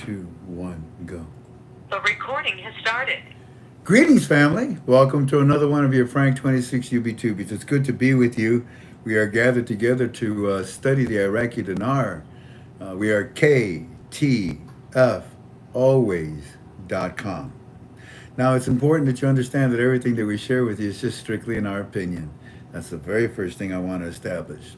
2, 1, go. The recording has started. Greetings, family. Welcome to another one of your Frank 26 UB2Bs. It's good to be with you. We are gathered together to study the Iraqi dinar. We are KTF Now, it's important that you understand that everything that we share with you is just strictly in our opinion. That's the very first thing I want to establish.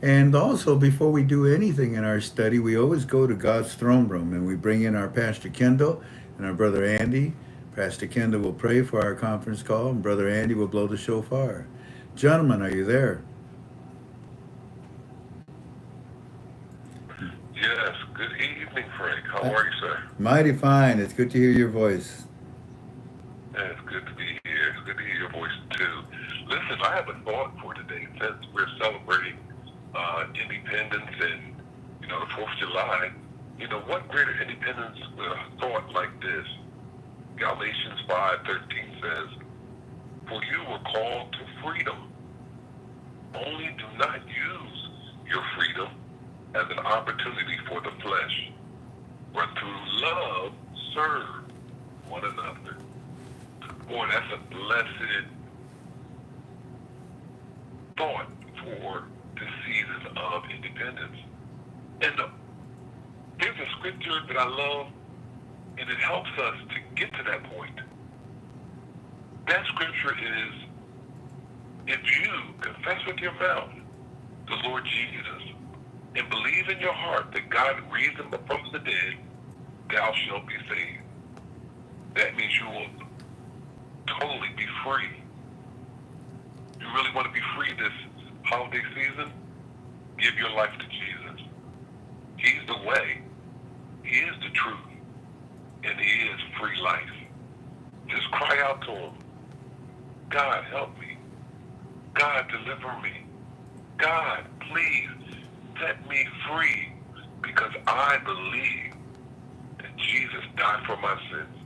And also, before we do anything in our study, we always go to God's throne room and we bring in our Pastor Kendall and our brother Andy. Pastor Kendall will pray for our conference call, and brother Andy will blow the shofar. Gentlemen, are you there? Yes, good evening, Frank. How are you, sir? Mighty fine. It's good to hear your voice. Yeah, it's good to be here. It's good to hear your voice, too. Listen, I have a thought for today. Since we're celebrating independence and, the 4th of July, what greater independence with a thought like this? Galatians 5:13 says, "For you were called to freedom. Only do not use your freedom as an opportunity for the flesh, but through love serve one another." Boy, that's a blessed thought for this season of independence. And there's a scripture that I love, and it helps us to get to that point. That scripture is, if you confess with your mouth the Lord Jesus and believe in your heart that God raised him up from the dead, thou shalt be saved. That means you will totally be free. You really want to be free this holiday season? Give your life to Jesus. He's the way. He is the truth. And he is free life. Just cry out to him. God, help me. God, deliver me. God, please set me free, because I believe that Jesus died for my sins.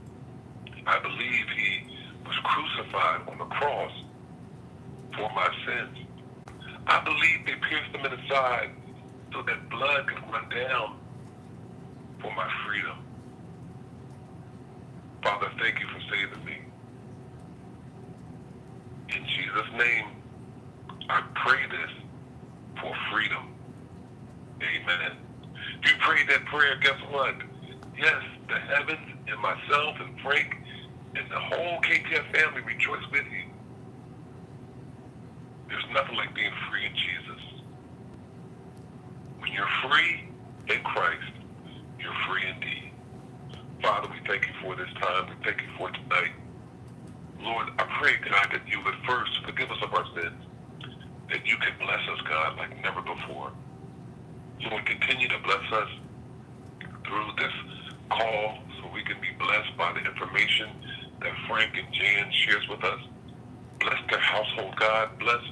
I believe he was crucified on the cross for my sins. I believe they pierced him in the side so that blood could run down for my freedom. Father, thank you for saving me. In Jesus' name, I pray this for freedom. Amen. If you prayed that prayer, guess what? Yes, the heavens and myself and Frank and the whole KTF family rejoice with you. There's nothing like being free in Jesus. When you're free in Christ, you're free indeed. Father, we thank you for this time. We thank you for tonight. Lord, I pray, God, that you would first forgive us of our sins, that you can bless us, God, like never before. Lord, continue to bless us through this call so we can be blessed by the information that Frank and Jan shares with us. Bless their household, God. Bless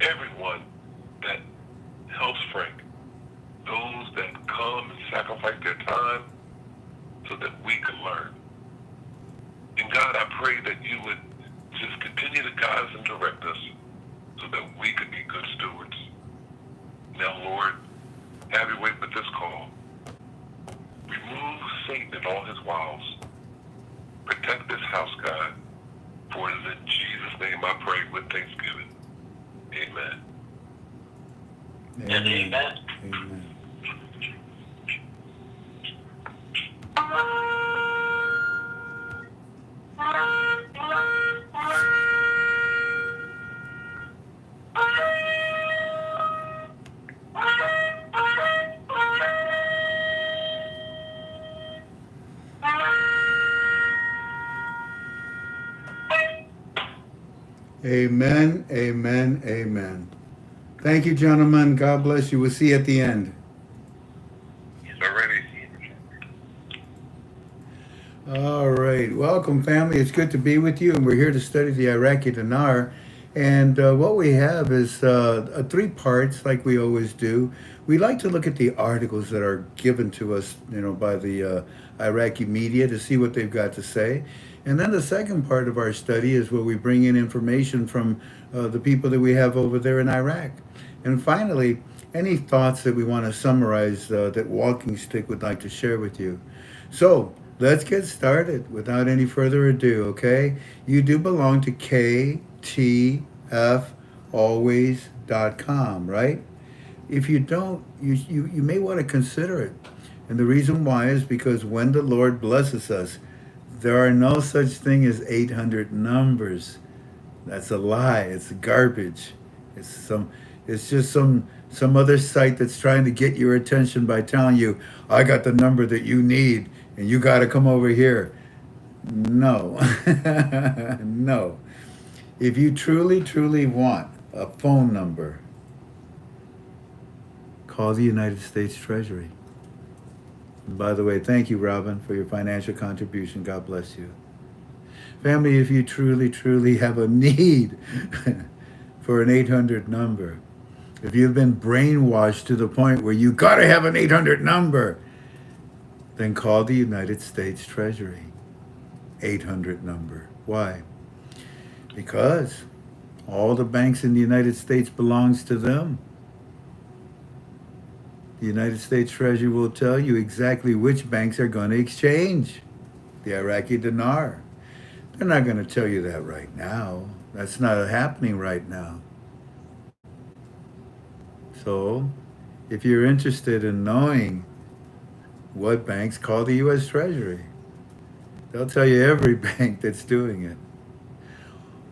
everyone that helps Frank. Those that come and sacrifice their time so that we can learn. And God, I pray that you would just continue to guide us and direct us so that we could be good stewards. Now, Lord, have your way with this call. Remove Satan and all his wiles. Protect this house, God. For it is in Jesus' name I pray with thanksgiving. Amen. Amen. Amen. Amen. Amen, amen, amen. Thank you, gentlemen. God bless you. We'll see you at the end. Already. All right. Welcome, family. It's good to be with you, and we're here to study the Iraqi dinar. And what we have is 3 parts, like we always do. We like to look at the articles that are given to us, by the Iraqi media to see what they've got to say. And then the second part of our study is where we bring in information from the people that we have over there in Iraq. And finally, any thoughts that we want to summarize that Walking Stick would like to share with you. So let's get started without any further ado, okay? You do belong to ktfalways.com, right? If you don't, you may want to consider it. And the reason why is because when the Lord blesses us, there are no such thing as 800 numbers. That's a lie. It's garbage. It's just some other site that's trying to get your attention by telling you, I got the number that you need and you got to come over here. No. No. If you truly want a phone number, call the United States Treasury. And by the way, thank you, Robin, for your financial contribution. God bless you. Family, if you truly have a need for an 800 number, if you've been brainwashed to the point where you got to have an 800 number, then call the United States Treasury. 800 number. Why? Because all the banks in the United States belongs to them. The United States Treasury will tell you exactly which banks are going to exchange the Iraqi dinar. They're not going to tell you that right now. That's not happening right now. So, if you're interested in knowing what banks, call the U.S. Treasury. They'll tell you every bank that's doing it.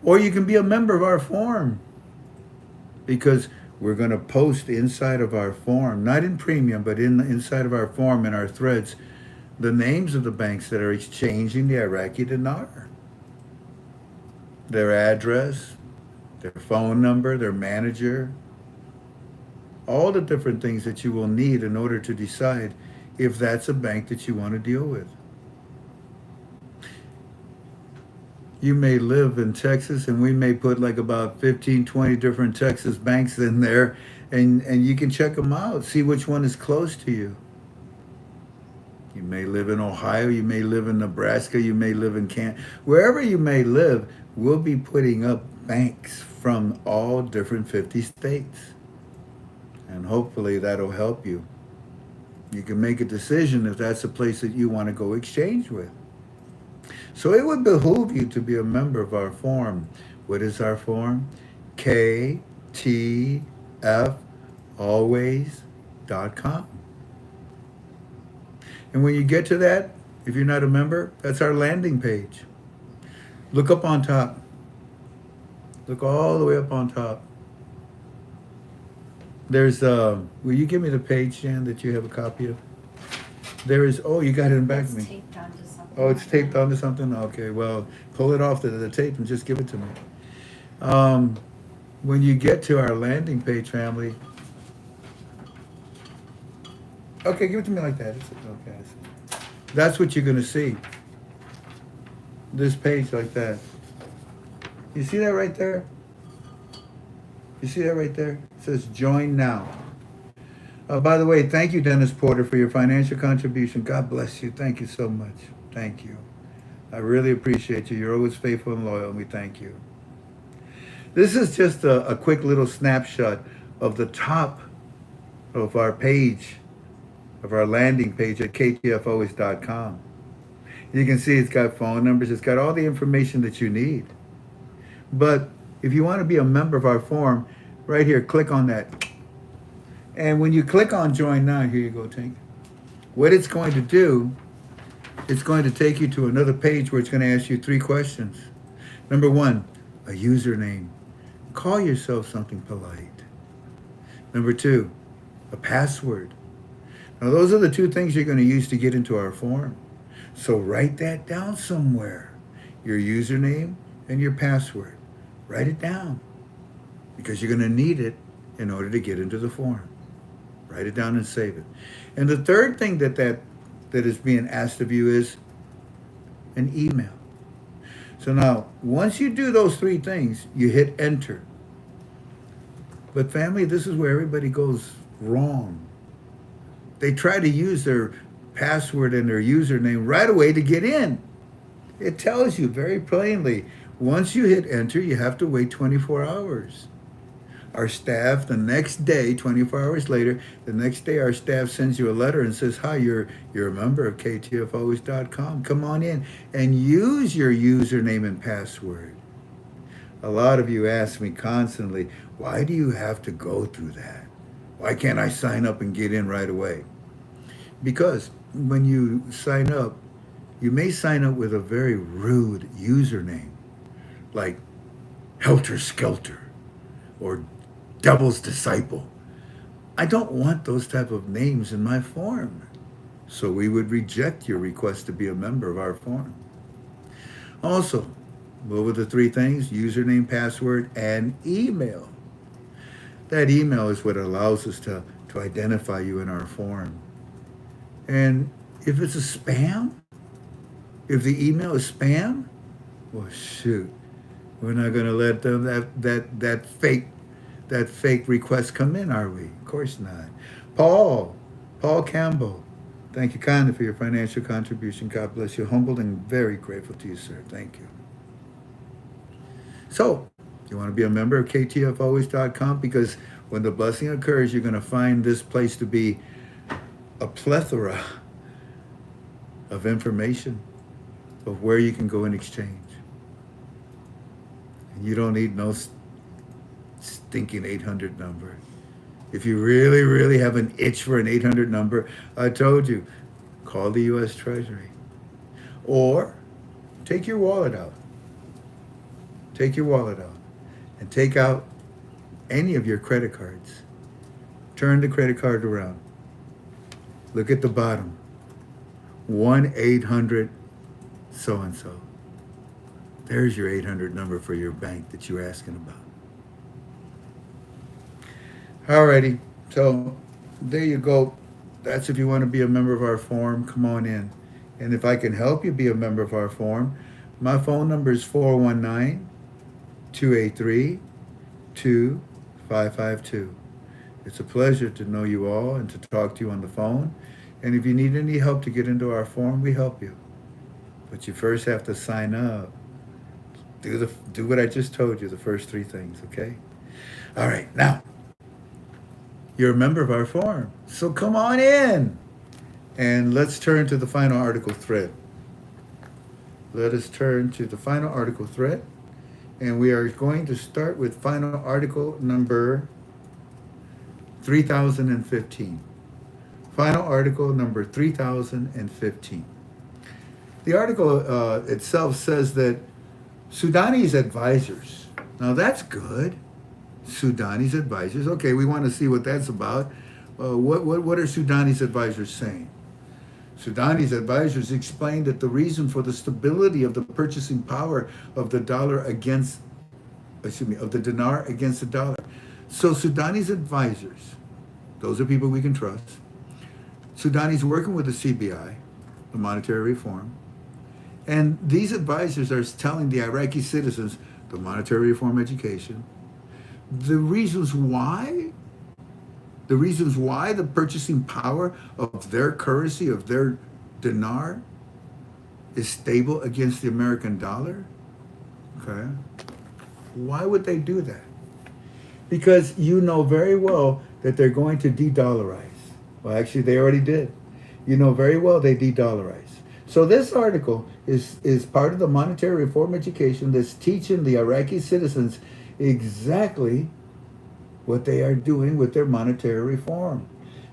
Or you can be a member of our forum, because we're going to post inside of our forum, not in premium, but inside of our forum in our threads, the names of the banks that are exchanging the Iraqi dinar. Their address, their phone number, their manager, all the different things that you will need in order to decide if that's a bank that you want to deal with. You may live in Texas, and we may put like about 15, 20 different Texas banks in there, and you can check them out, see which one is close to you. You may live in Ohio, you may live in Nebraska, you may live in wherever you may live, we'll be putting up banks from all different 50 states. And hopefully that'll help you. You can make a decision if that's a place that you want to go exchange with. So it would behoove you to be a member of our forum. What is our forum? ktfalways.com. And when you get to that, if you're not a member, that's our landing page. Look up on top. Look all the way up on top. There's, will you give me the page, Jan, that you have a copy of? There is, oh, you got it in back of me. Taped onto something. Oh, it's taped onto something? Okay, well, pull it off the tape and just give it to me. When you get to our landing page, family, okay, give it to me like that. Okay, that's what you're going to see. This page like that. You see that right there? You see that right there? It says join now. By the way, thank you, Dennis Porter, for your financial contribution. God bless you. Thank you so much. Thank you. I really appreciate you. You're always faithful and loyal, and we thank you. This is just a quick little snapshot of the top of our page, of our landing page at ktfalways.com. You can see it's got phone numbers. It's got all the information that you need. But if you want to be a member of our forum, right here, click on that. And when you click on Join Now, here you go, Tank. What it's going to do, it's going to take you to another page where it's going to ask you 3 questions. Number 1, a username. Call yourself something polite. Number 2, a password. Now, those are the 2 things you're going to use to get into our forum. So write that down somewhere. Your username and your password. Write it down, because you're going to need it in order to get into the forum. Write it down and save it. And the third thing that is being asked of you is an email. So now, once you do those 3 things, you hit enter. But family, this is where everybody goes wrong. They try to use their password and their username right away to get in. It tells you very plainly, once you hit enter, you have to wait 24 hours. Our staff, the next day, 24 hours later, the next day, our staff sends you a letter and says, "Hi, you're a member of ktfalways.com. Come on in and use your username and password." A lot of you ask me constantly, "Why do you have to go through that? Why can't I sign up and get in right away?" Because when you sign up, you may sign up with a very rude username, like Helter Skelter or Devil's Disciple. I don't want those type of names in my form. So we would reject your request to be a member of our form. Also, what were the three things? Username, password, and email. That email is what allows us to identify you in our form. And if it's a spam, if the email is spam, well, shoot, we're not going to let them that fake request come in, are we? Of course not. Paul Campbell, thank you kindly for your financial contribution. God bless you. Humbled and very grateful to you, sir. Thank you. So, you want to be a member of ktfalways.com, because when the blessing occurs, you're going to find this place to be a plethora of information of where you can go and exchange. And you don't need no stinking 800 number. If you really, really have an itch for an 800 number, I told you, call the U.S. Treasury. Or take your wallet out. Take your wallet out and take out any of your credit cards. Turn the credit card around. Look at the bottom. 1-800 so-and-so. There's your 800 number for your bank that you're asking about. Alrighty, so there you go. That's if you want to be a member of our forum, come on in. And if I can help you be a member of our forum, my phone number is 419-283-2552. It's a pleasure to know you all and to talk to you on the phone. And if you need any help to get into our forum, we help you. But you first have to sign up. Do what I just told you, the first three things, okay? All right, now, you're a member of our forum, so come on in. And let's turn to the final article thread. Let us turn to the final article thread. And we are going to start with final article number 3015. Final article number 3015. The article itself says that SUDANI's advisors. Now that's good. SUDANI's advisors. Okay, we want to see what that's about. What are SUDANI's advisors saying? SUDANI's advisors explained that the reason for the stability of the purchasing power of the dollar against, of the dinar against the dollar. So SUDANI's advisors, those are people we can trust. SUDANI's working with the CBI, the monetary reform, and these advisors are telling the Iraqi citizens, the monetary reform education, the reasons why the purchasing power of their currency, of their dinar, is stable against the American dollar. Okay. Why would they do that? Because you know very well that they're going to de-dollarize. Well, actually, they already did. You know very well they de-dollarize. So this article is part of the monetary reform education that's teaching the Iraqi citizens exactly what they are doing with their monetary reform.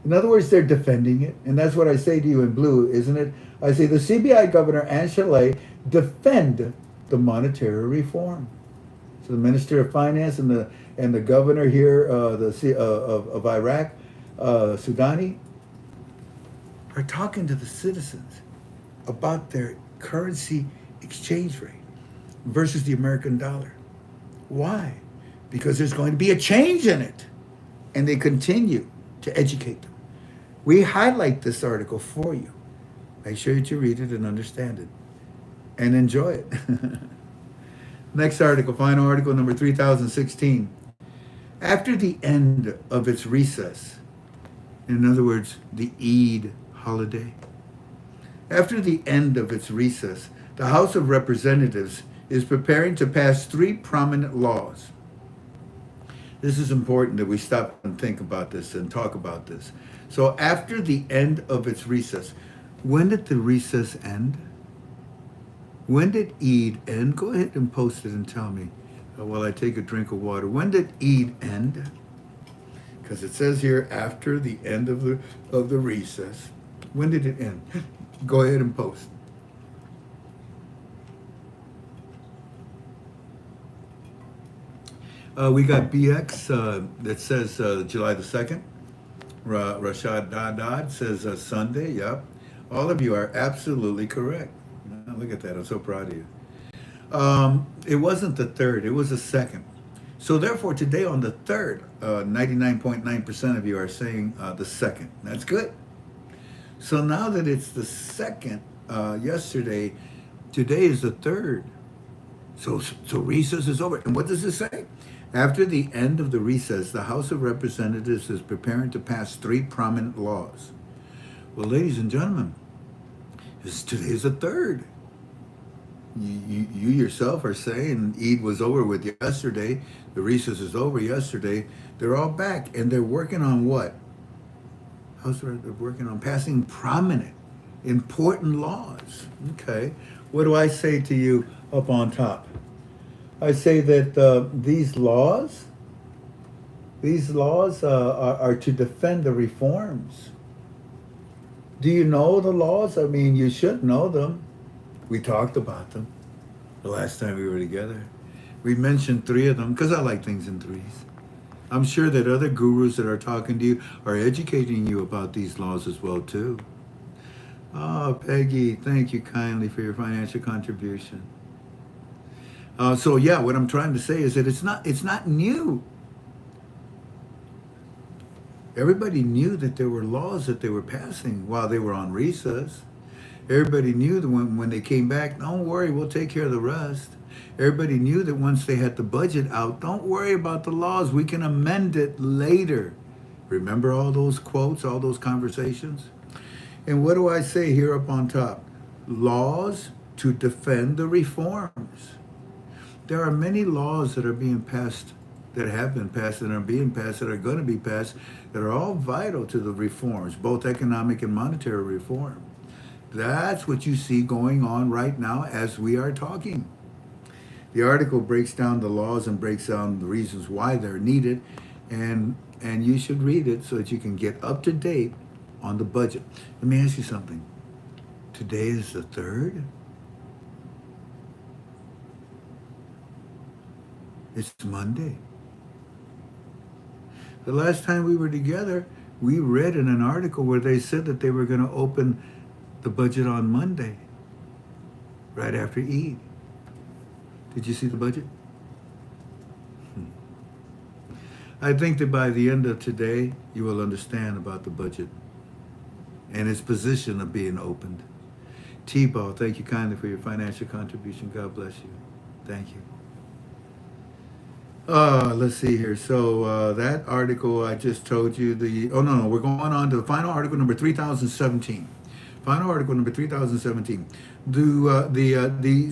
In other words, they're defending it. And that's what I say to you in blue, isn't it? I say the CBI governor and Chalet defend the monetary reform. So the Minister of Finance and the governor here of Iraq, SUDANI, are talking to the citizens about their currency exchange rate versus the American dollar. Why? Because there's going to be a change in it. And they continue to educate them. We highlight this article for you. Make sure that you read it and understand it. And enjoy it. Next article, final article number 3016. After the end of its recess, in other words, the Eid holiday, after the end of its recess, the House of Representatives is preparing to pass three prominent laws. This is important that we stop and think about this and talk about this. So after the end of its recess, when did the recess end? When did Eid end? Go ahead and post it and tell me while I take a drink of water. When did Eid end? Because it says here after the end of the recess. When did it end? Go ahead and post. We got BX that says July the 2nd. Rashad Dadad says Sunday. Yep. All of you are absolutely correct. Look at that. I'm so proud of you. It wasn't the 3rd. It was the 2nd. So therefore, today on the 3rd, 99.9% of you are saying the 2nd. That's good. So now that it's the 2nd, yesterday, today is the 3rd. So recess is over. And what does it say? After the end of the recess, the House of Representatives is preparing to pass 3 prominent laws. Well, ladies and gentlemen, today is the 3rd. You yourself are saying Eid was over with yesterday. The recess is over yesterday. They're all back, and they're working on what? They're working on passing prominent, important laws. Okay. What do I say to you up on top? I say that these laws are to defend the reforms. Do you know the laws? I mean, you should know them. We talked about them the last time we were together. We mentioned 3 of them because I like things in 3s. I'm sure that other gurus that are talking to you are educating you about these laws as well too. Oh, Peggy, thank you kindly for your financial contribution. So yeah, what I'm trying to say is that it's not new. Everybody knew that there were laws that they were passing while they were on recess. Everybody knew that when they came back, don't worry, we'll take care of the rest. Everybody knew that once they had the budget out, don't worry about the laws, we can amend it later. Remember all those quotes, all those conversations? And what do I say here up on top? Laws to defend the reforms. There are many laws that are being passed, that have been passed and are being passed, that are going to be passed, that are all vital to the reforms, both economic and monetary reform. That's what you see going on right now as we are talking. The article breaks down the laws and breaks down the reasons why they're needed, and you should read it so that you can get up to date on the budget. Let me ask you something. Today is the 3rd? It's Monday. The last time we were together, we read in an article where they said that they were going to open the budget on Monday, right after Eid. Did you see the budget? I think that by the end of today, you will understand about the budget and its position of being opened. T-Ball, thank you kindly for your financial contribution. God bless you. Thank you. Let's see here. So that article I just told you, we're going on to the final article number 3017. Final article number 3017. The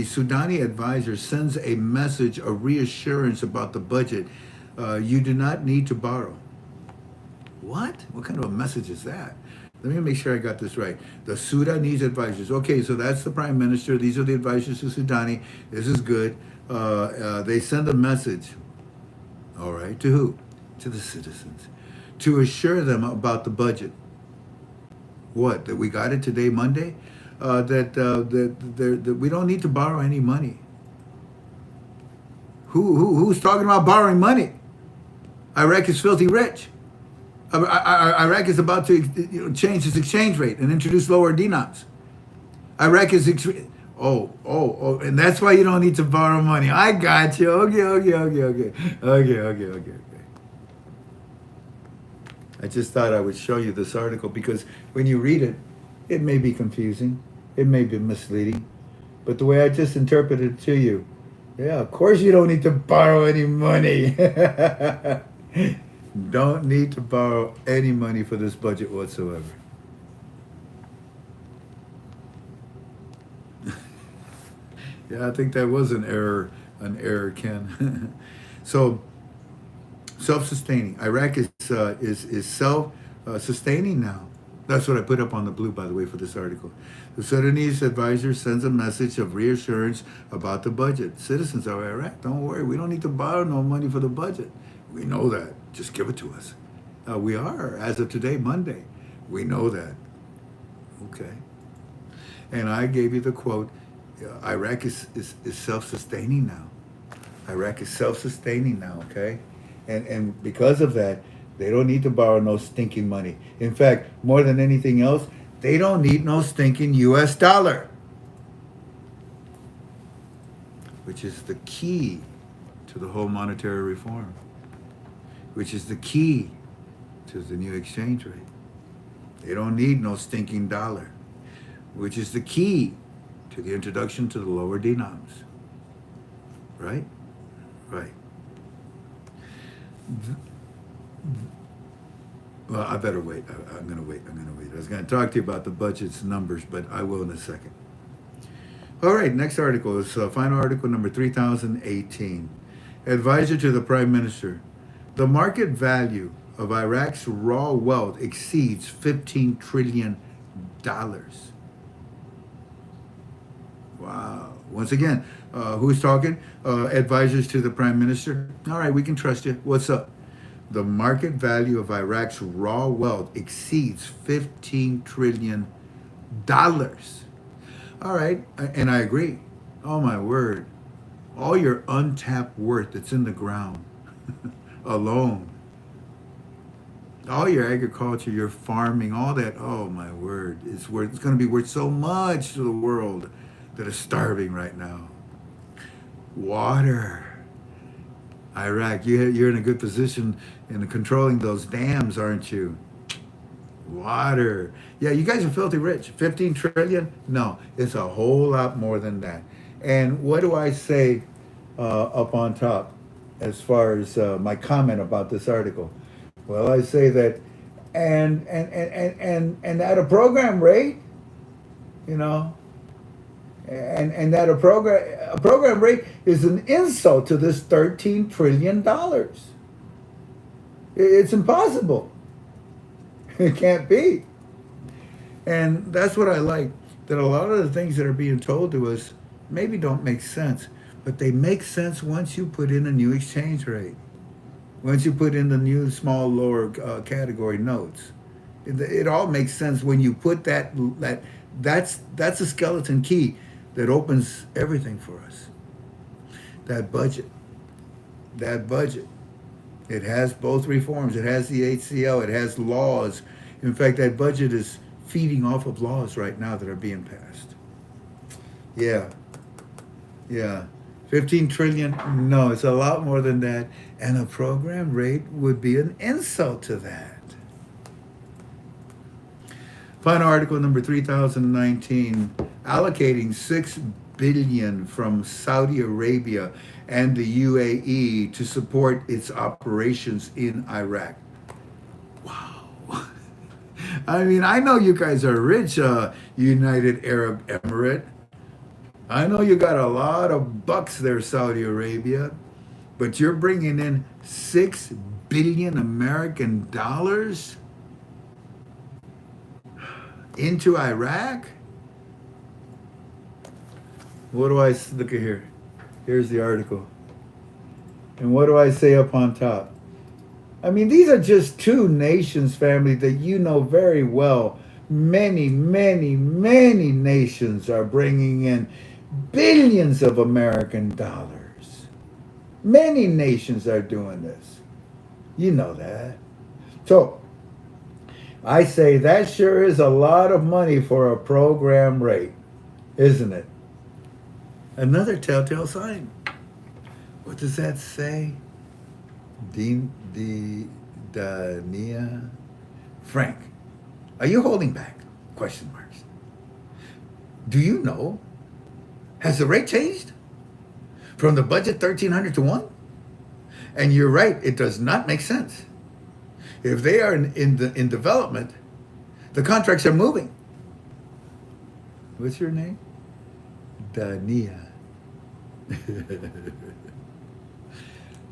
Sudani advisor sends a message of reassurance about the budget. You do not need to borrow. What? What kind of a message is that? Let me make sure I got this right. The Sudanese advisors. Okay, so that's the prime minister. These are the advisors to Sudani. This is good. They send a message. All right, to who? To the citizens. To assure them about the budget. What? That we got it today, Monday? That we don't need to borrow any money. Who's talking about borrowing money? Iraq is filthy rich. Iraq is about to change its exchange rate and introduce lower dinars. Iraq is and that's why you don't need to borrow money. I got you. Okay. I just thought I would show you this article because when you read it, it may be confusing, it may be misleading, but the way I just interpreted it to you, yeah, of course you don't need to borrow any money. Don't need to borrow any money for this budget whatsoever. Yeah, I think that was an error, Ken. So self-sustaining. Iraq is self-sustaining now. That's what I put up on the blue, by the way, for this article. The Sudanese advisor sends a message of reassurance about the budget. Citizens of Iraq, don't worry, we don't need to borrow no money for the budget. We know that. Just give it to us. We are, as of today, Monday. We know that. Okay. And I gave you the quote, Iraq is self-sustaining now. Iraq is self-sustaining now, okay? And because of that, they don't need to borrow no stinking money. In fact, more than anything else, they don't need no stinking US dollar. Which is the key to the whole monetary reform. Which is the key to the new exchange rate. They don't need no stinking dollar. Which is the key to the introduction to the lower denoms. Right? Right. Well, I better wait. I'm going to wait. I was going to talk to you about the budget's numbers, but I will in a second. All right, next article is final article number 3018. Advisor to the Prime Minister. The market value of Iraq's raw wealth exceeds $15 trillion. Wow. Once again, who's talking? Advisors to the Prime Minister. All right, we can trust you. What's up? The market value of Iraq's raw wealth exceeds $15 trillion. All right, and I agree. Oh my word. All your untapped worth that's in the ground alone. All your agriculture, your farming, all that, oh my word, it's going to be worth so much to the world that is starving right now. Water. Iraq, you're in a good position in controlling those dams, aren't you? Water. Yeah, you guys are filthy rich. 15 trillion? No, it's a whole lot more than that. And what do I say up on top as far as my comment about this article? Well, I say that, and at a program rate, you know, and that a program rate is an insult to this $13 trillion. It's impossible. It can't be. And that's what I like, that a lot of the things that are being told to us maybe don't make sense, but they make sense once you put in a new exchange rate. Once you put in the new small lower category notes. It all makes sense when you put that's a skeleton key that opens everything for us. That budget. It has both reforms. It has the HCL. It has laws. In fact, that budget is feeding off of laws right now that are being passed. Yeah. 15 trillion? No, it's a lot more than that. And a program rate would be an insult to that. Final article number 3019, allocating $6 billion from Saudi Arabia and the UAE to support its operations in Iraq. Wow. I mean, I know you guys are rich, United Arab Emirate. I know you got a lot of bucks there, Saudi Arabia, but you're bringing in $6 billion American dollars into Iraq? What do I look at here? Here's the article. And what do I say up on top? I mean, these are just two nations, family, that you know very well. Many nations are bringing in billions of American dollars. Many nations are doing this. You know that. So, I say that sure is a lot of money for a program rate, isn't it? Another telltale sign. What does that say? Dania. Frank, are you holding back? Question marks. Do you know? Has the rate changed? From the budget 1,300 to 1? And you're right, it does not make sense. If they are in development, the contracts are moving. What's your name? Dania.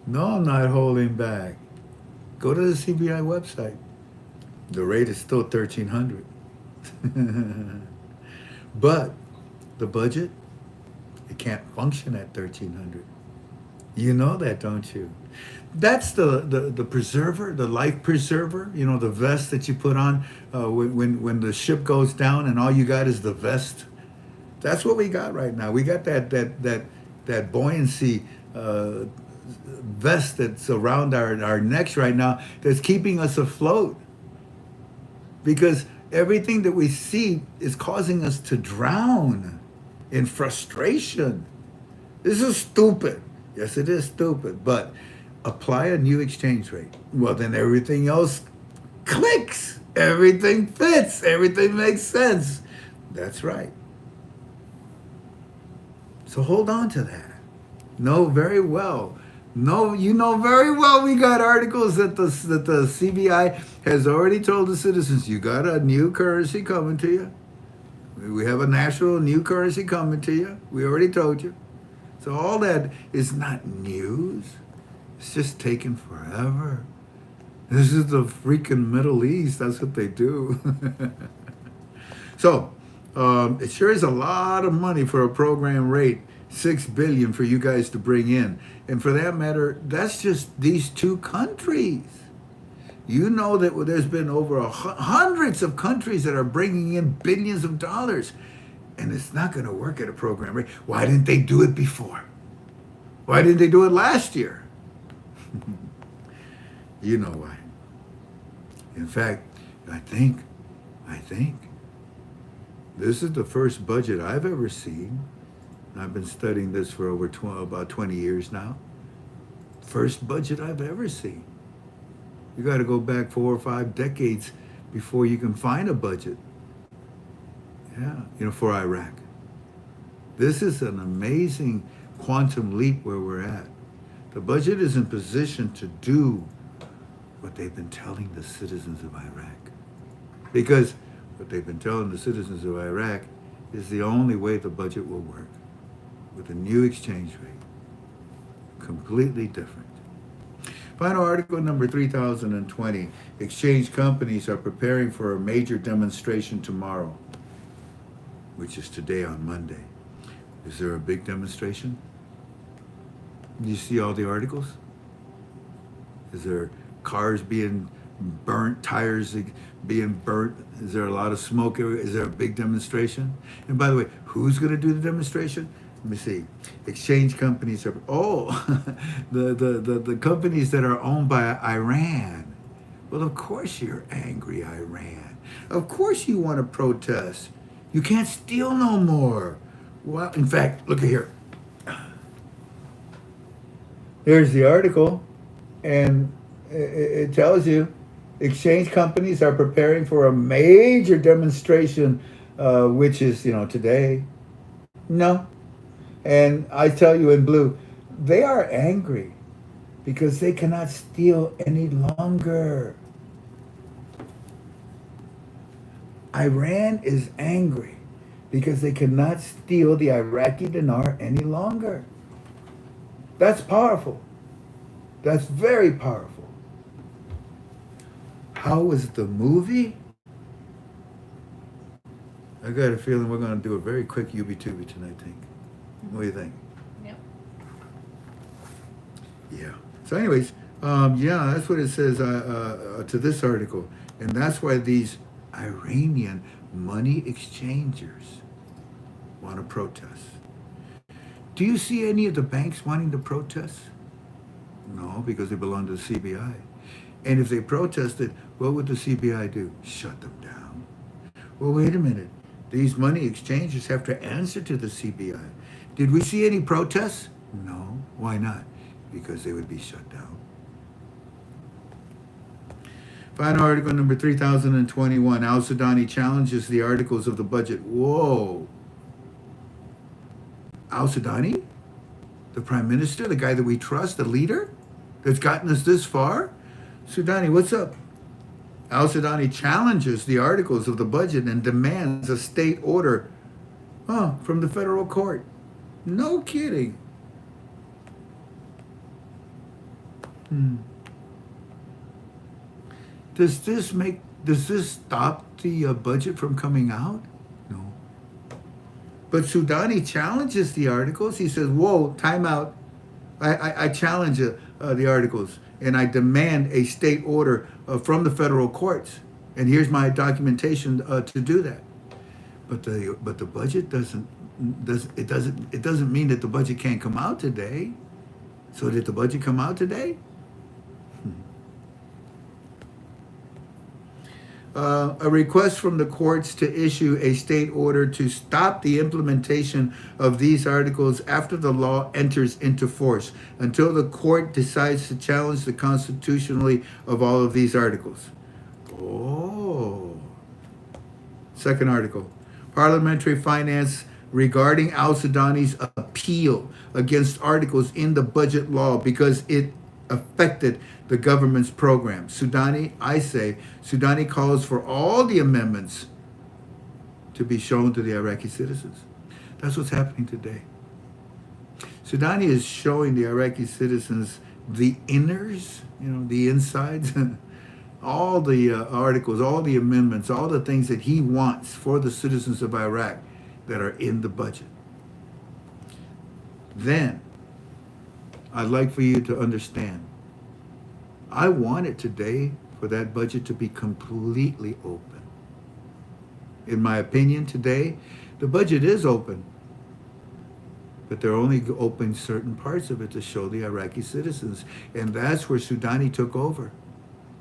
No, I'm not holding back. Go to the CBI website. The rate is still 1,300. But the budget, it can't function at 1,300. You know that, don't you? That's the preserver, the life preserver. You know, the vest that you put on when the ship goes down, and all you got is the vest. That's what we got right now. We got that buoyancy vest that's around our necks right now that's keeping us afloat. Because everything that we see is causing us to drown in frustration. This is stupid. Yes, it is stupid, but apply a new exchange rate. Well, then everything else clicks. Everything fits. Everything makes sense. That's right. So hold on to that. Know very well. No, you know very well we got articles that the CBI has already told the citizens, you got a new currency coming to you. We have a national new currency coming to you. We already told you. So all that is not news. It's just taking forever. This is the freaking Middle East. That's what they do. So it sure is a lot of money for a program rate. $6 billion for you guys to bring in. And for that matter, that's just these two countries. You know that there's been over hundreds of countries that are bringing in billions of dollars. And it's not going to work at a program rate. Why didn't they do it before? Why didn't they do it last year? You know why. In fact, I think this is the first budget I've ever seen. I've been studying this for over about 20 years now. First budget I've ever seen. You got to go back 4 or 5 decades before you can find a budget. Yeah, for Iraq. This is an amazing quantum leap where we're at. The budget is in position to do what they've been telling the citizens of Iraq. Because what they've been telling the citizens of Iraq is the only way the budget will work. With a new exchange rate. Completely different. Final article number 3020. Exchange companies are preparing for a major demonstration tomorrow, which is today on Monday. Is there a big demonstration? Do you see all the articles? Is there cars being burnt, tires being burnt? Is there a lot of smoke? Is there a big demonstration? And by the way, who's going to do the demonstration? Let me see. Exchange companies are, the companies that are owned by Iran. Well, of course you're angry, Iran. Of course you want to protest. You can't steal no more. Well, in fact, look at here. Here's the article, and it tells you exchange companies are preparing for a major demonstration, which is, today. No. And I tell you in blue, they are angry because they cannot steal any longer. Iran is angry because they cannot steal the Iraqi dinar any longer. That's powerful. That's very powerful. How was the movie? I got a feeling we're going to do a very quick UB-Tubi tonight, I think. What do you think? Yep. Yeah. So anyways, that's what it says to this article. And that's why these Iranian money exchangers want to protest. Do you see any of the banks wanting to protest? No, because they belong to the CBI. And if they protested, what would the CBI do? Shut them down. Well, wait a minute. These money exchangers have to answer to the CBI. Did we see any protests? No. Why not? Because they would be shut down. Final article number 3021. Al-Sudani challenges the articles of the budget. Whoa. Al-Sudani? The prime minister? The guy that we trust? The leader? That's gotten us this far? Sudani, what's up? Al-Sudani challenges the articles of the budget and demands a state order from the federal court. No kidding. Hmm. Does this stop the budget from coming out? No. But Sudani challenges the articles. He says, whoa, time out. I challenge the articles, and I demand a state order from the federal courts. And here's my documentation to do that. But the budget doesn't mean that the budget can't come out today. So did the budget come out today? A request from the courts to issue a state order to stop the implementation of these articles after the law enters into force until the court decides to challenge the constitutionality of all of these articles. Oh. Second article. Parliamentary finance regarding al-Sudani's appeal against articles in the budget law because it affected the government's program. Sudani calls for all the amendments to be shown to the Iraqi citizens. That's what's happening today. Sudani is showing the Iraqi citizens the inners, the insides, all the articles, all the amendments, all the things that he wants for the citizens of Iraq that are in the budget. Then, I'd like for you to understand, I want it today for that budget to be completely open. In my opinion today, the budget is open, but they're only opening certain parts of it to show the Iraqi citizens. And that's where Sudani took over.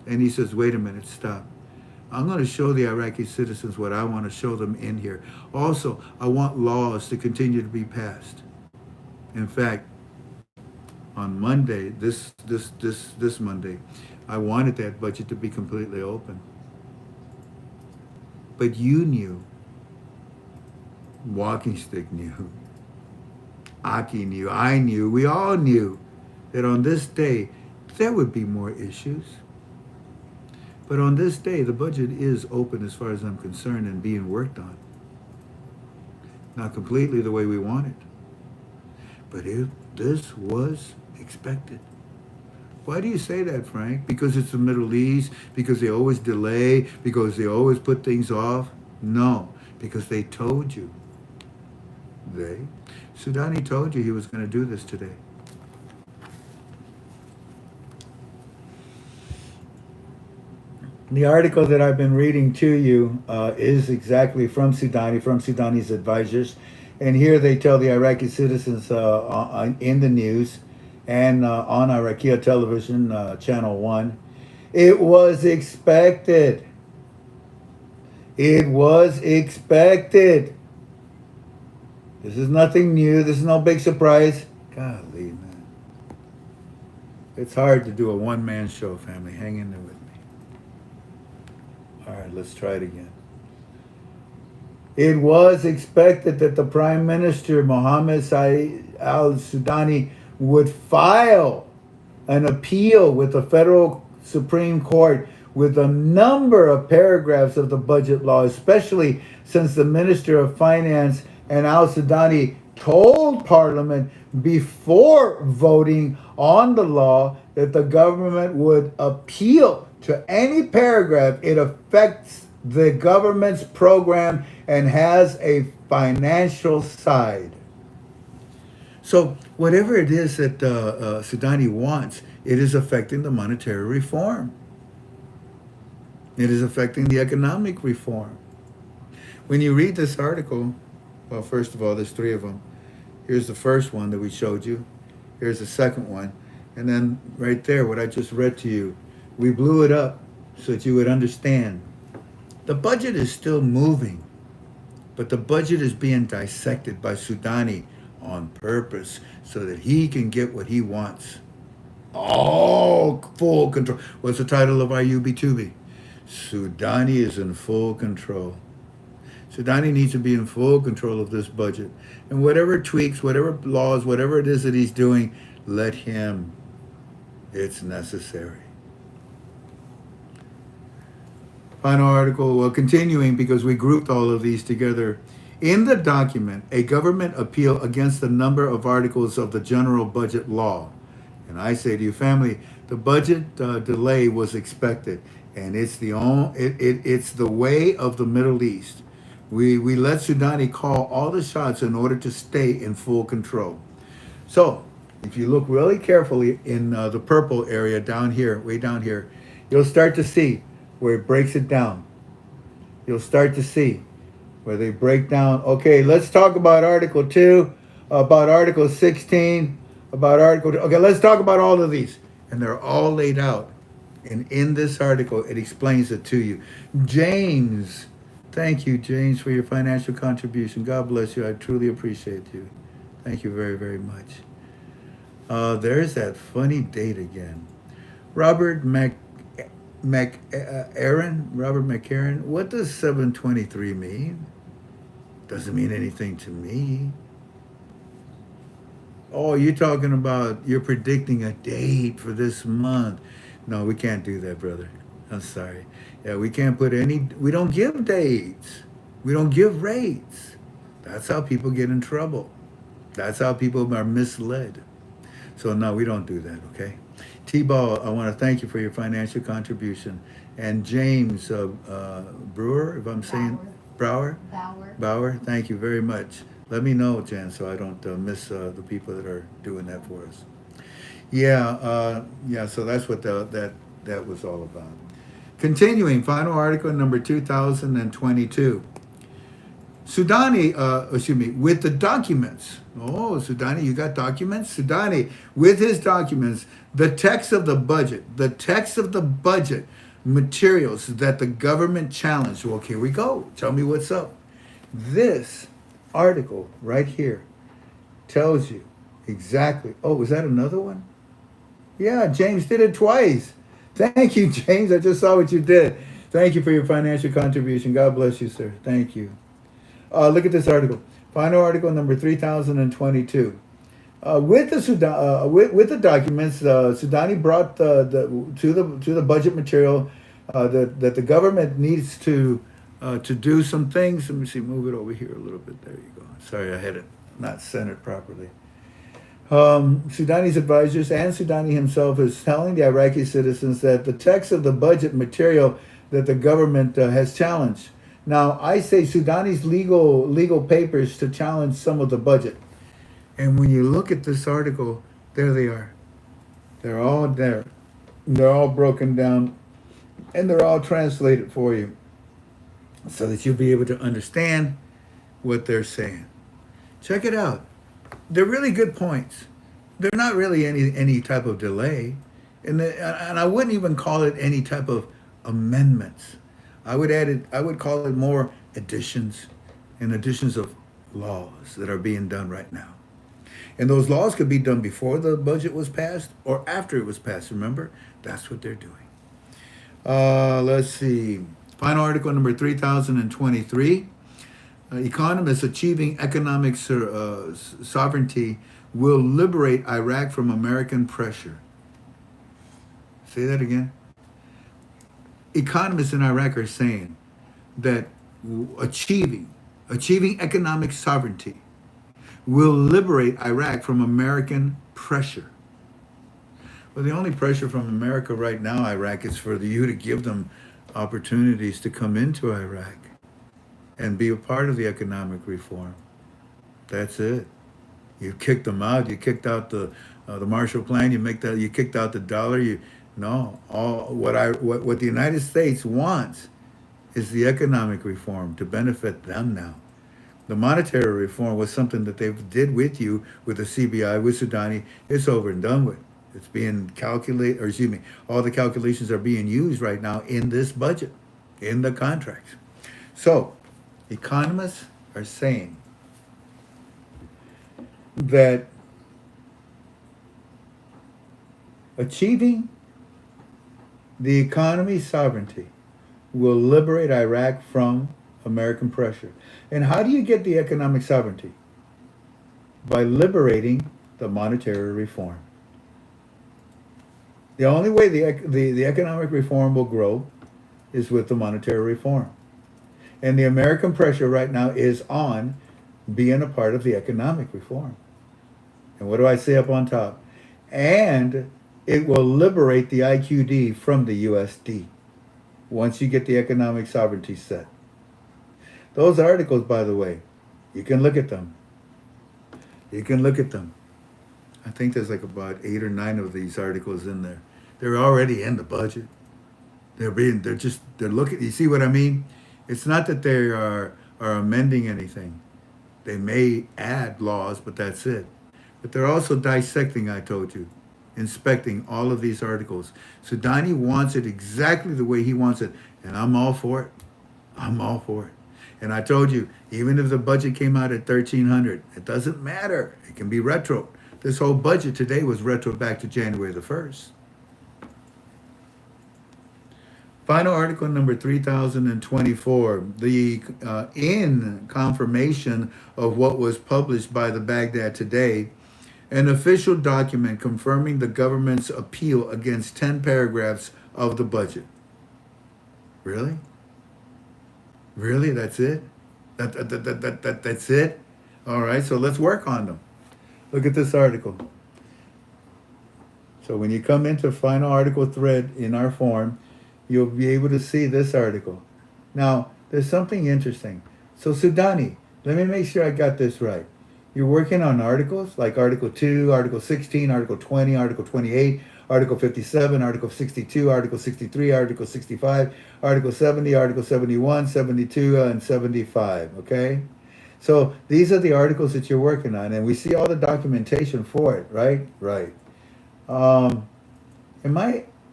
And he says, wait a minute, stop. I'm going to show the Iraqi citizens what I want to show them in here. Also, I want laws to continue to be passed. In fact, on Monday, this Monday, I wanted that budget to be completely open. But you knew, Walking Stick knew, Aki knew, I knew, we all knew that on this day, there would be more issues. But on this day, the budget is open as far as I'm concerned and being worked on. Not completely the way we want it. But this was expected. Why do you say that, Frank? Because it's the Middle East? Because they always delay? Because they always put things off? No, because they told you. Sudani told you he was going to do this today. The article that I've been reading to you is exactly from Sudani's advisors. And here they tell the Iraqi citizens in the news and on Iraqi television, channel 1, it was expected. It was expected. This is nothing new. This is no big surprise. Golly, man. It's hard to do a one-man show, family. Hang in there with me. All right, let's try it again. It was expected that the Prime Minister, Mohammed Saeed al-Sudani, would file an appeal with the federal Supreme Court with a number of paragraphs of the budget law, especially since the Minister of Finance and al-Sudani told Parliament before voting on the law that the government would appeal to any paragraph it affects the government's program and has a financial side. So whatever it is that Sudani wants, it is affecting the monetary reform. It is affecting the economic reform. When you read this article, well, first of all, there's 3 of them. Here's the first one that we showed you. Here's the second one. And then right there, what I just read to you, we blew it up so that you would understand. The budget is still moving, but the budget is being dissected by Sudani on purpose so that he can get what he wants. All full control. What's the title of our UB2B? Sudani is in full control. Sudani needs to be in full control of this budget. And whatever tweaks, whatever laws, whatever it is that he's doing, let him. It's necessary. Final article, well, continuing because we grouped all of these together. In the document, a government appeal against a number of articles of the general budget law. And I say to you, family, The budget delay was expected, and it's it's the way of the Middle East. We let Sudani call all the shots in order to stay in full control. So, if you look really carefully in the purple area down here, way down here, you'll start to see where it breaks it down. You'll start to see where they break down. Okay, let's talk about Article 2, about Article 16, about Article 2. Okay, let's talk about all of these. And they're all laid out. And in this article, it explains it to you. James, thank you, James, for your financial contribution. God bless you. I truly appreciate you. Thank you very, very much. There's that funny date again. Robert Robert McAaron, what does 723 mean? Doesn't mean anything to me. Oh, you're predicting a date for this month. No, we can't do that, brother. I'm sorry. Yeah, we can't we don't give dates. We don't give rates. That's how people get in trouble. That's how people are misled. So no, we don't do that, okay? T-Ball, I want to thank you for your financial contribution. And James Brewer, if I'm saying Bauer, thank you very much. Let me know, Jan, so I don't miss the people that are doing that for us. Yeah, so that's what that was all about. Continuing, final article number 2022. Sudani, with the documents. Oh, Sudani, you got documents? Sudani, with his documents, the text of the budget materials that the government challenged. Well, here we go. Tell me what's up. This article right here tells you exactly. Oh, was that another one? Yeah, James did it twice. Thank you, James. I just saw what you did. Thank you for your financial contribution. God bless you, sir. Thank you. Look at this article. Final article number 3022. With the documents, Sudani brought to the budget material that the government needs to do some things. Let me see. Move it over here a little bit. There you go. Sorry, I had it not centered properly. Sudani's advisors and Sudani himself is telling the Iraqi citizens that the text of the budget material that the government has challenged. Now, I say Sudani's legal papers to challenge some of the budget. And when you look at this article, there they are. They're all there. They're all broken down, and they're all translated for you so that you'll be able to understand what they're saying. Check it out. They're really good points. They're not really any type of delay. And I wouldn't even call it any type of amendments. I would call it more additions of laws that are being done right now. And those laws could be done before the budget was passed or after it was passed. Remember, that's what they're doing. Let's see. Final article number 3023. Economists achieving economic sovereignty will liberate Iraq from American pressure. Say that again. Economists in Iraq are saying that achieving economic sovereignty will liberate Iraq from American pressure. Well, the only pressure from America right now, Iraq, is for you to give them opportunities to come into Iraq and be a part of the economic reform. That's it. You kicked them out. You kicked out the Marshall Plan. You kicked out the dollar. What the United States wants is the economic reform to benefit them now. The monetary reform was something that they did with you, with the CBI, with Sudani. It's over and done with. It's being calculated, all the calculations are being used right now in this budget, in the contracts. So, economists are saying that achieving the economy's sovereignty will liberate Iraq from American pressure. And how do you get the economic sovereignty? By liberating the monetary reform. The only way the economic reform will grow is with the monetary reform. And the American pressure right now is on being a part of the economic reform. And what do I say up on top? And it will liberate the IQD from the USD once you get the economic sovereignty set. Those articles, by the way, you can look at them. You can look at them. I think there's like about 8 or 9 of these articles in there. They're already in the budget. They're looking. You see what I mean? It's not that they are amending anything. They may add laws, but that's it. But they're also dissecting, I told you, inspecting all of these articles. SUDANI wants it exactly the way he wants it, and I'm all for it. I'm all for it. And I told you, even if the budget came out at 1,300, it doesn't matter. It can be retro. This whole budget today was retro back to January the 1st. Final article number 3024, the in confirmation of what was published by the Baghdad Today, an official document confirming the government's appeal against 10 paragraphs of the budget. Really? Really? That's it? That's it? All right, so let's work on them. Look at this article. So when you come into final article thread in our form, you'll be able to see this article. Now, there's something interesting. So SUDANI, let me make sure I got this right. You're working on articles like Article 2, Article 16, Article 20, Article 28, Article 57, Article 62, Article 63, Article 65, Article 70, Article 71, 72, and 75, okay? So these are the articles that you're working on, and we see all the documentation for it, right? Right.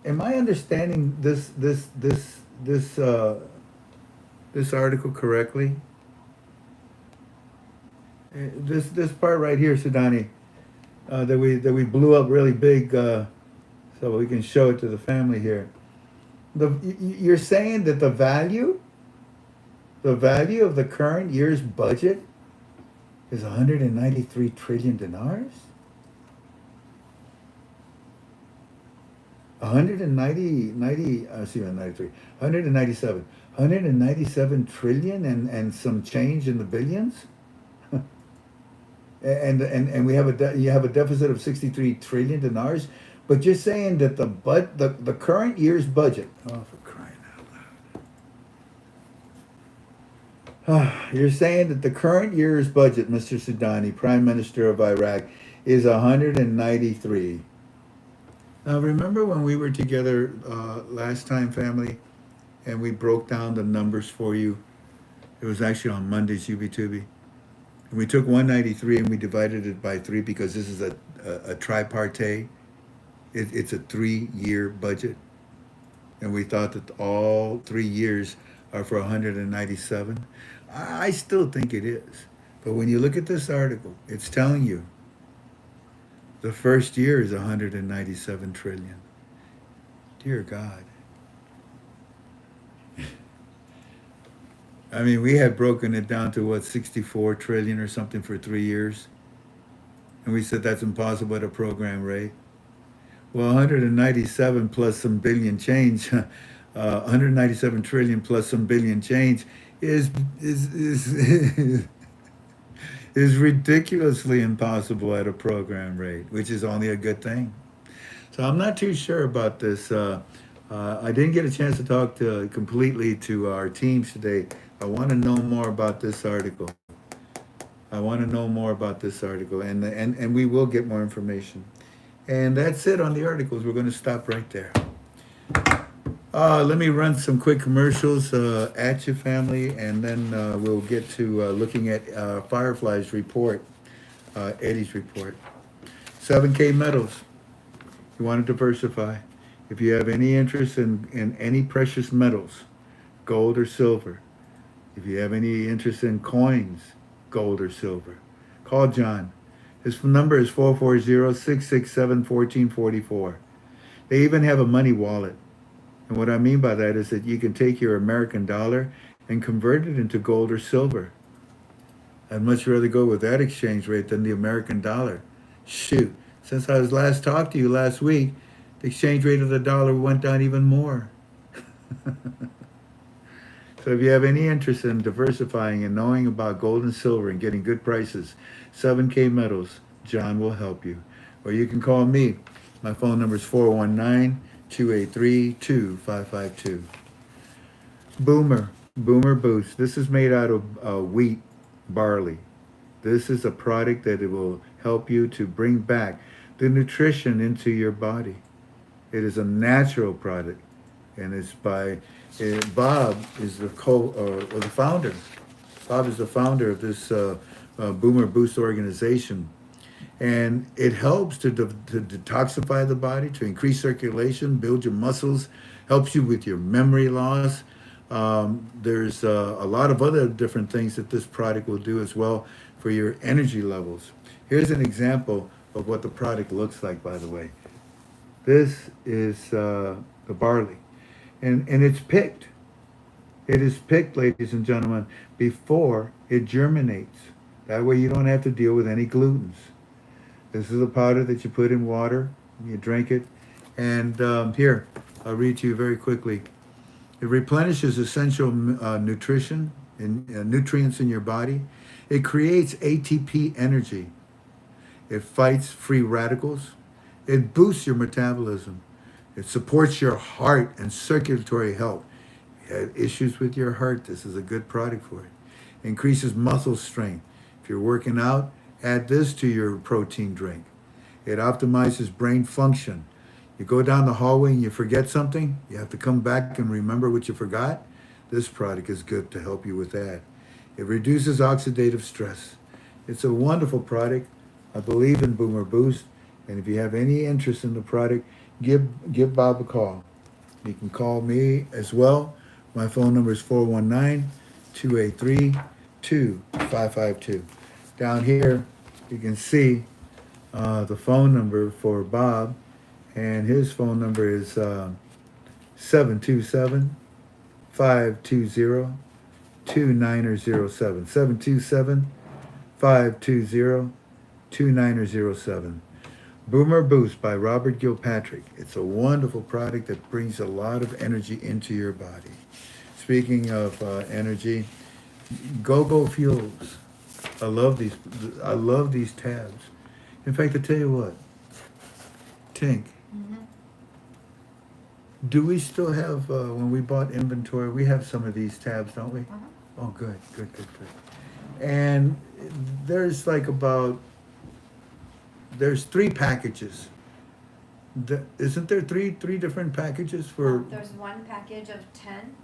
Am I understanding this article correctly? This part right here, SUDANI, that we blew up really big, so we can show it to the family here. You're saying that the value of the current year's budget is 193 trillion dinars? 197 trillion and some change in the billions? and we have you have a deficit of 63 trillion dinars, but you're saying that the current year's budget, oh, for crying out loud. You're saying that the current year's budget, Mr. SUDANI, Prime Minister of Iraq, is 193. Now, remember when we were together last time, family, and we broke down the numbers for you? It was actually on Monday's UB2B. And we took 193 and we divided it by 3 because this is a tripartite. It's a 3-year budget. And we thought that all 3 years are for 197. I still think it is. But when you look at this article, it's telling you the first year is 197 trillion. Dear God. I mean, we had broken it down to, what, 64 trillion or something for 3 years. And we said that's impossible at a program rate. Well, 197 plus some billion change, 197 trillion plus some billion change is ridiculously impossible at a program rate, which is only a good thing. So I'm not too sure about this. I didn't get a chance to talk completely to our teams today. I want to know more about this article. And we will get more information. And that's it on the articles. We're going to stop right there. Let me run some quick commercials at you, family, and then we'll get to looking at Firefly's report, Eddie's report. 7K metals. You want to diversify. If you have any interest in any precious metals, gold or silver, if you have any interest in coins, gold or silver, call John. His number is 440-667-1444. They even have a money wallet. And what I mean by that is that you can take your American dollar and convert it into gold or silver. I'd much rather go with that exchange rate than the American dollar. Shoot, since I was last talked to you last week, the exchange rate of the dollar went down even more. So if you have any interest in diversifying and knowing about gold and silver and getting good prices, 7K Metals, John will help you. Or you can call me My phone number is 419-283-2552. Boomer Boost. This is made out of wheat, barley. This is a product that it will help you to bring back the nutrition into your body. It is a natural product, and it's by Bob is the or the founder. Bob is the founder of this Boomer Boost organization, and it helps to detoxify the body, to increase circulation, build your muscles, helps you with your memory loss. There's a lot of other different things that this product will do as well for your energy levels. Here's an example of what the product looks like, by the way. This is the barley, and it's picked. It is picked, ladies and gentlemen, before it germinates. That way you don't have to deal with any glutens. This is a powder that you put in water, you drink it, and here, I'll read to you very quickly. It replenishes essential nutrition and nutrients in your body. It creates ATP energy. It fights free radicals. It boosts your metabolism. It supports your heart and circulatory health. If you have issues with your heart, this is a good product for it. Increases muscle strength. If you're working out, add this to your protein drink. It optimizes brain function. You go down the hallway and you forget something, you have to come back and remember what you forgot. This product is good to help you with that. It reduces oxidative stress. It's a wonderful product. I believe in Boomer Boost. And if you have any interest in the product, give Bob a call. You can call me as well. My phone number is 419-283-2552. Down here, you can see the phone number for Bob, and his phone number is 727-520-2907. 727-520-2907. Boomer Boost by Robert Gilpatrick. It's a wonderful product that brings a lot of energy into your body. Speaking of energy, Go Fuels. I love these tabs. In fact, I tell you what, Tink, do we still have, when we bought inventory, we have some of these tabs, don't we? Oh, good. And there's there's 3 packages. Isn't there three different packages for? There's one package of 10.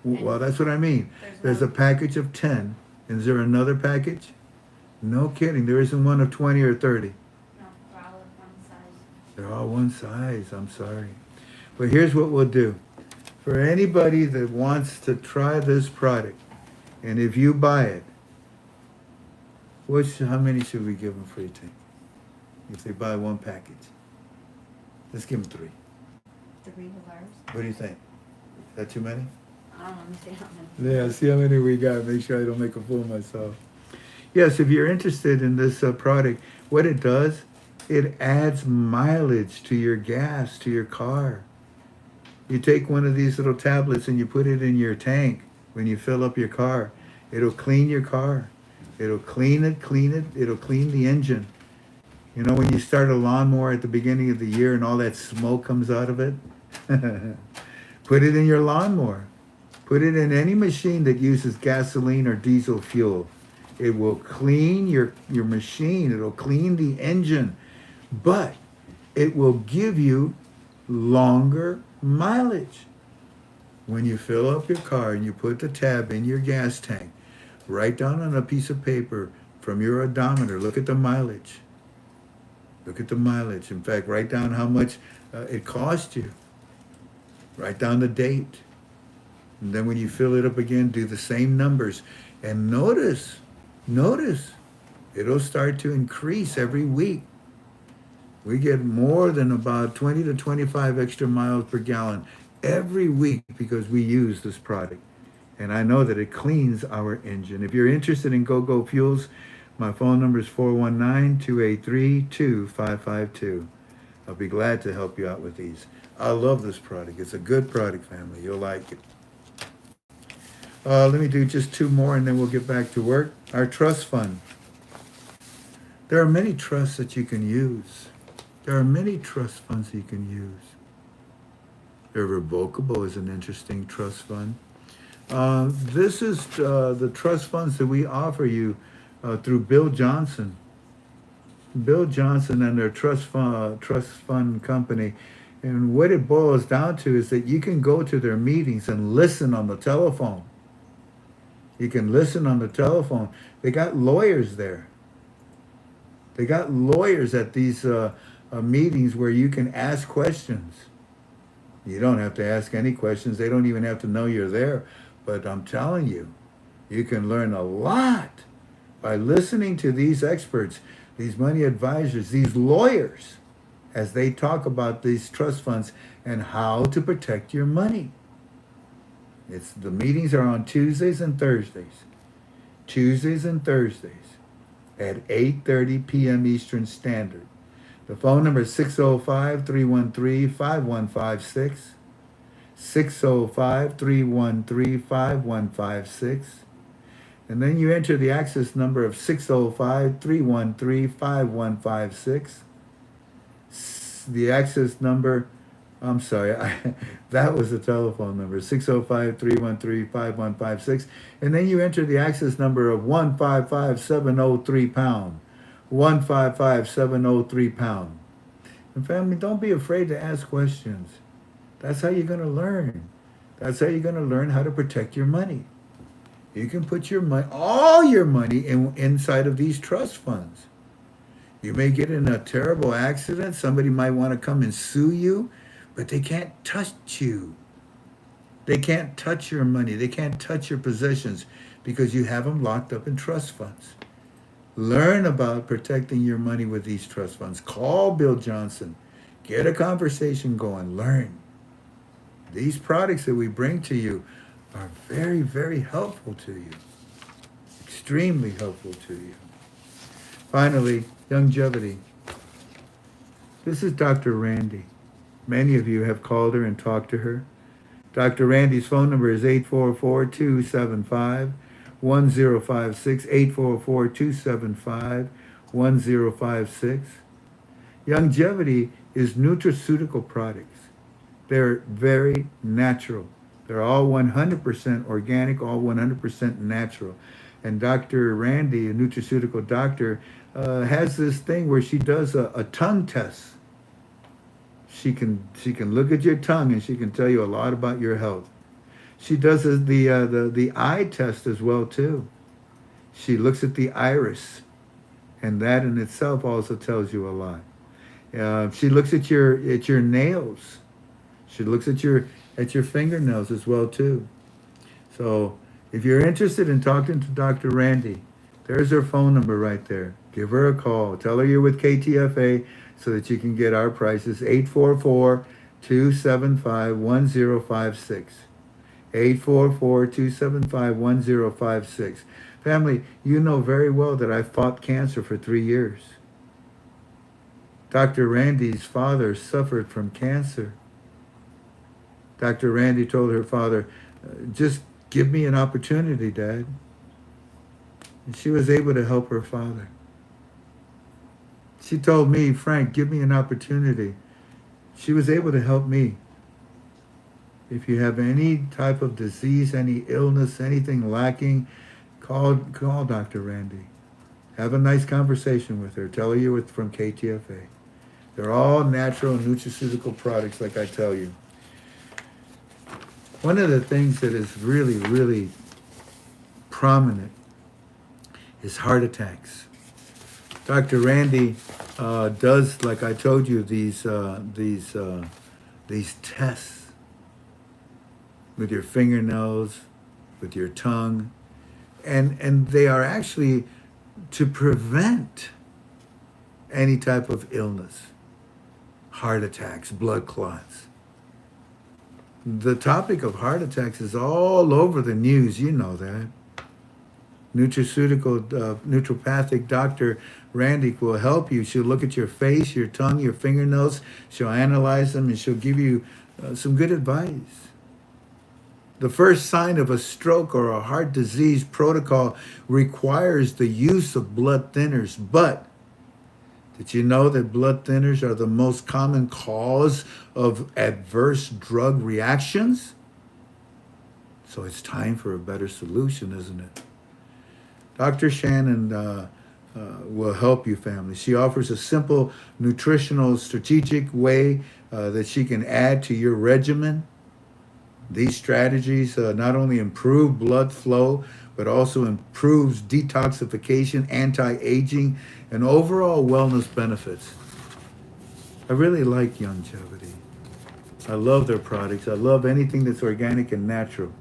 Well, that's what I mean. There's a package of 10. Is there another package? No kidding. There isn't one of 20 or 30. No, they're all of one size. They're all one size. I'm sorry. But here's what we'll do. For anybody that wants to try this product, and if you buy it, how many should we give them free, Tink? If they buy one package. Let's give them 3. 3 bars. What do you think? Is that too many? I don't know, let me see how many. Yeah, see how many we got. Make sure I don't make a fool of myself. Yes, if you're interested in this product, what it does, it adds mileage to your gas, to your car. You take one of these little tablets and you put it in your tank when you fill up your car. It'll clean your car. It'll clean it. It'll clean the engine. You know, when you start a lawnmower at the beginning of the year and all that smoke comes out of it, put it in your lawnmower. Put it in any machine that uses gasoline or diesel fuel. It will clean your machine. It'll clean the engine. But it will give you longer mileage. When you fill up your car and you put the tab in your gas tank, write down on a piece of paper from your odometer, look at the mileage. Look at the mileage. In fact, write down how much it cost you. Write down the date. And then when you fill it up again, do the same numbers. And notice, it'll start to increase every week. We get more than about 20 to 25 extra miles per gallon every week because we use this product. And I know that it cleans our engine. If you're interested in Go Fuels, my phone number is 419-283-2552. I'll be glad to help you out with these. I love this product. It's a good product, family. You'll like it. Let me do just 2 more and then we'll get back to work. Our trust fund. There are many trusts that you can use. There are many trust funds you can use. Irrevocable is an interesting trust fund. This is the trust funds that we offer you through Bill Johnson. Bill Johnson and their trust fund company. And what it boils down to is that you can go to their meetings and listen on the telephone. You can listen on the telephone. They got lawyers there. They got lawyers at these meetings where you can ask questions. You don't have to ask any questions. They don't even have to know you're there. But I'm telling you, you can learn a lot by listening to these experts, these money advisors, these lawyers, as they talk about these trust funds and how to protect your money. The meetings are on Tuesdays and Thursdays. Tuesdays and Thursdays at 8:30 p.m. Eastern Standard. The phone number is 605-313-5156. 605-313-5156. And then you enter the access number of 605-313-5156. The access number, I'm sorry, that was the telephone number, 605-313-5156. And then you enter the access number of 155-703-pound. 155-703-pound. And family, don't be afraid to ask questions. That's how you're going to learn. That's how you're going to learn how to protect your money. You can put your money, all your money, inside of these trust funds. You may get in a terrible accident. Somebody might want to come and sue you, but they can't touch you. They can't touch your money. They can't touch your possessions because you have them locked up in trust funds. Learn about protecting your money with these trust funds. Call Bill Johnson. Get a conversation going. Learn. These products that we bring to you are very, very helpful to you. Extremely helpful to you. Finally, longevity. This is Dr. Randy. Many of you have called her and talked to her. Dr. Randy's phone number is 844-275-1056, 844-275-1056. Longevity is nutraceutical products. They're very natural. They're all 100% organic, all 100% natural. And Dr. Randy, a nutraceutical doctor, has this thing where she does a tongue test. She can look at your tongue and she can tell you a lot about your health. She does the eye test as well too. She looks at the iris, and that in itself also tells you a lot. She looks at your nails. She looks at your fingernails as well too. So if you're interested in talking to Dr. Randy, there's her phone number right there. Give her a call. Tell her you're with KTFA so that you can get our prices. 844-275-1056. 844-275-1056. Family, you know very well that I fought cancer for 3 years. Dr. Randy's father suffered from cancer. Dr. Randy told her father, just give me an opportunity, Dad. And she was able to help her father. She told me, Frank, give me an opportunity. She was able to help me. If you have any type of disease, any illness, anything lacking, call Dr. Randy. Have a nice conversation with her. Tell her you're from KTFA. They're all natural nutraceutical products, like I tell you. One of the things that is really, really prominent is heart attacks. Dr. Randy does, like I told you, these tests with your fingernails, with your tongue, and they are actually to prevent any type of illness, heart attacks, blood clots. The topic of heart attacks is all over the news, you know that. Naturopathic Dr. Randy will help you. She'll look at your face, your tongue, your fingernails. She'll analyze them and she'll give you some good advice. The first sign of a stroke or a heart disease protocol requires the use of blood thinners, but Did you know that blood thinners are the most common cause of adverse drug reactions? So it's time for a better solution, isn't it? Dr. Shannon will help you, family. She offers a simple nutritional strategic way that she can add to your regimen. These strategies not only improve blood flow, but also improves detoxification, anti-aging, and overall wellness benefits. I really like Longevity. I love their products. I love anything that's organic and natural.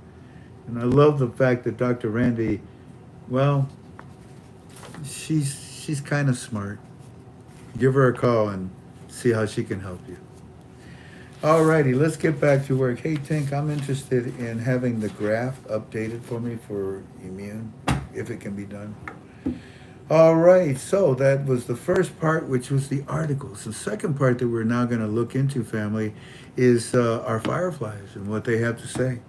And I love the fact that Dr. Randy, well, she's kind of smart. Give her a call and see how she can help you. Alrighty, let's get back to work. Hey, Tink, I'm interested in having the graph updated for me for immune, if it can be done. All right, so that was the first part, which was the articles. The second part that we're now going to look into, family, is our Fireflies and what they have to say.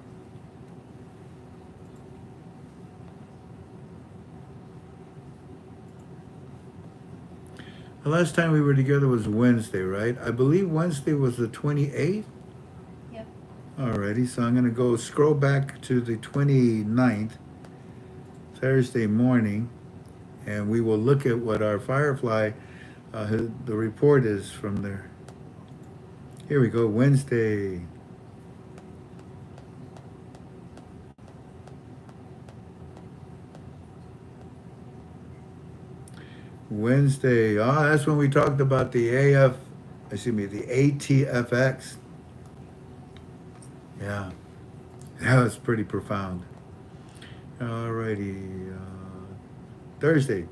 The last time we were together was Wednesday, right? I believe Wednesday was the 28th. Yep. Alrighty, so I'm going to go scroll back to the 29th, Thursday morning, and we will look at what our Firefly, the report is from there. Here we go, Wednesday. Wednesday, that's when we talked about the the ATFX. Yeah, that was pretty profound. Alrighty, Thursday,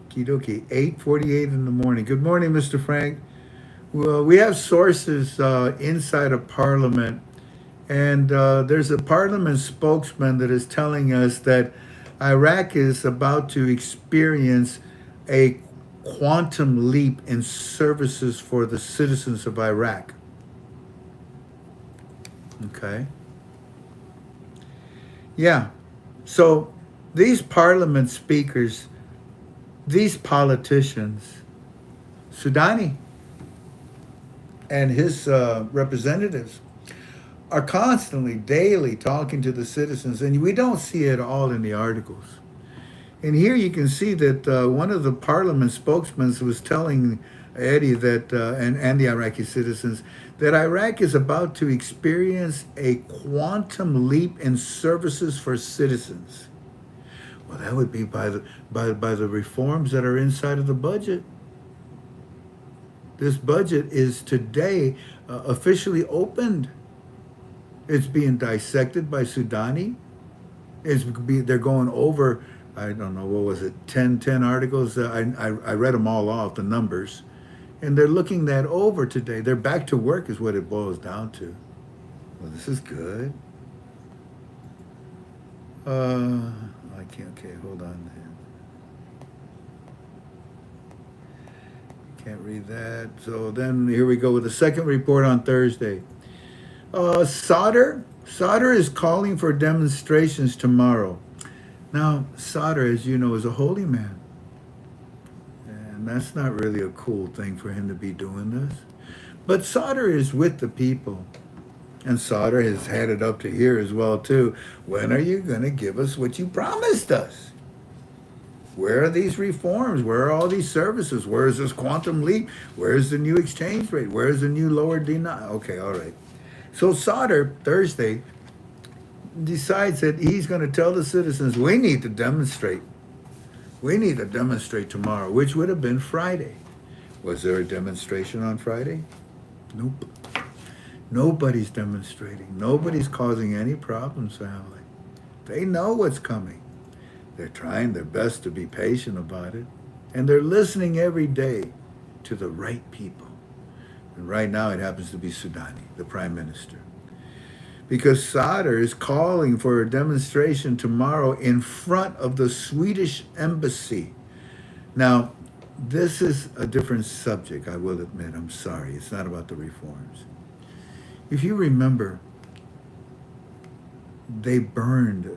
Kidoki, 8:48 in the morning. Good morning, Mr. Frank. Well, we have sources inside of Parliament, and there's a Parliament spokesman that is telling us that Iraq is about to experience a quantum leap in services for the citizens of Iraq. Okay. Yeah. So these parliament speakers, these politicians, SUDANI and his representatives, are constantly, daily talking to the citizens, and we don't see it all in the articles. And here you can see that one of the parliament spokesmen was telling Eddie that, and the Iraqi citizens, that Iraq is about to experience a quantum leap in services for citizens. Well, that would be by the reforms that are inside of the budget. This budget is today officially opened. It's being dissected by SUDANI. They're going over, I don't know, what was it, 10 articles? I read them all off, the numbers. And they're looking that over today. They're back to work is what it boils down to. Well, this is good. Okay, hold on. Can't read that. So then here we go with the second report on Thursday. Sadr is calling for demonstrations tomorrow. Now, Sadr, as you know, is a holy man. And that's not really a cool thing for him to be doing this. But Sadr is with the people. And Sadr has had it up to here as well, too. When are you going to give us what you promised us? Where are these reforms? Where are all these services? Where is this quantum leap? Where is the new exchange rate? Where is the new lower denial? Okay, all right. So Sadr, Thursday, decides that he's going to tell the citizens, we need to demonstrate. We need to demonstrate tomorrow, which would have been Friday. Was there a demonstration on Friday? Nope. Nobody's demonstrating. Nobody's causing any problems, family. They know what's coming. They're trying their best to be patient about it. And they're listening every day to the right people. And right now it happens to be SUDANI, the Prime Minister. Because Sadr is calling for a demonstration tomorrow in front of the Swedish embassy. Now, this is a different subject, I will admit. I'm sorry. It's not about the reforms. If you remember, they burned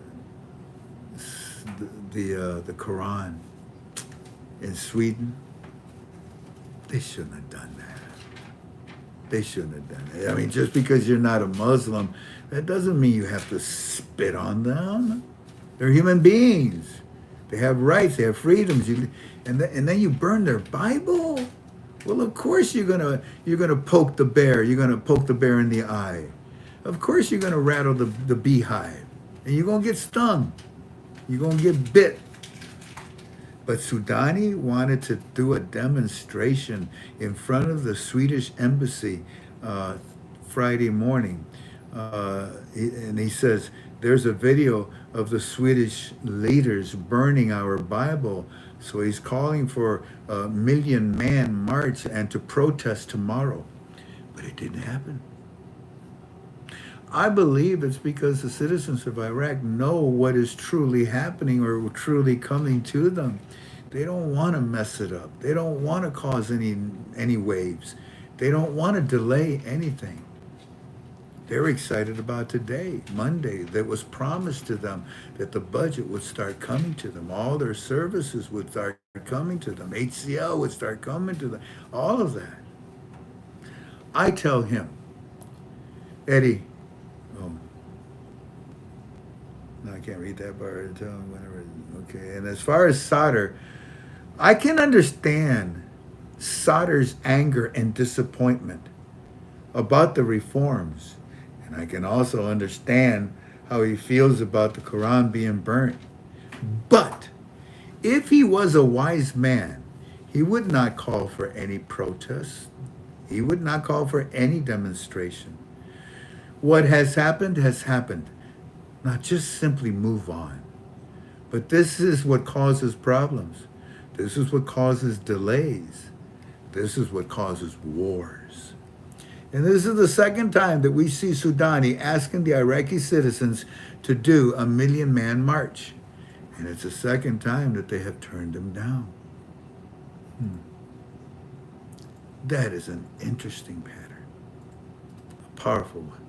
the Quran in Sweden. They shouldn't have done that. They shouldn't have done it. I mean, just because you're not a Muslim, that doesn't mean you have to spit on them. They're human beings. They have rights. They have freedoms. And then you burn their Bible. Well, of course you're gonna poke the bear. You're gonna poke the bear in the eye. Of course you're gonna rattle the beehive, and you're gonna get stung. You're gonna get bit. But Sudani wanted to do a demonstration in front of the Swedish embassy Friday morning. And he says, there's a video of the Swedish leaders burning our Bible. So he's calling for a 1 million man march and to protest tomorrow. But it didn't happen. I believe it's because the citizens of Iraq know what is truly happening or truly coming to them. They don't want to mess it up. They don't want to cause any waves. They don't want to delay anything. They're excited about today, Monday, that was promised to them that the budget would start coming to them. All their services would start coming to them. HCL would start coming to them. All of that. I tell him, Eddie, no, I can't read that part. Tell him whenever. Okay, and as far as Solder, I can understand Solder's anger and disappointment about the reforms. And I can also understand how he feels about the Quran being burnt. But if he was a wise man, he would not call for any protests. He would not call for any demonstration. What has happened has happened. Now just simply move on. But this is what causes problems. This is what causes delays. This is what causes wars. And this is the second time that we see Sudani asking the Iraqi citizens to do a 1 million man march. And it's the second time that they have turned them down. That is an interesting pattern. A powerful one.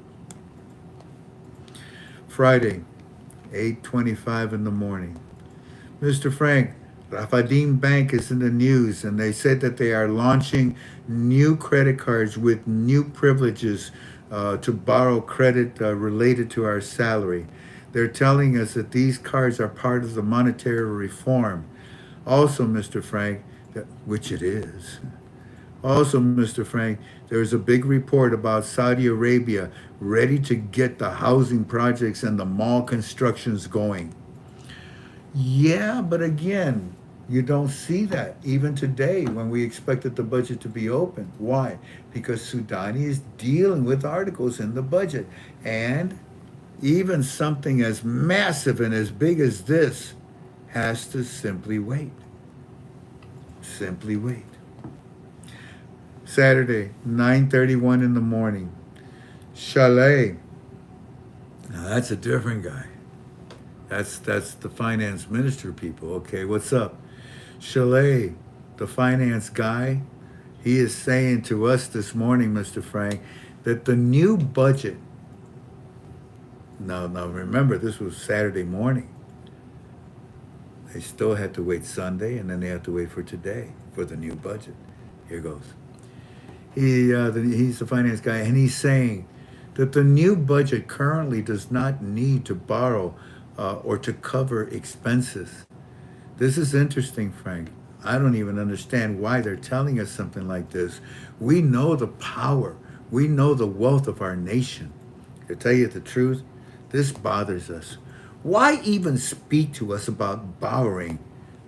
Friday, 8:25 in the morning. Mr. Frank, Rafadim Bank is in the news, and they said that they are launching new credit cards with new privileges to borrow credit related to our salary. They're telling us that these cards are part of the monetary reform. Also, Mr. Frank, which it is. Also, Mr. Frank, there's a big report about Saudi Arabia ready to get the housing projects and the mall constructions going. Yeah, but again, you don't see that even today when we expected the budget to be open. Why? Because Sudani is dealing with articles in the budget. And even something as massive and as big as this has to simply wait. Simply wait. Saturday, 9:31 in the morning. Chalet. Now that's a different guy. That's the finance minister people. Okay, what's up? Chalet, the finance guy, he is saying to us this morning, Mr. Frank, that the new budget, now remember, this was Saturday morning. They still had to wait Sunday, and then they have to wait for today for the new budget. Here goes. He's the finance guy, and he's saying that the new budget currently does not need to borrow or to cover expenses. This is interesting, Frank. I don't even understand why they're telling us something like this. We know the power. We know the wealth of our nation. To tell you the truth, this bothers us. Why even speak to us about borrowing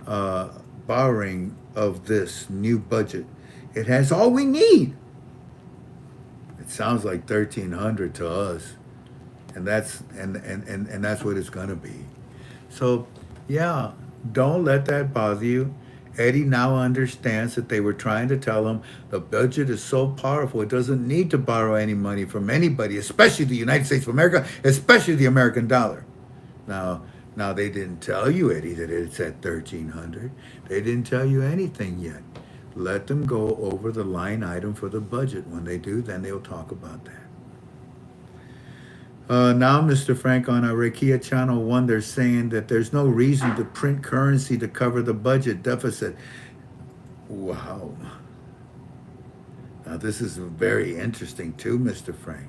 of this new budget? It has all we need. It sounds like 1,300 to us, and that's what it's gonna be. So, yeah, don't let that bother you. Eddie now understands that they were trying to tell him the budget is so powerful it doesn't need to borrow any money from anybody, especially the United States of America, especially the American dollar. Now they didn't tell you, Eddie, that it's at 1,300. They didn't tell you anything yet. Let them go over the line item for the budget. When they do, then they'll talk about that. Now, Mr. Frank, on Iraqi Channel 1, they're saying that there's no reason to print currency to cover the budget deficit. Wow. Now, this is very interesting too, Mr. Frank.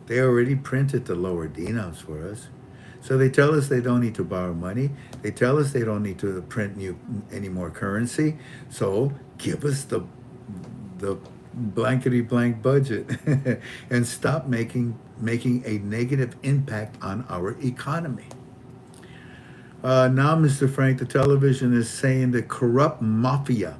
They already printed the lower denums for us. So they tell us they don't need to borrow money. They tell us they don't need to print any more currency. So give us the blankety blank budget and stop making a negative impact on our economy. Now, Mr. Frank, the television is saying the corrupt mafia.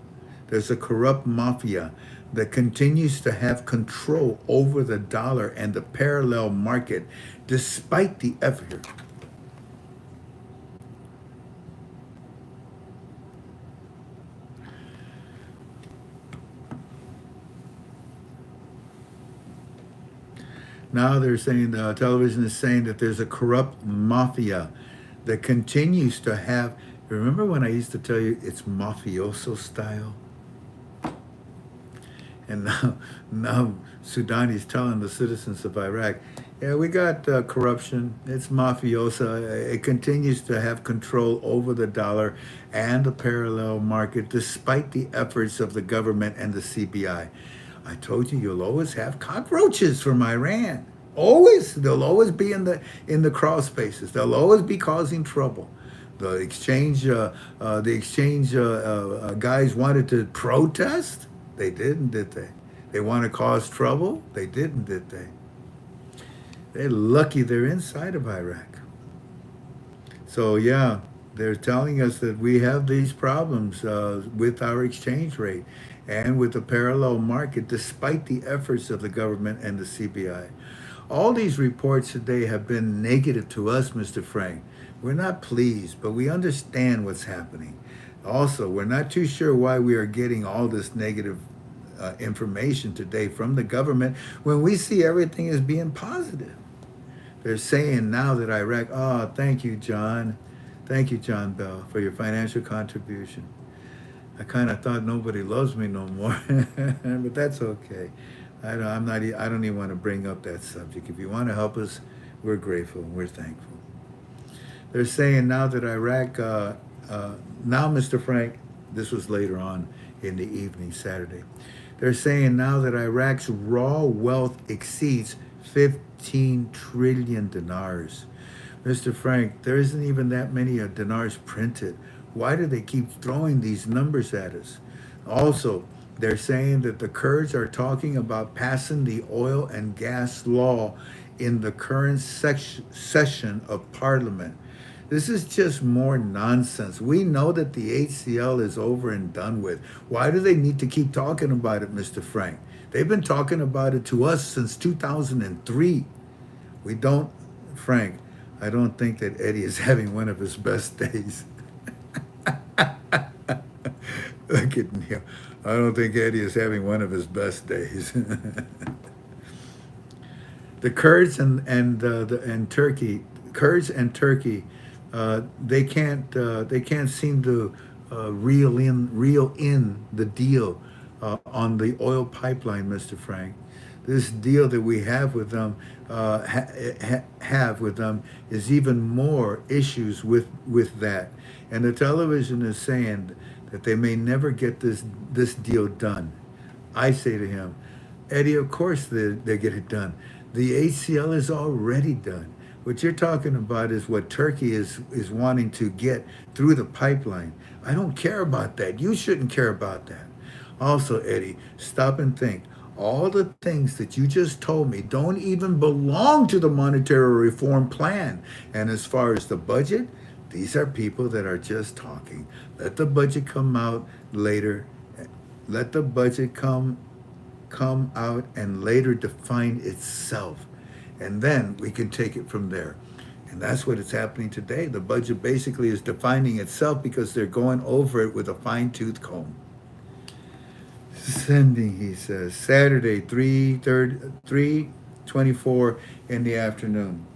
There's a corrupt mafia that continues to have control over the dollar and the parallel market despite the effort. Now they're saying, the television is saying that there's a corrupt mafia that continues to have, remember when I used to tell you it's mafioso style? And now SUDANI is telling the citizens of Iraq, yeah, we got corruption. It's mafiosa. It continues to have control over the dollar and the parallel market, despite the efforts of the government and the CBI. I told you, you'll always have cockroaches from Iran. Always, they'll always be in the crawl spaces. They'll always be causing trouble. The exchange guys wanted to protest. They didn't, did they? They want to cause trouble. They didn't, did they? They're lucky they're inside of Iraq. So yeah, they're telling us that we have these problems with our exchange rate and with the parallel market, despite the efforts of the government and the CBI. All these reports today have been negative to us, Mr. Frank. We're not pleased, but we understand what's happening. Also, we're not too sure why we are getting all this negative information today from the government when we see everything as being positive. They're saying now that Iraq, oh, thank you, John. Thank you, John Bell, for your financial contribution. I kind of thought nobody loves me no more, but that's okay. I don't even want to bring up that subject. If you want to help us, we're grateful and we're thankful. They're saying now that Iraq, now, Mr. Frank, this was later on in the evening, Saturday. They're saying now that Iraq's raw wealth exceeds 15 trillion dinars. Mr. Frank, there isn't even that many dinars printed. Why do they keep throwing these numbers at us? Also, they're saying that the Kurds are talking about passing the oil and gas law in the current session of parliament. This is just more nonsense. We know that the HCL is over and done with. Why do they need to keep talking about it, Mr. Frank? They've been talking about it to us since 2003. We don't, Frank, I don't think that Eddie is having one of his best days. Look at Neil. I don't think Eddie is having one of his best days. The Kurds and Turkey, they can't seem to reel in the deal on the oil pipeline, Mr. Frank. This deal that we have with them is even more issues with that. And the television is saying that they may never get this deal done. I say to him, Eddie, of course they get it done. The HCL is already done. What you're talking about is what Turkey is wanting to get through the pipeline. I don't care about that. You shouldn't care about that. Also, Eddie, stop and think. All the things that you just told me don't even belong to the monetary reform plan. And as far as the budget, these are people that are just talking. Let the budget come out later. Let the budget come out and later define itself. And then we can take it from there. And that's what is happening today. The budget basically is defining itself because they're going over it with a fine-tooth comb. Sending, he says, Saturday, 3:24 in the afternoon.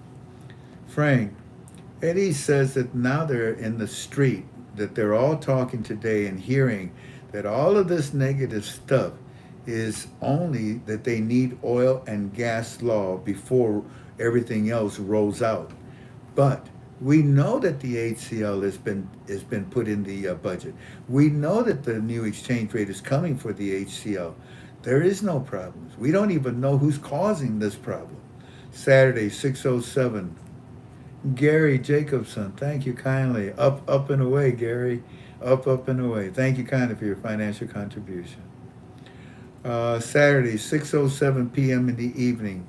Frank, Eddie says that now they're in the street, that they're all talking today and hearing that all of this negative stuff is only that they need oil and gas law before everything else rolls out. But we know that the HCL has been put in the budget. We know that the new exchange rate is coming for the HCL. There is no problems. We don't even know who's causing this problem. Saturday, 6:07. Gary Jacobson, thank you kindly. Up and away, Gary. Up and away. Thank you kindly for your financial contribution. Saturday, 6:07 p.m. in the evening.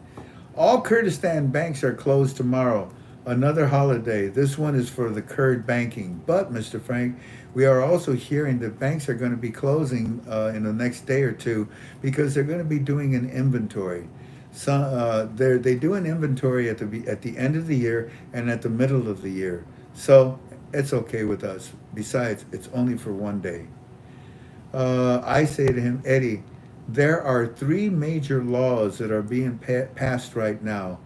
All Kurdistan banks are closed tomorrow. Another holiday. This one is for the Kurd banking. But, Mr. Frank, we are also hearing that banks are going to be closing in the next day or two because they're going to be doing an inventory. So they do an inventory at the end of the year and at the middle of the year. So it's okay with us. Besides, it's only for one day. I say to him, Eddie, there are 3 major laws that are being passed right now.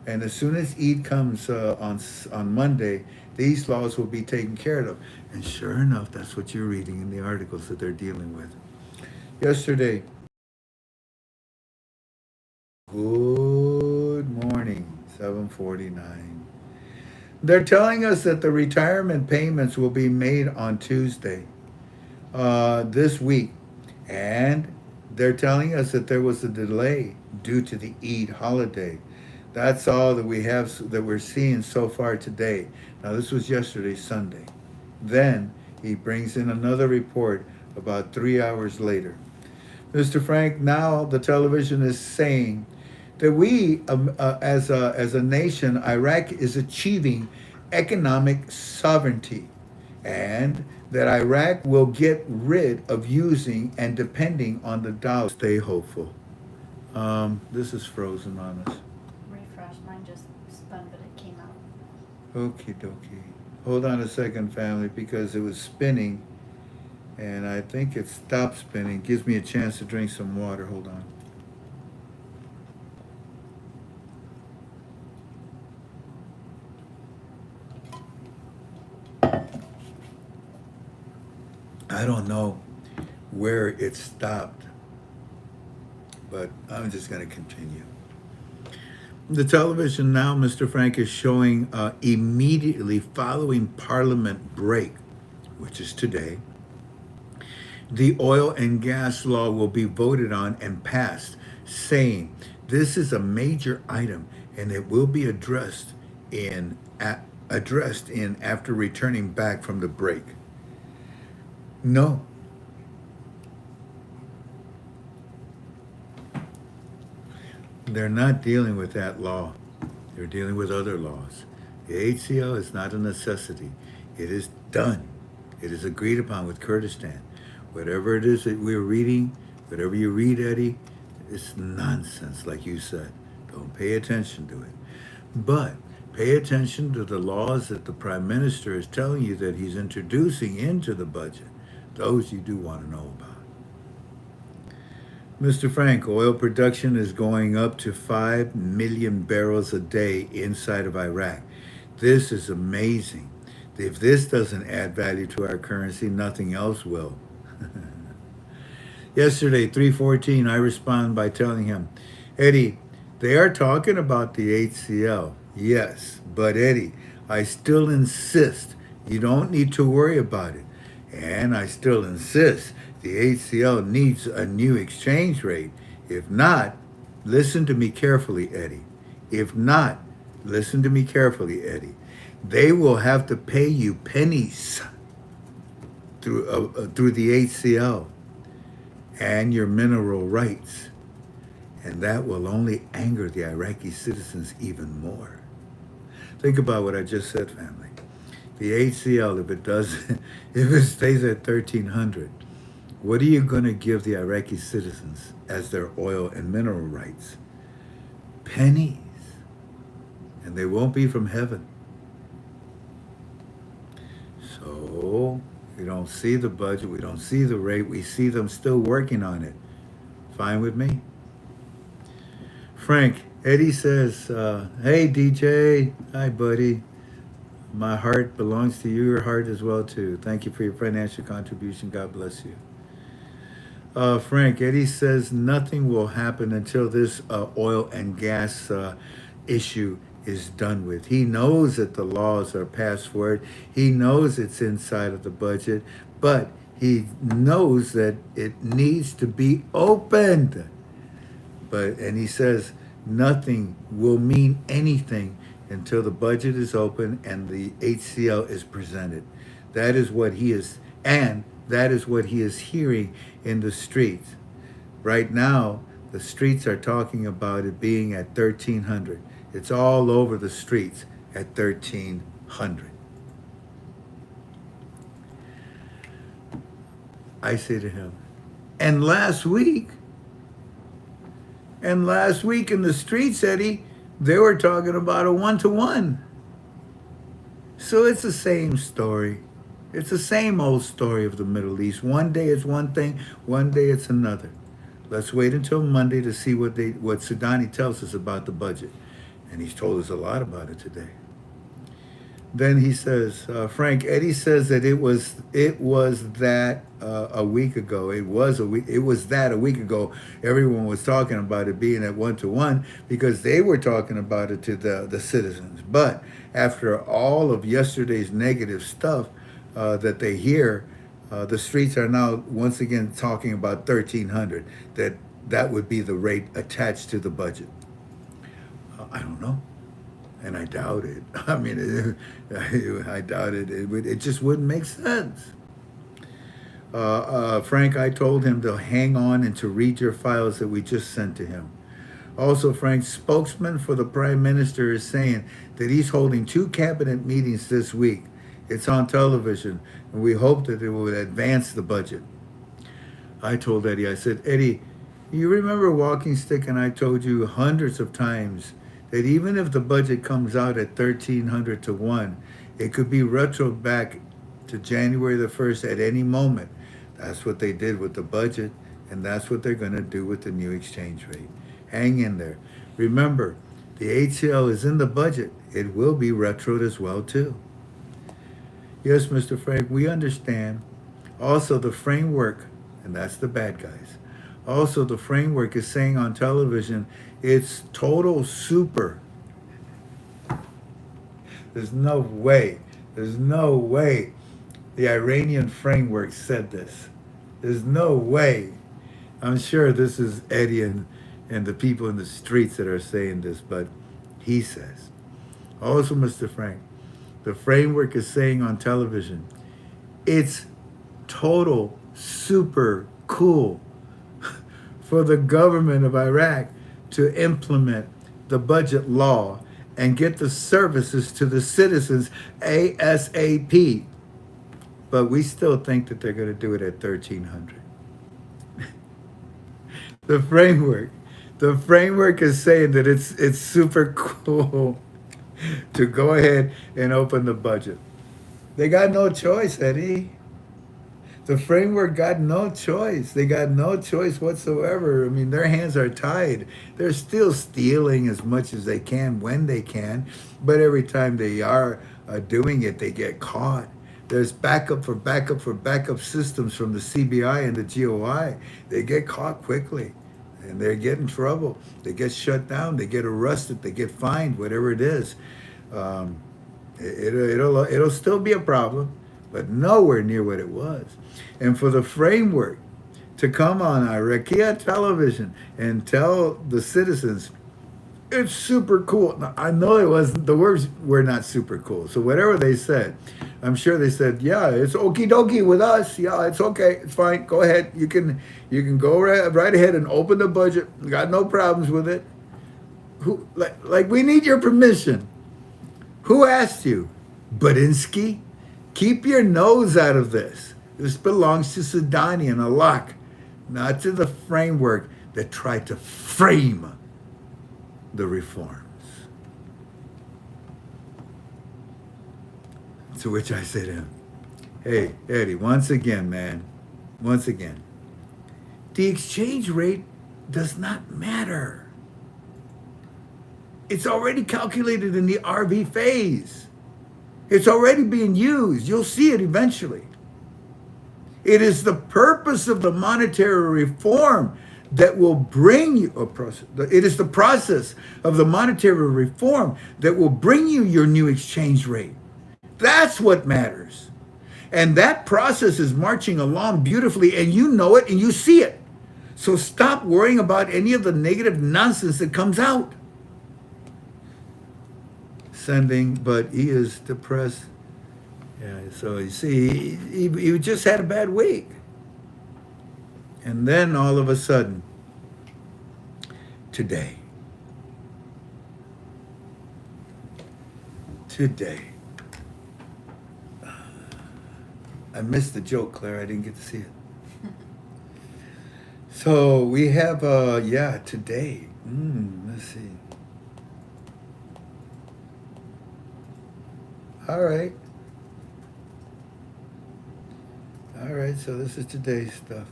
And as soon as Eid comes on Monday, these laws will be taken care of. And sure enough, that's what you're reading in the articles that they're dealing with. Yesterday, good morning, 7:49. They're telling us that the retirement payments will be made on Tuesday this week. And they're telling us that there was a delay due to the Eid holiday. That's all that we have, that we're seeing so far today. Now, this was yesterday, Sunday. Then he brings in another report about 3 hours later. Mr. Frank, now the television is saying that we, as a nation, Iraq is achieving economic sovereignty, and that Iraq will get rid of using and depending on the dollar. Stay hopeful. This is frozen on us. Refresh, mine just spun, but it came out. Okie dokie. Hold on a second, family, because it was spinning, and I think it stopped spinning. Gives me a chance to drink some water. Hold on. I don't know where it stopped, but I'm just going to continue. The television now, Mr. Frank, is showing immediately following Parliament break, which is today, the oil and gas law will be voted on and passed, saying this is a major item and it will be addressed in after returning back from the break. No. They're not dealing with that law. They're dealing with other laws. The HCL is not a necessity. It is done. It is agreed upon with Kurdistan. Whatever it is that we're reading, whatever you read, Eddie, it's nonsense, like you said. Don't pay attention to it. But pay attention to the laws that the Prime Minister is telling you that he's introducing into the budget. Those you do want to know about. Mr. Frank, oil production is going up to 5 million barrels a day inside of Iraq. This is amazing. If this doesn't add value to our currency, nothing else will. Yesterday, 3:14, I respond by telling him, Eddie, they are talking about the HCL. Yes, but Eddie, I still insist you don't need to worry about it. And I still insist the HCL needs a new exchange rate. If not, listen to me carefully, Eddie. If not, listen to me carefully, Eddie. They will have to pay you pennies through the HCL and your mineral rights. And that will only anger the Iraqi citizens even more. Think about what I just said, family. The HCL, if it stays at 1,300, what are you going to give the Iraqi citizens as their oil and mineral rights? Pennies. And they won't be from heaven. So we don't see the budget, we don't see the rate, we see them still working on it. Fine with me? Frank, Eddie says, hey DJ, hi buddy. My heart belongs to you, your heart as well too. Thank you for your financial contribution. God bless you. Frank, Eddie says nothing will happen until this oil and gas issue is done with. He knows that the laws are passed for it. He knows it's inside of the budget, but He knows that it needs to be opened. And he says nothing will mean anything until the budget is open and the HCL is presented. That is what he is, and that is what he is hearing in the streets. Right now, the streets are talking about it being at 1,300. It's all over the streets at 1,300. I say to him, and last week in the streets, Eddie, they were talking about a 1-to-1. So it's the same story. It's the same old story of the Middle East. One day it's one thing, one day it's another. Let's wait until Monday to see what SUDANI tells us about the budget. And he's told us a lot about it today. Then he says, Frank, Eddie says that it was that a week ago. It was that a week ago. Everyone was talking about it being at 1-to-1 because they were talking about it to the citizens. But after all of yesterday's negative stuff that they hear, the streets are now once again talking about 1,300. That would be the rate attached to the budget. I don't know. And I doubt it. I mean, I doubt it. It just wouldn't make sense. Frank, I told him to hang on and to read your files that we just sent to him. Also, Frank, spokesman for the Prime Minister is saying that he's holding 2 cabinet meetings this week. It's on television, and we hope that it will advance the budget. I told Eddie, I said, Eddie, you remember Walking Stick and I told you hundreds of times that even if the budget comes out at 1,300 to 1, it could be retro back to January the 1st at any moment. That's what they did with the budget, and that's what they're going to do with the new exchange rate. Hang in there. Remember, the HCL is in the budget. It will be retroed as well, too. Yes, Mr. Frank, we understand. Also, the framework, and that's the bad guys. Also, the framework is saying on television, it's total super. There's no way the Iranian framework said this. There's no way. I'm sure this is Eddie and the people in the streets that are saying this, but he says. Also, Mr. Frank, the framework is saying on television, it's total super cool for the government of Iraq to implement the budget law and get the services to the citizens ASAP. But we still think that they're going to do it at 1,300. The framework is saying that it's super cool to go ahead and open the budget. They got no choice, Eddie. The framework got no choice. They got no choice whatsoever. I mean, their hands are tied. They're still stealing as much as they can when they can, but every time they are doing it, they get caught. There's backup systems from the CBI and the GOI. They get caught quickly, and they get in trouble. They get shut down. They get arrested. They get fined, whatever it is. It'll still be a problem, but nowhere near what it was. And for the framework to come on Iraqi television and tell the citizens, it's super cool. Now, I know it wasn't, the words were not super cool. So whatever they said, I'm sure they said, yeah, it's okie dokie with us. Yeah, it's okay. It's fine. Go ahead. You can go right ahead and open the budget. Got no problems with it. Like we need your permission. Who asked you? Badinsky? Keep your nose out of this. This belongs to SUDANI and Iraq, not to the framework that tried to frame the reforms. To which I say to him, hey, Eddie, once again, man, the exchange rate does not matter. It's already calculated in the RV phase. It's already being used. You'll see it eventually. It is the purpose of the monetary reform that will bring you a process. It is the process of the monetary reform that will bring you your new exchange rate. That's what matters. And that process is marching along beautifully, and you know it and you see it. So stop worrying about any of the negative nonsense that comes out. Sending, but he is depressed. Yeah, so you see, he just had a bad week. And then all of a sudden, today, I missed the joke, Claire. I didn't get to see it. So we have, today. Let's see. All right. All right, so this is today's stuff.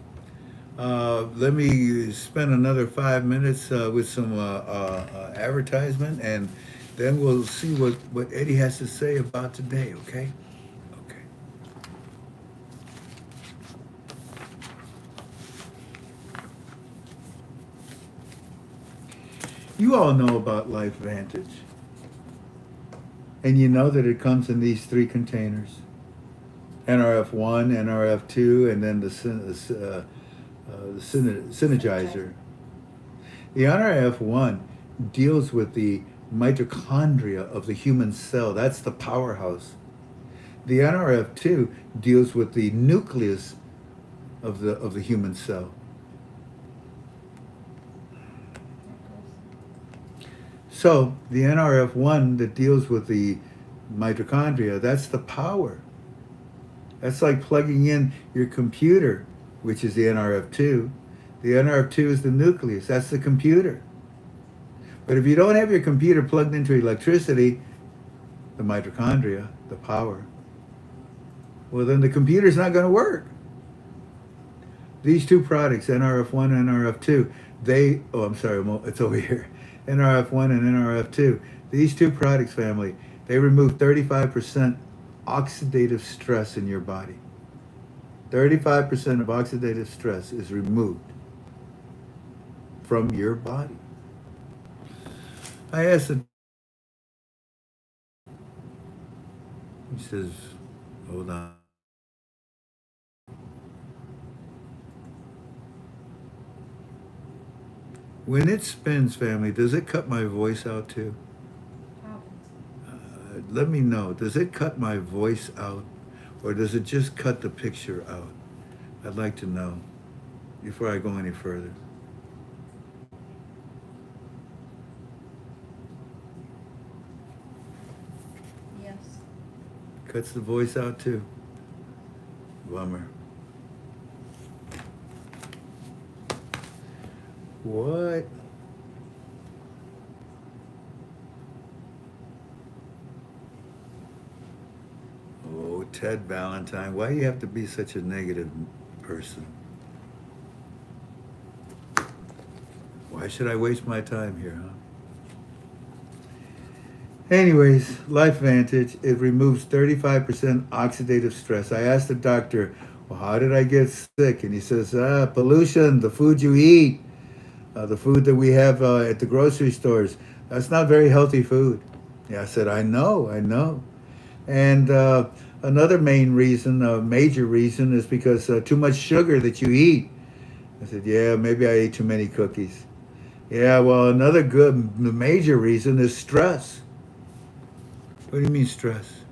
Let me spend another 5 minutes with some advertisement, and then we'll see what Eddie has to say about today, okay? Okay. You all know about Life Vantage. And you know that it comes in these 3 containers. NRF1, NRF2, and then the synergizer. The NRF1 deals with the mitochondria of the human cell. That's the powerhouse. The NRF2 deals with the nucleus of the human cell. So the NRF1 that deals with the mitochondria, that's the power. That's like plugging in your computer, which is the NRF2. The NRF2 is the nucleus. That's the computer. But if you don't have your computer plugged into electricity, the mitochondria, the power, well, then the computer's not going to work. These 2 products, NRF1 and NRF2, it's over here. NRF1 and NRF2. These 2 products, family, they remove 35% oxidative stress in your body. 35% of oxidative stress is removed from your body. I asked him, he says, hold on. When it spins, family, does it cut my voice out too? Let me know. Does it cut my voice out, or does it just cut the picture out? I'd like to know before I go any further. Yes. Cuts the voice out too. Bummer. What? Oh, Ted Valentine, why do you have to be such a negative person? Why should I waste my time here, huh? Anyways, Life Vantage, it removes 35% oxidative stress. I asked the doctor, well, how did I get sick? And he says, pollution, the food you eat, the food that we have at the grocery stores. That's not very healthy food. Yeah, I said, I know. And another major reason is because too much sugar that you eat. I said, yeah, maybe I ate too many cookies. Yeah, well, another major reason is stress. What do you mean stress?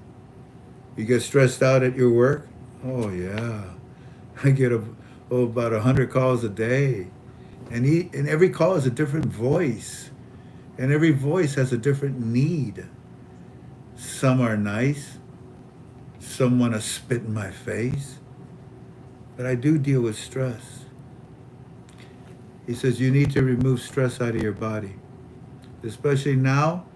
You get stressed out at your work? Oh, yeah. I get about 100 calls a day. And every call is a different voice. And every voice has a different need. Some are nice. Some want to spit in my face. But I do deal with stress. He says you need to remove stress out of your body. Especially now,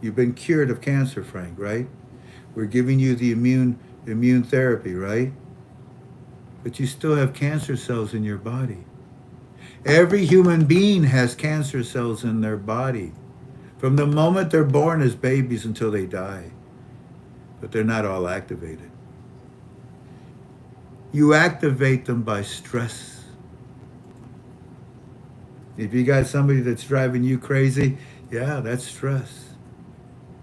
you've been cured of cancer, Frank, right? We're giving you the immune therapy, right? But you still have cancer cells in your body. Every human being has cancer cells in their body from the moment they're born as babies until they die. But they're not all activated. You activate them by stress. If you got somebody that's driving you crazy, yeah, that's stress.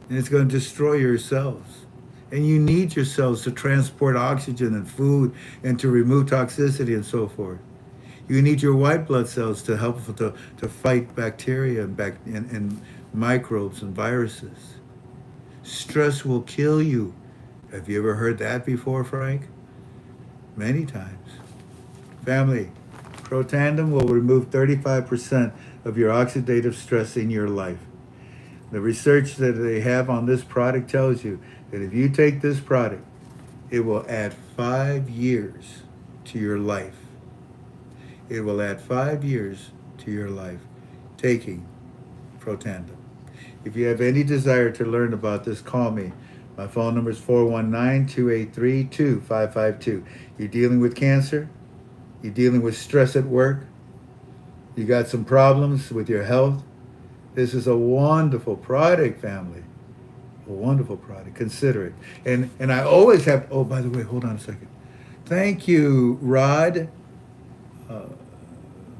And it's going to destroy your cells. And you need your cells to transport oxygen and food and to remove toxicity and so forth. You need your white blood cells to help to fight bacteria and microbes and viruses. Stress will kill you. Have you ever heard that before, Frank? Many times. Family, Protandem will remove 35% of your oxidative stress in your life. The research that they have on this product tells you that if you take this product, it will add 5 years to your life. It will add 5 years to your life taking Protandem. If you have any desire to learn about this, call me. My phone number is 419-283-2552. You're dealing with cancer? You're dealing with stress at work? You got some problems with your health? This is a wonderful product, family. A wonderful product. Consider it. And I always have, oh, by the way, hold on a second. Thank you, Rod.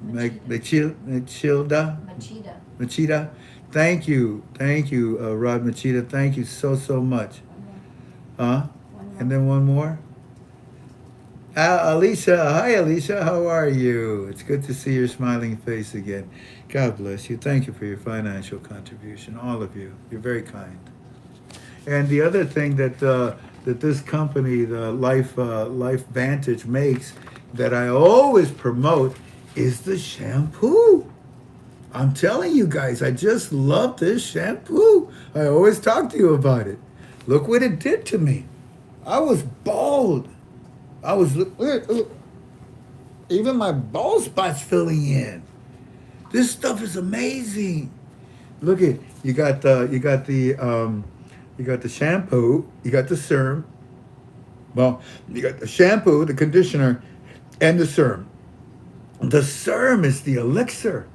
Machida. Thank you, Rod Machida. Thank you so much. And then one more. Alicia, hi Alicia, how are you? It's good to see your smiling face again. God bless you. Thank you for your financial contribution, all of you. You're very kind. And the other thing that this company, the Life Vantage, makes that I always promote is the shampoo. I'm telling you guys, I just love this shampoo. I always talk to you about it. Look what it did to me. I was bald. I was look, even my bald spots filling in. This stuff is amazing. Look at you got the shampoo, you got the serum. Well, you got the shampoo, the conditioner, and the serum. The serum is the elixir.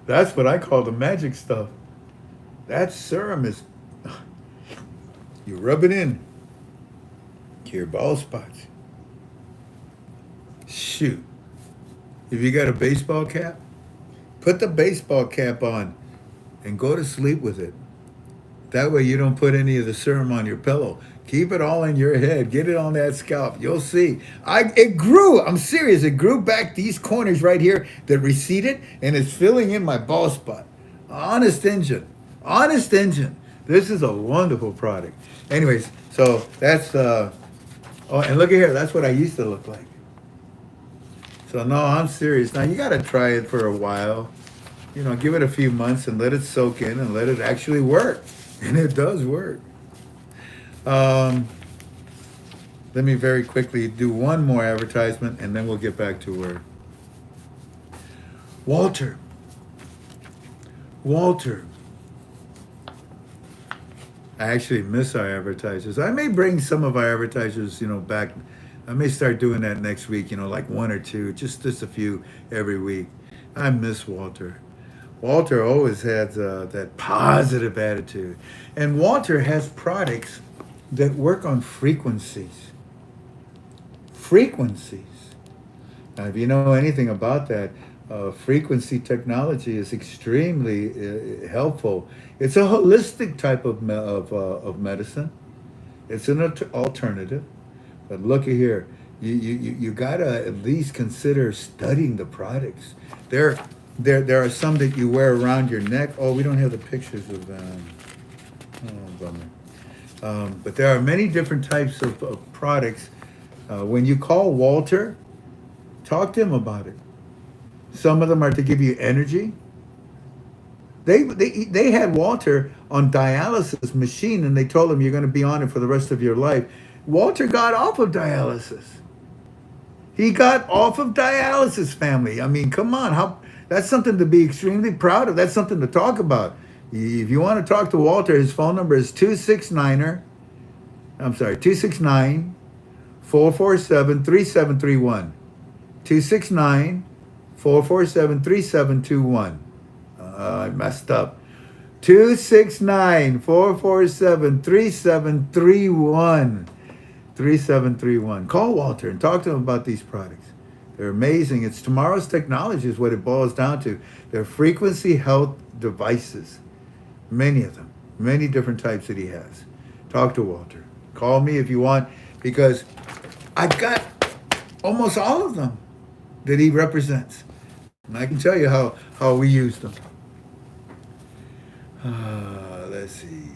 That's what I call the magic stuff. That serum is, you rub it in to your bald spots. Shoot. If you got a baseball cap, put the baseball cap on and go to sleep with it. That way you don't put any of the serum on your pillow. Keep it all in your head. Get it on that scalp. You'll see. It grew. I'm serious. It grew back these corners right here that receded, and it's filling in my bald spot. Honest engine. Honest engine. This is a wonderful product. Anyways, so that's, oh, and look at here. That's what I used to look like. So no, I'm serious. Now you got to try it for a while. You know, give it a few months and let it soak in and let it actually work. And it does work. Let me very quickly do one more advertisement and then we'll get back to work. Walter. I actually miss our advertisers. I may bring some of our advertisers, back. I may start doing that next week, like one or two, just a few every week. I miss Walter. Walter always had that positive attitude. And Walter has products that work on frequencies. Now, if you know anything about that, frequency technology is extremely helpful. It's a holistic type of medicine. It's an alternative. But look at here. You gotta at least consider studying the products. There are some that you wear around your neck. Oh, we don't have the pictures of them. Oh, bummer. But there are many different types of products. When you call Walter, talk to him about it. Some of them are to give you energy. They had Walter on dialysis machine, and they told him you're going to be on it for the rest of your life. Walter got off of dialysis. He got off of dialysis, family. I mean, come on. That's something to be extremely proud of. That's something to talk about. If you want to talk to Walter, his phone number is 269-447-3731. 269-447-3721. I messed up. 269-447-3731. 3731. Call Walter and talk to him about these products. They're amazing. It's tomorrow's technology is what it boils down to. They're frequency health devices. Many of them. Many different types that he has. Talk to Walter. Call me if you want, because I've got almost all of them that he represents. And I can tell you how we use them. Let's see.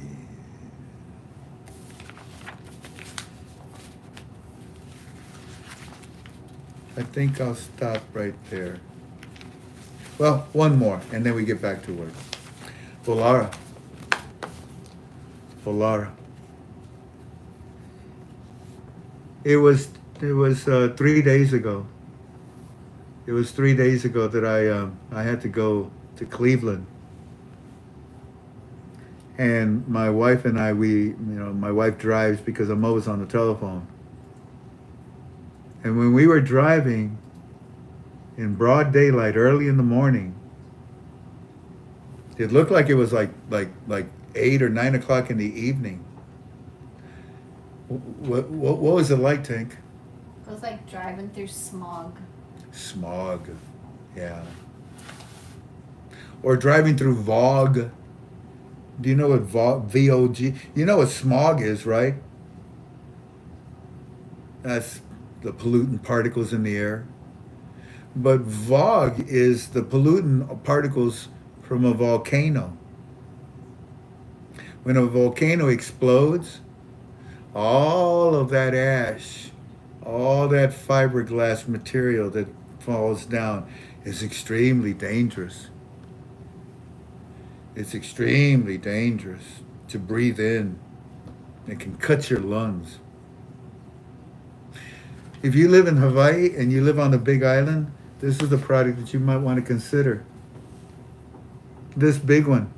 I think I'll stop right there. Well, one more, and then we get back to work. Volara. It was 3 days ago. It was 3 days ago that I had to go to Cleveland, and my wife and I, my wife drives because I'm always on the telephone. And when we were driving in broad daylight, early in the morning, it looked like it was like 8 or 9 o'clock in the evening. What was it like, Tank? It was like driving through smog. Smog, yeah. Or driving through VOG. Do you know what VOG? You know what smog is, right? That's the pollutant particles in the air. But VOG is the pollutant particles from a volcano. When a volcano explodes, all of that ash, all that fiberglass material that falls down is extremely dangerous. It's extremely dangerous to breathe in. It can cut your lungs. If you live in Hawaii and you live on the Big Island, this is a product that you might want to consider. This big one.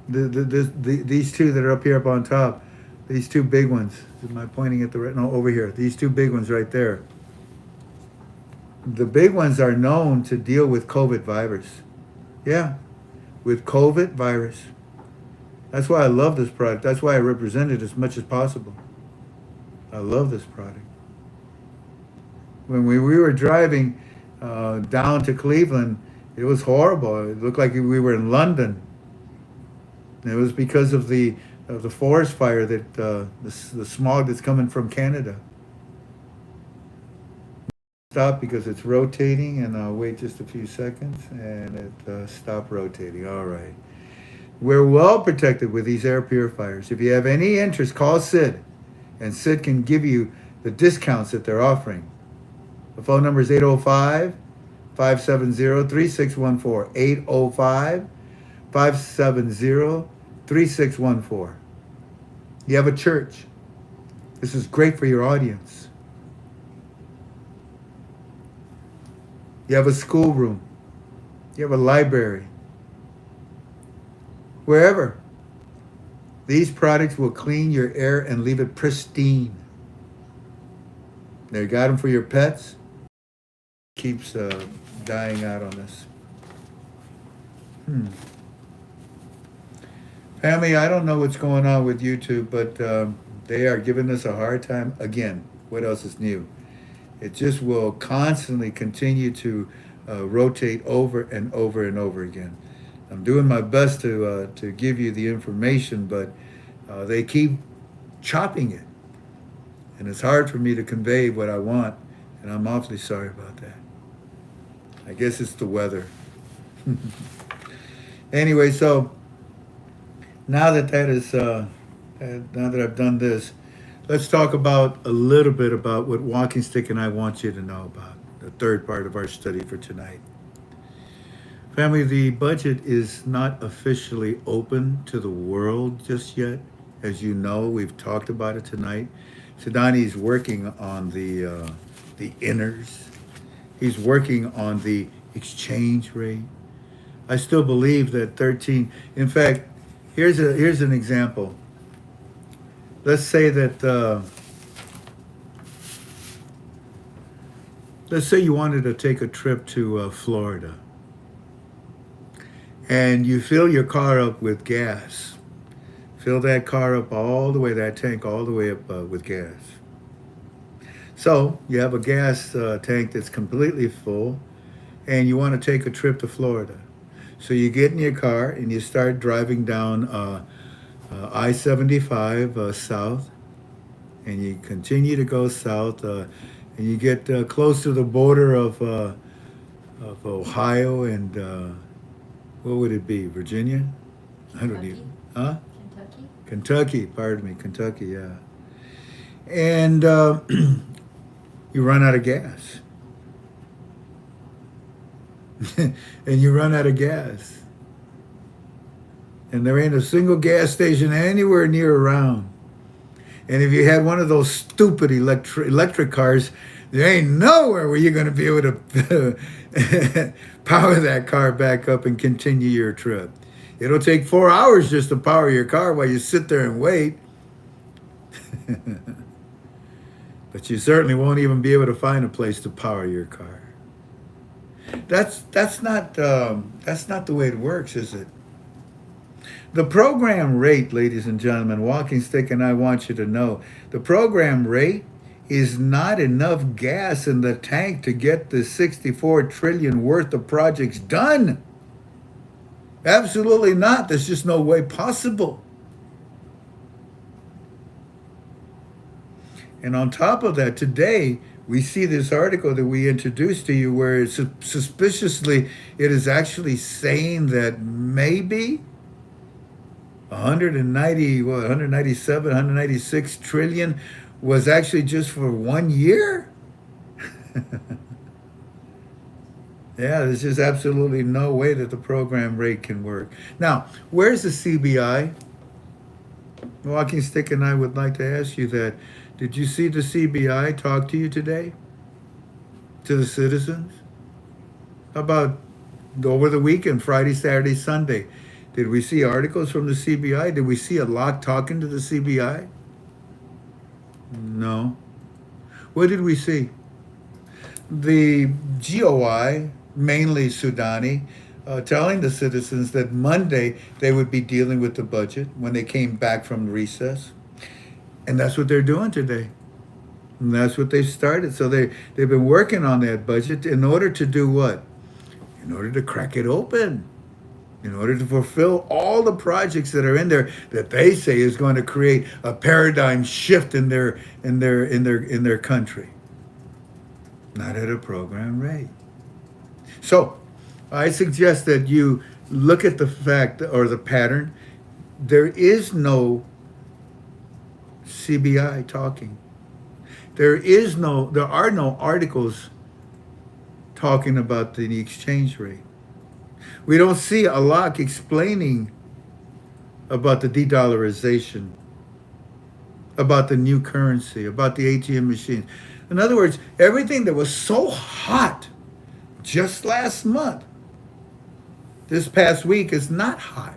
These two that are up here up on top. These two big ones. Am I pointing at the right? No, over here. These two big ones right there. The big ones are known to deal with COVID virus. Yeah, with COVID virus. That's why I love this product. That's why I represent it as much as possible. I love this product. When we were driving down to Cleveland, it was horrible. It looked like we were in London. And it was because of the forest fire that the smog that's coming from Canada. Stop because it's rotating, and I'll wait just a few seconds, and it stopped rotating. All right. We're well protected with these air purifiers. If you have any interest, call Sid, and Sid can give you the discounts that they're offering. The phone number is 805-570-3614. 805-570-3614. You have a church. This is great for your audience. You have a schoolroom. You have a library. Wherever. These products will clean your air and leave it pristine. They got them for your pets. Keeps dying out on us. Family, I don't know what's going on with YouTube, but they are giving us a hard time. Again, what else is new? It just will constantly continue to rotate over and over and over again. I'm doing my best to give you the information, but they keep chopping it. And it's hard for me to convey what I want, and I'm awfully sorry about that. I guess it's the weather. Anyway, so now that I've done this, let's talk about a little bit about what Walking Stick and I want you to know about, the third part of our study for tonight. Family, the budget is not officially open to the world just yet. As you know, we've talked about it tonight. SUDANI is working on the inners. He's working on the exchange rate. I still believe that 13, in fact, here's an example. Let's say that, let's say you wanted to take a trip to Florida, and you fill your car up with gas. Fill that car up all the way, that tank all the way up with gas. So you have a gas tank that's completely full, and you want to take a trip to Florida. So you get in your car and you start driving down I-75 south, and you continue to go south, and you get close to the border of Ohio and what would it be? Virginia? I don't Kentucky? even. Huh? Kentucky? Kentucky. Pardon me. Kentucky. Yeah. And you run out of gas. And you run out of gas. And there ain't a single gas station anywhere near around. And if you had one of those stupid electric cars, there ain't nowhere where you're going to be able to power that car back up and continue your trip. It'll take 4 hours just to power your car while you sit there and wait. But you certainly won't even be able to find a place to power your car. That's not the way it works, is it? The program rate, ladies and gentlemen, Walking Stick and I want you to know, the program rate is not enough gas in the tank to get the 64 trillion worth of projects done. Absolutely not. There's just no way possible. And on top of that, today, we see this article that we introduced to you where it's suspiciously, it is actually saying that maybe 197, 196 trillion was actually just for 1 year? Yeah, there's just absolutely no way that the program rate can work. Now, where's the CBI? Walking Stick and I would like to ask you that. Did you see the CBI talk to you today? To the citizens? How about over the weekend, Friday, Saturday, Sunday? Did we see articles from the CBI? Did we see a lot talking to the CBI? No. What did we see? The GOI, mainly SUDANI, telling the citizens that Monday they would be dealing with the budget when they came back from recess. And that's what they're doing today. And that's what they've started. So they've been working on that budget in order to do what? In order to crack it open. In order to fulfill all the projects that are in there that they say is going to create a paradigm shift in their country. Not at a program rate. So I suggest that you look at the fact or the pattern. There is no CBI talking. There are no articles talking about the exchange rate. We don't see a lot explaining about the de-dollarization, about the new currency, about the ATM machines. In other words, everything that was so hot just last month, this past week, is not hot.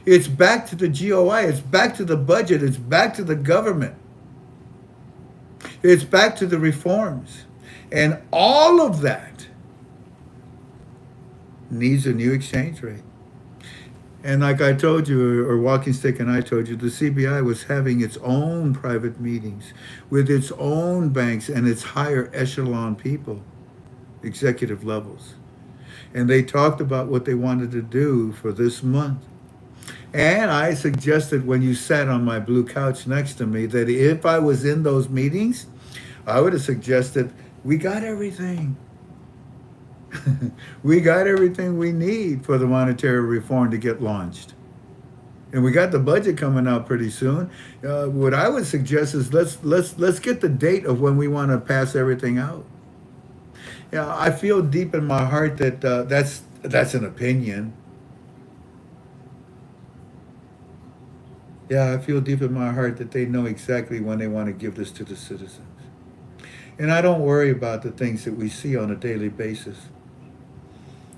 It's back to the GOI. It's back to the budget. It's back to the government. It's back to the reforms. And all of that needs a new exchange rate. And like I told you, or Walking Stick and I told you, the CBI was having its own private meetings with its own banks and its higher echelon people, executive levels. And they talked about what they wanted to do for this month. And I suggested when you sat on my blue couch next to me that if I was in those meetings, I would have suggested we got everything. We got everything we need for the monetary reform to get launched. And we got the budget coming out pretty soon. What I would suggest is let's get the date of when we want to pass everything out. Yeah, I feel deep in my heart that that's an opinion. Yeah, I feel deep in my heart that they know exactly when they want to give this to the citizens. And I don't worry about the things that we see on a daily basis.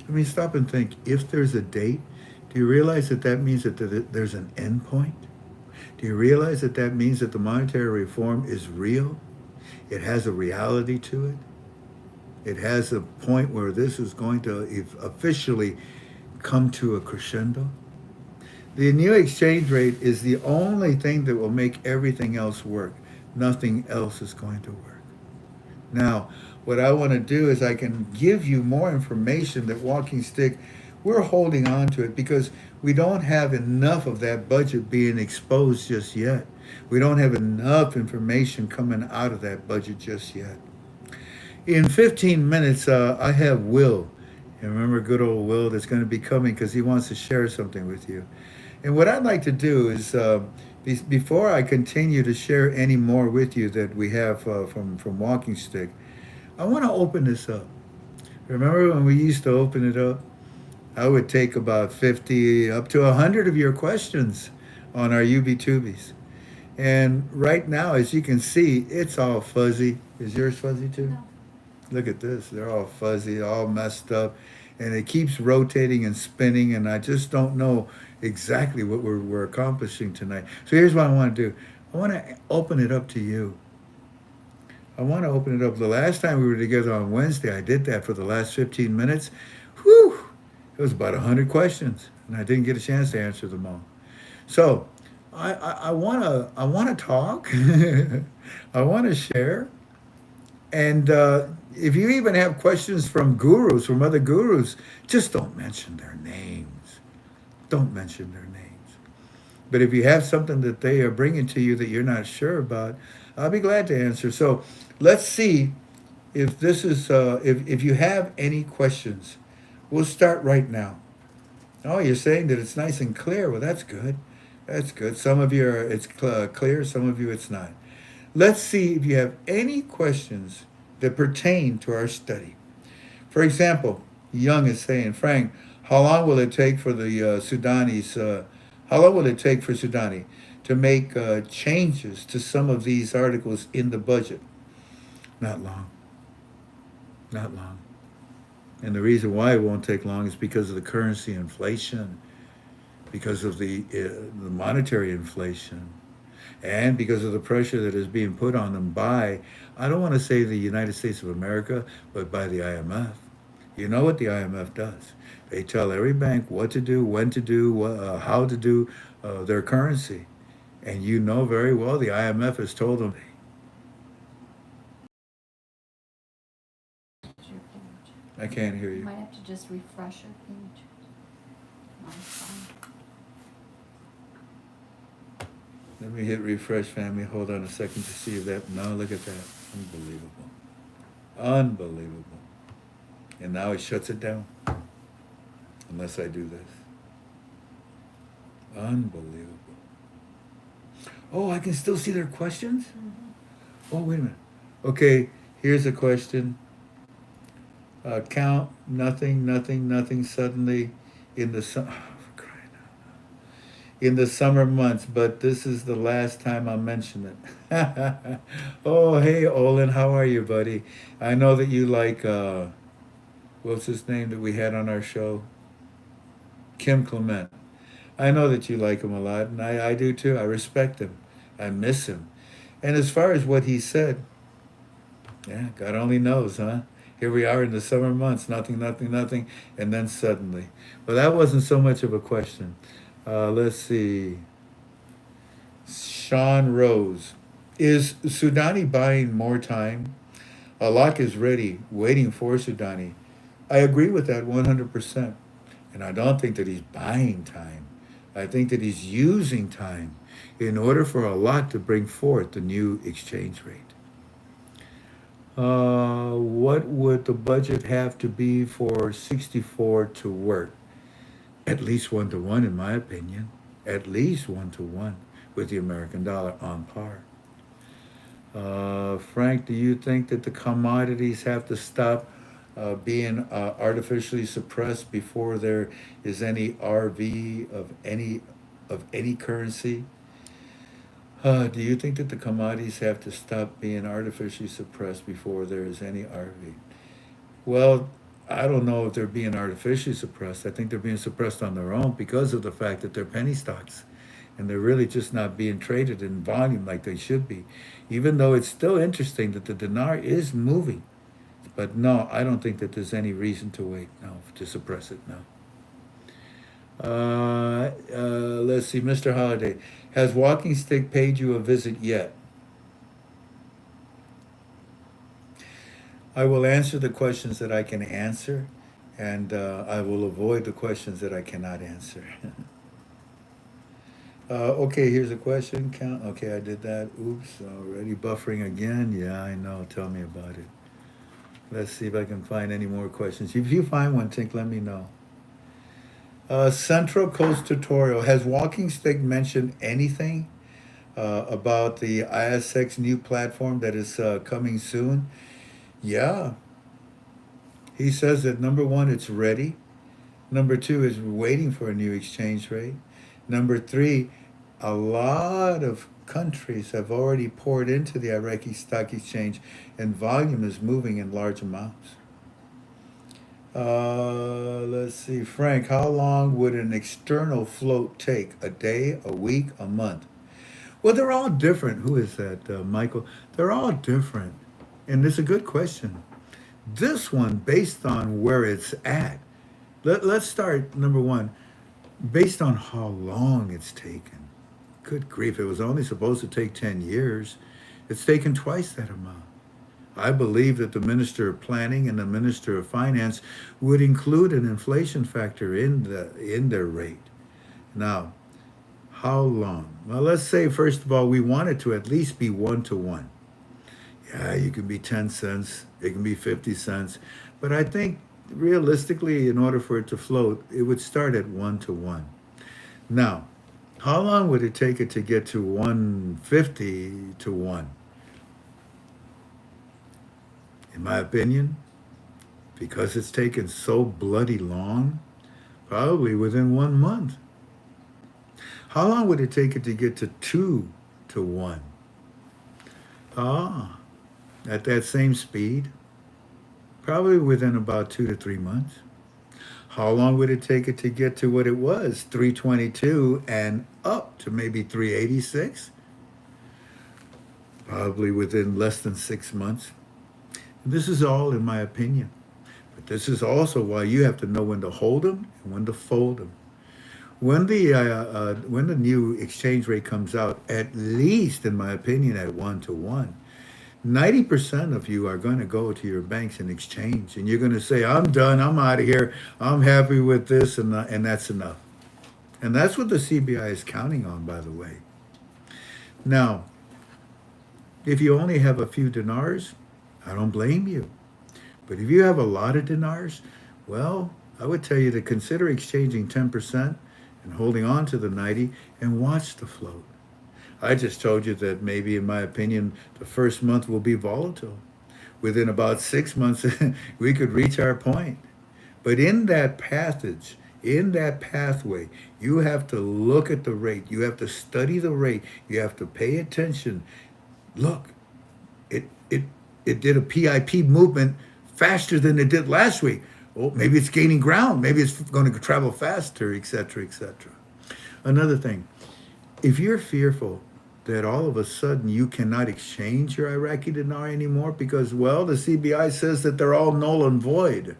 I mean, stop and think. If there's a date, do you realize that that means that there's an end point? Do you realize that that means that the monetary reform is real? It has a reality to it. It has a point where this is going to officially come to a crescendo. The new exchange rate is the only thing that will make everything else work. Nothing else is going to work. Now, what I want to do is I can give you more information that Walking Stick we're holding on to it because we don't have enough of that budget being exposed just yet. We don't have enough information coming out of that budget just yet. In 15 minutes, I have Will. And remember good old Will that's going to be coming because he wants to share something with you. And what I'd like to do is, before I continue to share any more with you that we have from Walking Stick, I want to open this up. Remember when we used to open it up? I would take about 50 up to 100 of your questions on our UB2Bs. And right now, as you can see, it's all fuzzy. Is yours fuzzy too? No. Look at this. They're all fuzzy, all messed up. And it keeps rotating and spinning, and I just don't know exactly what we're accomplishing tonight. So here's what I want to do. I want to open it up to you. I want to open it up. The last time we were together on Wednesday, I did that for the last 15 minutes. Whew! It was about 100 questions, and I didn't get a chance to answer them all. So I want to talk. I want to share. And if you even have questions from gurus, from other gurus, just don't mention their names. Don't mention their names. But if you have something that they are bringing to you that you're not sure about, I'll be glad to answer. So let's see if this is, if you have any questions. We'll start right now. Oh, you're saying that it's nice and clear. Well, that's good. That's good. Some of you it's clear, some of you it's not. Let's see if you have any questions that pertain to our study. For example, Young is saying, Frank, how long will it take for the Sudanis, how long will it take for Sudani to make changes to some of these articles in the budget? Not long. Not long. And the reason why it won't take long is because of the currency inflation, because of the monetary inflation, and because of the pressure that is being put on them by, I don't want to say the United States of America, but by the IMF. You know what the IMF does. They tell every bank what to do, when to do, how to do their currency. And you know very well the IMF has told them. Your page. I can't hear You you. might have to just refresh your page. Mine's fine. Let me hit refresh, family. Hold on a second to see if that. No, look at that. Unbelievable. Unbelievable. And now it shuts it down. Unless I do this. Unbelievable. Oh, I can still see their questions? Mm-hmm. Oh, wait a minute. Okay, here's a question. Count nothing suddenly in the sun. In the summer months, but this is the last time I'll mention it. Oh, hey, Olin, how are you, buddy? I know that you like, what's his name that we had on our show? Kim Clement. I know that you like him a lot, and I do too. I respect him. I miss him. And as far as what he said, yeah, God only knows, huh? Here we are in the summer months, nothing, and then suddenly. Well, that wasn't so much of a question. Let's see. Sean Rose. Is Sudani buying more time? Alak is ready, waiting for Sudani. I agree with that 100%. And I don't think that he's buying time. I think that he's using time in order for Alak to bring forth the new exchange rate. What would the budget have to be for 64 to work? At least 1-to-1, in my opinion. At least 1-to-1 with the American dollar on par. Frank, do you think that the commodities have to stop being artificially suppressed before there is any RV of any currency? Do you think that the commodities have to stop being artificially suppressed before there is any RV? Well, I don't know if they're being artificially suppressed. I think they're being suppressed on their own because of the fact that they're penny stocks. And they're really just not being traded in volume like they should be. Even though it's still interesting that the dinar is moving. But no, I don't think that there's any reason to wait, no, to suppress it, no. Let's see, Mr. Holiday. Has Walking Stick paid you a visit yet? I will answer the questions that I can answer, and I will avoid the questions that I cannot answer. Okay, here's a question. Count. Okay, I did that. Oops, already buffering again. Yeah, I know. Tell me about it. Let's see if I can find any more questions. If you find one, Tink, let me know. Central Coast Tutorial. Has Walking Stick mentioned anything about the ISX new platform that is coming soon? Yeah. He says that number one, it's ready. Number two is waiting for a new exchange rate. Number three, a lot of countries have already poured into the Iraqi stock exchange and volume is moving in large amounts. Let's see, Frank, how long would an external float take? A day, a week, a month? Well, they're all different. Who is that, Michael? They're all different. And it's a good question. This one, based on where it's at, let's start number one, based on how long it's taken. Good grief, it was only supposed to take 10 years. It's taken twice that amount. I believe that the Minister of Planning and the Minister of Finance would include an inflation factor in their rate. Now, how long? Well, let's say, first of all, we want it to at least be 1-to-1. Yeah, you can be 10 cents, it can be 50 cents, but I think realistically, in order for it to float, it would start at 1-to-1. Now, how long would it take it to get to 150-to-1? In my opinion, because it's taken so bloody long, probably within 1 month. How long would it take it to get to 2-to-1? Ah, at that same speed, probably within about 2 to 3 months. How long would it take it to get to what it was, 322 and up to maybe 386? Probably within less than 6 months. This is all in my opinion. But this is also why you have to know when to hold them and when to fold them. When the new exchange rate comes out, at least in my opinion at 1-to-1, 90% of you are going to go to your banks and exchange, and you're going to say, I'm done, I'm out of here, I'm happy with this, and that's enough. And that's what the CBI is counting on, by the way. Now, if you only have a few dinars, I don't blame you. But if you have a lot of dinars, well, I would tell you to consider exchanging 10% and holding on to the 90 and watch the float. I just told you that maybe, in my opinion, the first month will be volatile. Within about 6 months, we could reach our point. But in that passage, in that pathway, you have to look at the rate. You have to study the rate. You have to pay attention. Look, it did a PIP movement faster than it did last week. Oh, maybe it's gaining ground. Maybe it's going to travel faster, et cetera, et cetera. Another thing, if you're fearful that all of a sudden you cannot exchange your Iraqi dinar anymore because, well, the CBI says that they're all null and void.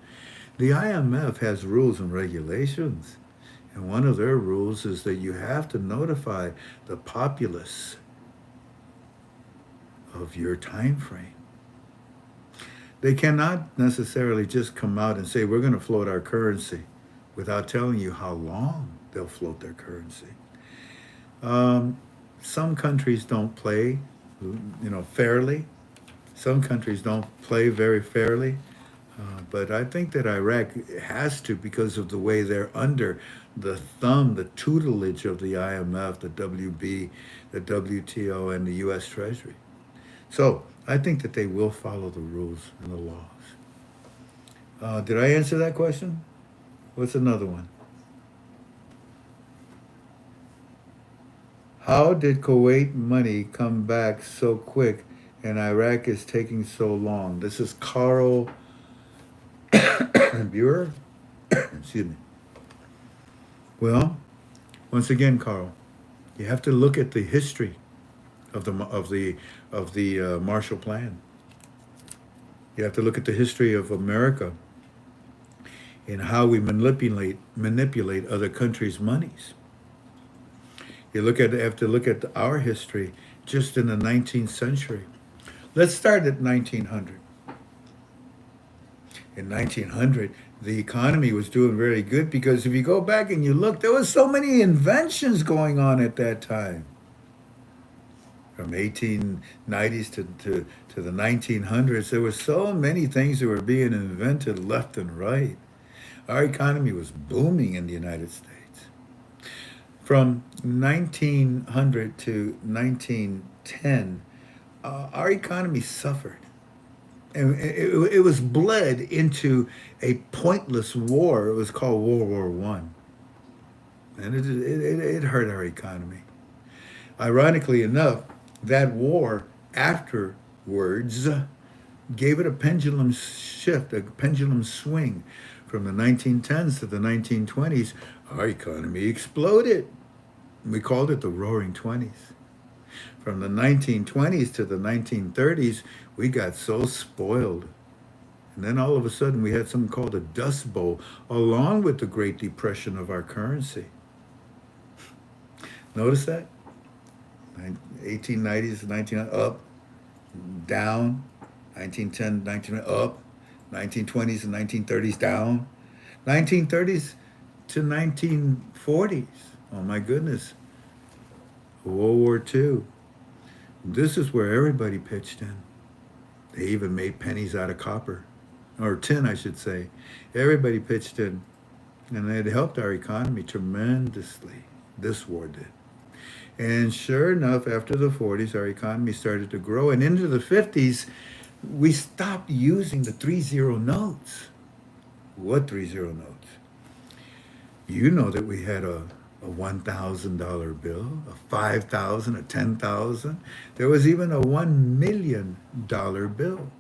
The IMF has rules and regulations. And one of their rules is that you have to notify the populace of your time frame. They cannot necessarily just come out and say, we're going to float our currency without telling you how long they'll float their currency. Some countries don't play, fairly. Some countries don't play very fairly. But I think that Iraq has to, because of the way they're under the thumb, the tutelage of the IMF, the WB, the WTO, and the U.S. Treasury. So I think that they will follow the rules and the laws. Did I answer that question? What's another one? How did Kuwait money come back so quick and Iraq is taking so long? This is Carl Buer. Excuse me. Well, once again, Carl, you have to look at the history of the Marshall Plan. You have to look at the history of America and how we manipulate other countries' monies. You have to look at our history just in the 19th century. Let's start at 1900. In 1900, the economy was doing very good because if you go back and you look, there was so many inventions going on at that time. From 1890s to the 1900s, there were so many things that were being invented left and right. Our economy was booming in the United States. From 1900 to 1910, our economy suffered. And it was bled into a pointless war. It was called World War One, and it hurt our economy. Ironically enough, that war afterwards gave it a pendulum shift, a pendulum swing. From the 1910s to the 1920s, our economy exploded. We called it the Roaring Twenties. From the 1920s to the 1930s, we got so spoiled. And then all of a sudden, we had something called a Dust Bowl, along with the Great Depression of our currency. Notice that? 1890s, 19 up, down, 1910, 19 up, 1920s and 1930s down, 1930s to 1940s. Oh my goodness. World War II. This is where everybody pitched in. They even made pennies out of copper, or tin, I should say. Everybody pitched in, and it helped our economy tremendously. This war did. And sure enough, after the 40s, our economy started to grow. And into the 50s, we stopped using the 3-0 notes. What 3-0 notes? You know that we had a $1,000 bill, a $5,000, a $10,000. There was even a $1 million bill.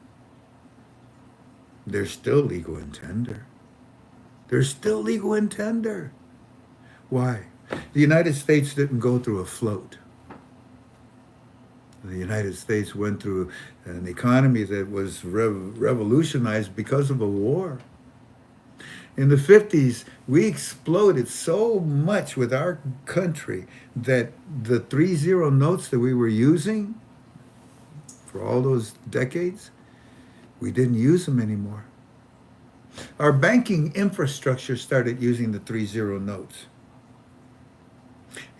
They're still legal in tender. They're still legal in tender. Why? The United States didn't go through a float. The United States went through an economy that was revolutionized because of a war. In the 50s, we exploded so much with our country that the 3-0 notes that we were using for all those decades, we didn't use them anymore. Our banking infrastructure started using the 3-0 notes.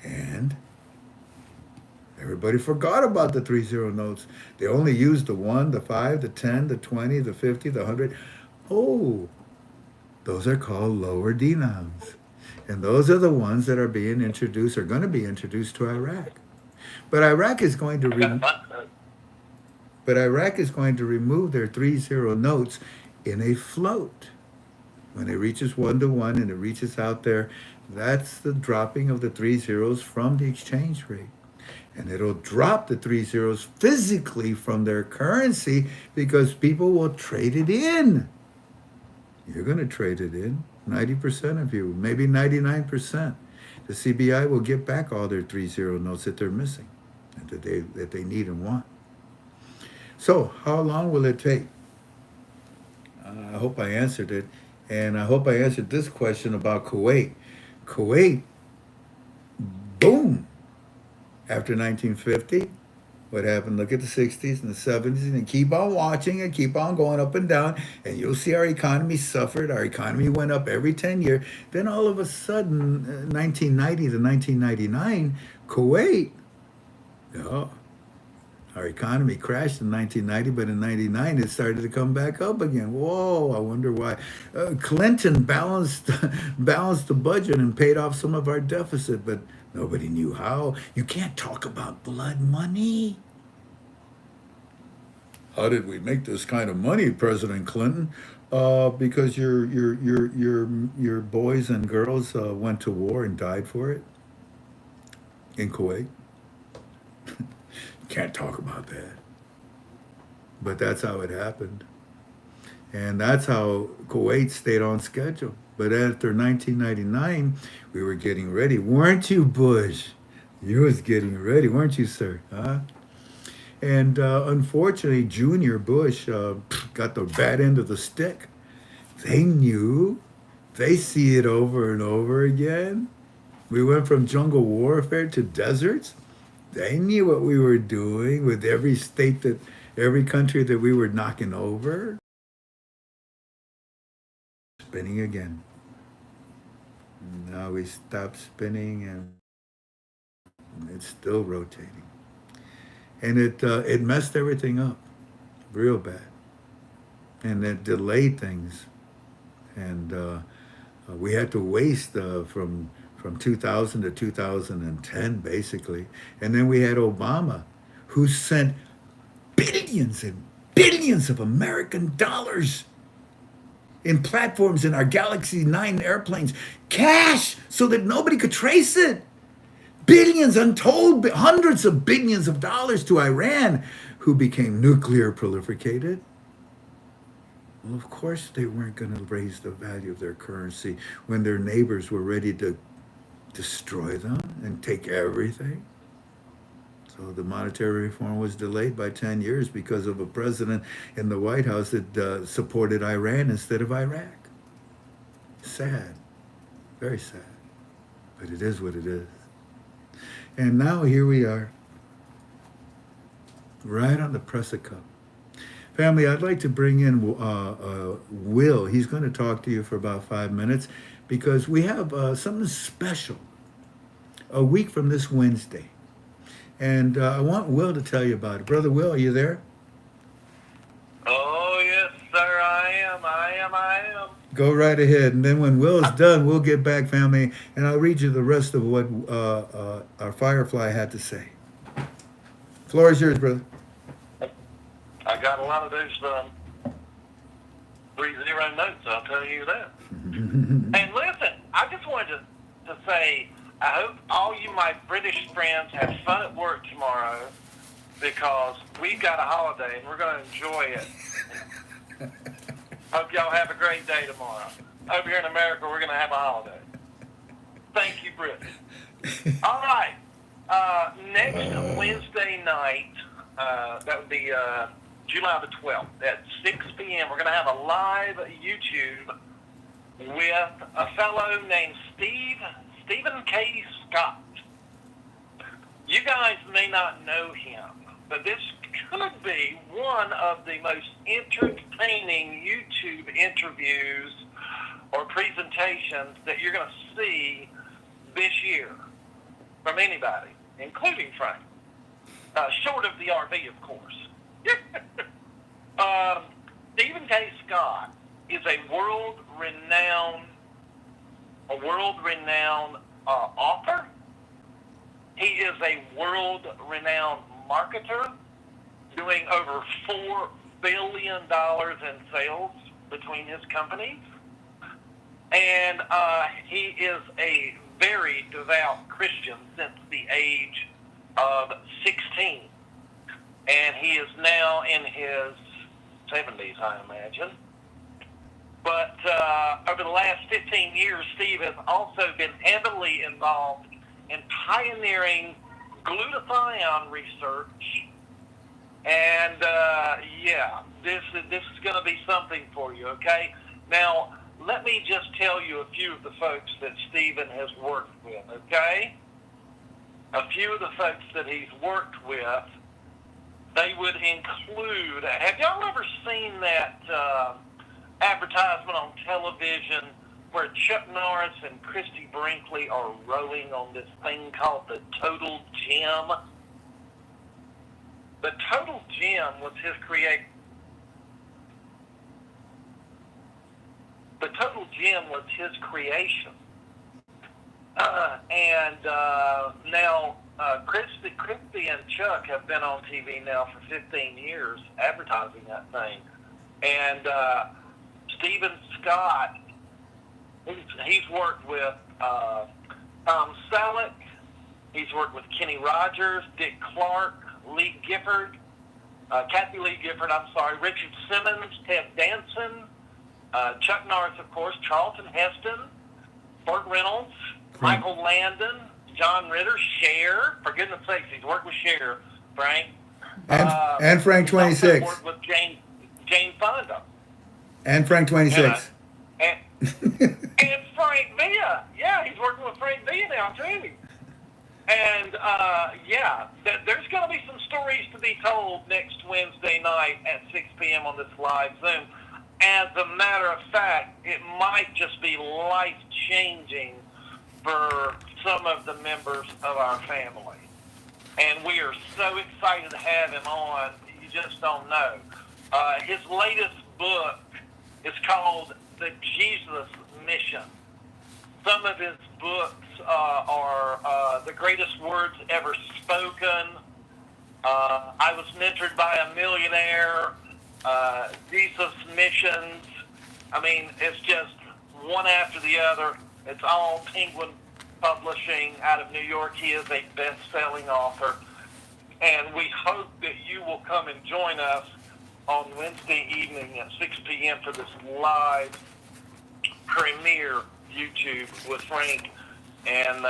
And everybody forgot about the 3-0 notes. They only used the 1, the 5, the 10, the 20, the 50, the 100. Oh, those are called lower denoms. And those are the ones that are being introduced, are going to be introduced to Iraq. But Iraq is going to remove their 3-0 notes in a float. When it reaches 1-to-1 and it reaches out there, that's the dropping of the 3 zeros from the exchange rate. And it'll drop the 3 zeros physically from their currency because people will trade it in. You're going to trade it in, 90% of you, maybe 99%. The CBI will get back all their 3-0 notes that they're missing, that they need and want. So how long will it take? I hope I answered it. And I hope I answered this question about Kuwait. Kuwait, boom, after 1950. What happened? Look at the 60s and the 70s and keep on watching and keep on going up and down. And you'll see our economy suffered. Our economy went up every 10 years. Then all of a sudden, 1990 to 1999, Kuwait, oh, our economy crashed in 1990, but in 99 it started to come back up again. Whoa, I wonder why. Clinton balanced the budget and paid off some of our deficit, but nobody knew how. You can't talk about blood money. How did we make this kind of money, President Clinton? Because your boys and girls went to war and died for it in Kuwait. Can't talk about that. But that's how it happened. And that's how Kuwait stayed on schedule. But after 1999, we were getting ready. Weren't you, Bush? You was getting ready, weren't you, sir? Huh? And unfortunately, Junior Bush got the bad end of the stick. They knew. They see it over and over again. We went from jungle warfare to deserts. They knew what we were doing with every country that we were knocking over. spinning again. Now we stop spinning and it's still rotating. And it messed everything up real bad. And it delayed things. And we had to waste from 2000 to 2010, basically. And then we had Obama, who sent billions and billions of American dollars in platforms in our Galaxy 9 airplanes, cash, so that nobody could trace it. Billions, untold, hundreds of billions of dollars to Iran, who became nuclear proliferated. Well, of course, they weren't going to raise the value of their currency when their neighbors were ready to destroy them and take everything. So the monetary reform was delayed by 10 years because of a president in the White House that supported Iran instead of Iraq. Sad. Very sad. But it is what it is. And now here we are, right on the precipice. Family, I'd like to bring in Will. He's going to talk to you for about 5 minutes because we have something special a week from this Wednesday. And I want Will to tell you about it. Brother Will, are you there? Oh, yes, sir, I am. Go right ahead. And then when Will's done, we'll get back, family, and I'll read you the rest of what our Firefly had to say. Floor is yours, brother. I got a lot of those 3-0 notes, I'll tell you that. And listen, I just wanted to say, I hope all you my British friends have fun at work tomorrow because we've got a holiday and we're going to enjoy it. Hope y'all have a great day tomorrow. Over here in America, we're going to have a holiday. Thank you, Britain. All right. Next Wednesday night, that would be July the 12th at 6 p.m., we're going to have a live YouTube with a fellow named Stephen K. Scott. You guys may not know him, but this could be one of the most entertaining YouTube interviews or presentations that you're going to see this year from anybody, including Frank. Short of the RV, of course. Stephen K. Scott is a world-renowned author. He is a world-renowned marketer, doing over $4 billion in sales between his companies. And he is a very devout Christian since the age of 16. And he is now in his 70s, I imagine. But over the last 15 years, Steve has also been heavily involved in pioneering glutathione research. And this is going to be something for you, okay? Now, let me just tell you a few of the folks that Stephen has worked with, okay? A few of the folks that he's worked with, they would include, have y'all ever seen that advertisement on television where Chuck Norris and Christy Brinkley are rowing on this thing called the Total Gym? The Total Gym was his creation. The Total Gym was his creation. Now Christy and Chuck have been on TV now for 15 years advertising that thing. And Stephen Scott, he's worked with Tom Selleck. He's worked with Kenny Rogers, Dick Clark, Lee Gifford, Kathy Lee Gifford, Richard Simmons, Ted Danson, Chuck Norris, of course, Charlton Heston, Burt Reynolds, Michael Landon, John Ritter, Cher. For goodness sakes, he's worked with Cher, Frank. And Frank 26. He's also worked with Jane Fonda. And Frank 26. And Frank Villa. Yeah, he's working with Frank Villa now, too. And, there's going to be some stories to be told next Wednesday night at 6 p.m. on this live Zoom. as a matter of fact, it might just be life-changing for some of the members of our family. And we are so excited to have him on. You just don't know. His latest book is called The Jesus Mission. Some of his books are The Greatest Words Ever Spoken, I Was Mentored by a Millionaire, Jesus Missions. I mean, it's just one after the other. It's all Penguin Publishing out of New York. He is a best-selling author. And we hope that you will come and join us on Wednesday evening at 6 p.m. for this live premiere YouTube with Frank and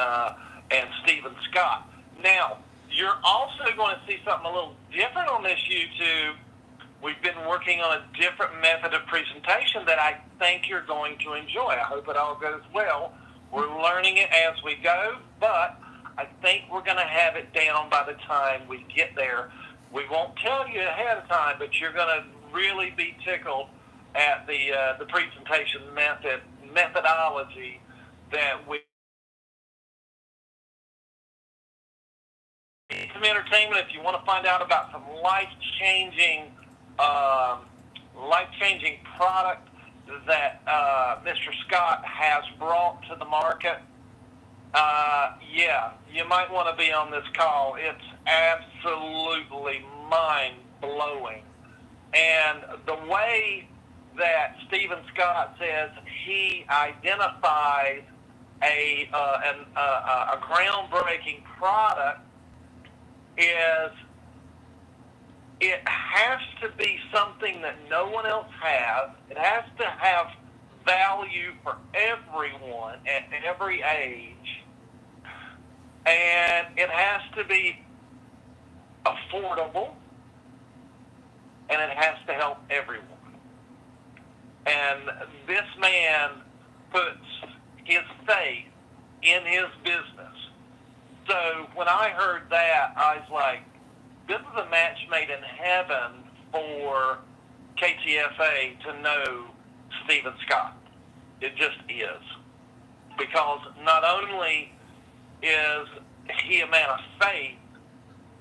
Stephen Scott. Now, you're also going to see something a little different on this YouTube. We've been working on a different method of presentation that I think you're going to enjoy. I hope it all goes well. We're learning it as we go, but I think we're going to have it down by the time we get there. We won't tell you ahead of time, but you're going to really be tickled at the presentation methodology that we. Some entertainment. If you want to find out about some life-changing product that Mr. Scott has brought to the market, yeah, you might want to be on this call. It's absolutely mind-blowing. And the way that Stephen Scott says he identifies a groundbreaking product is it has to be something that no one else has. It has to have value for everyone at every age. And it has to be affordable. And it has to help everyone. And this man puts his faith in his business. So when I heard that, I was like, this is a match made in heaven for KTFA to know Stephen Scott. It just is. Because not only is he a man of faith,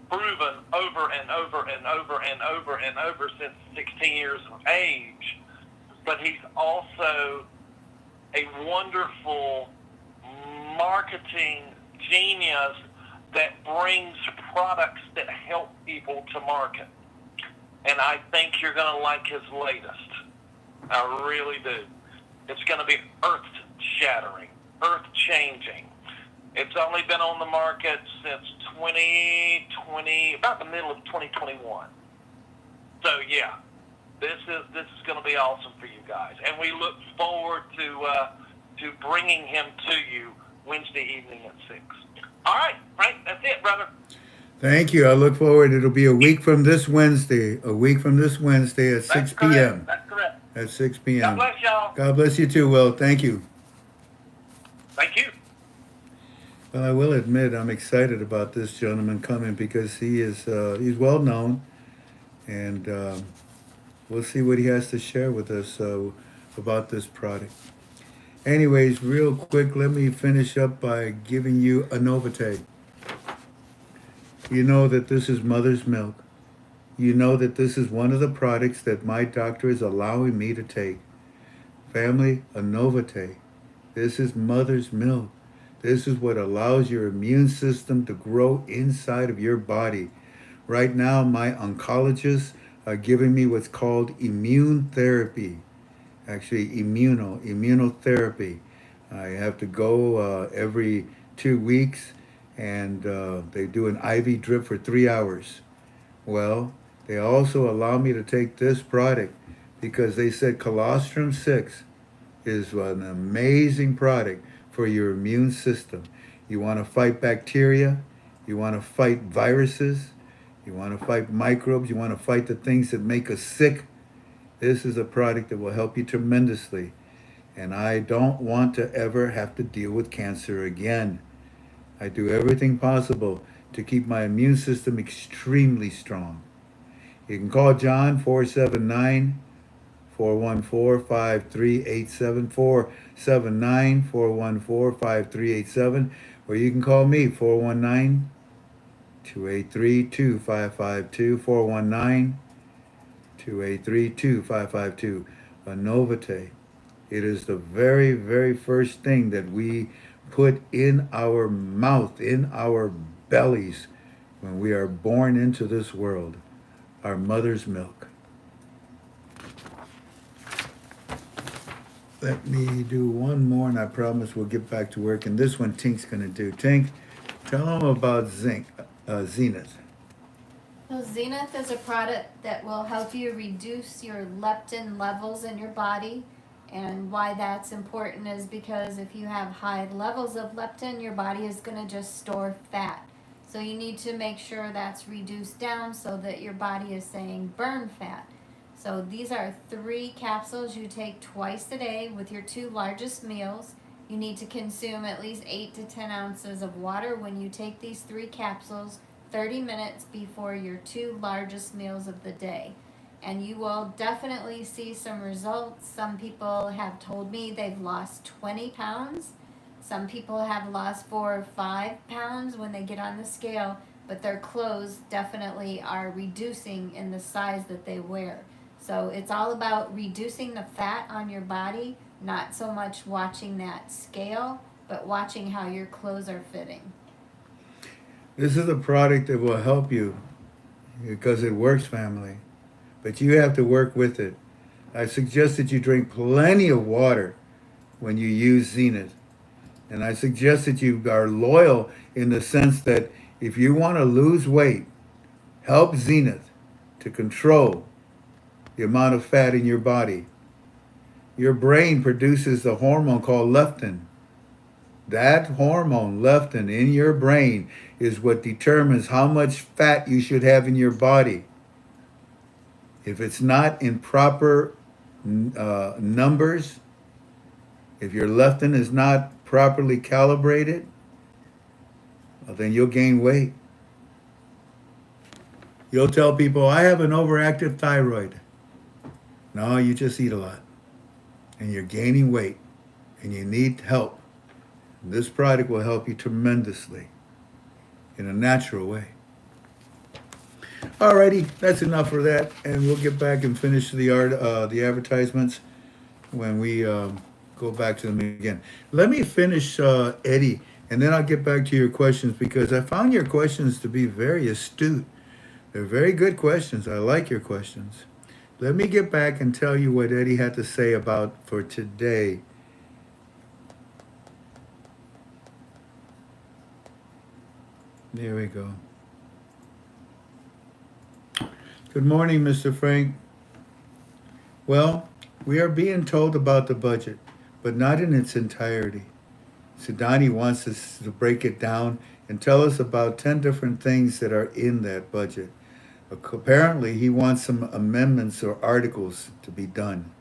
proven over and over and over and over and over since 16 years of age, but he's also a wonderful marketing genius that brings products that help people to market. And I think you're going to like his latest. I really do. It's going to be earth-shattering, earth-changing. It's only been on the market since 2020, about the middle of 2021. So yeah, this is going to be awesome for you guys, and we look forward to bringing him to you Wednesday evening at 6. All right, Frank, that's it, brother. Thank you. I look forward. It'll be a week from this Wednesday. A week from this Wednesday at 6 p.m. That's correct. At 6 p.m. God bless y'all. God bless you too, Will. Thank you. Thank you. Well, I will admit I'm excited about this gentleman coming because he's well known, and we'll see what he has to share with us about this product. Anyways, real quick, let me finish up by giving you a Novate. You know that this is mother's milk. You know that this is one of the products that my doctor is allowing me to take. Family, a Novate. This is mother's milk. This is what allows your immune system to grow inside of your body. Right now, my oncologists are giving me what's called immune therapy. Actually, immunotherapy. I have to go every 2 weeks, and they do an IV drip for 3 hours. Well, they also allow me to take this product because they said colostrum 6 is an amazing product for your immune system. You want to fight bacteria, you want to fight viruses, you want to fight microbes, you want to fight the things that make us sick. This is a product that will help you tremendously. And I don't want to ever have to deal with cancer again. I do everything possible to keep my immune system extremely strong. You can call John 479 414-538-7479, 414-538-7, or you can call me, 419-283-2552, 419-283-2552. A Novate. It is the very, very first thing that we put in our mouth, in our bellies, when we are born into this world. Our mother's milk. Let me do one more, and I promise we'll get back to work. And this one Tink's going to do. Tink, tell them about Zenith. Well, Zenith is a product that will help you reduce your leptin levels in your body. And why that's important is because if you have high levels of leptin, your body is going to just store fat. So you need to make sure that's reduced down so that your body is saying burn fat. So these are 3 capsules you take twice a day with your 2 largest meals. You need to consume at least 8 to 10 ounces of water when you take these 3 capsules 30 minutes before your 2 largest meals of the day. And you will definitely see some results. Some people have told me they've lost 20 pounds. Some people have lost 4 or 5 pounds when they get on the scale, but their clothes definitely are reducing in the size that they wear. So it's all about reducing the fat on your body, not so much watching that scale, but watching how your clothes are fitting. This is a product that will help you because it works, family. But you have to work with it. I suggest that you drink plenty of water when you use Zenith. And I suggest that you are loyal in the sense that if you want to lose weight, help Zenith to control the amount of fat in your body. Your brain produces a hormone called leptin. That hormone, leptin, in your brain is what determines how much fat you should have in your body. If it's not in proper numbers, if your leptin is not properly calibrated, well, then you'll gain weight. You'll tell people, I have an overactive thyroid. No, you just eat a lot. And you're gaining weight. And you need help. And this product will help you tremendously in a natural way. Alrighty, that's enough for that. And we'll get back and finish the advertisements when we go back to them again. Let me finish Eddie, and then I'll get back to your questions because I found your questions to be very astute. They're very good questions. I like your questions. Let me get back and tell you what Eddie had to say about for today. There we go. Good morning, Mr. Frank. Well, we are being told about the budget, but not in its entirety. SUDANI wants us to break it down and tell us about 10 different things that are in that budget. Apparently, he wants some amendments or articles to be done.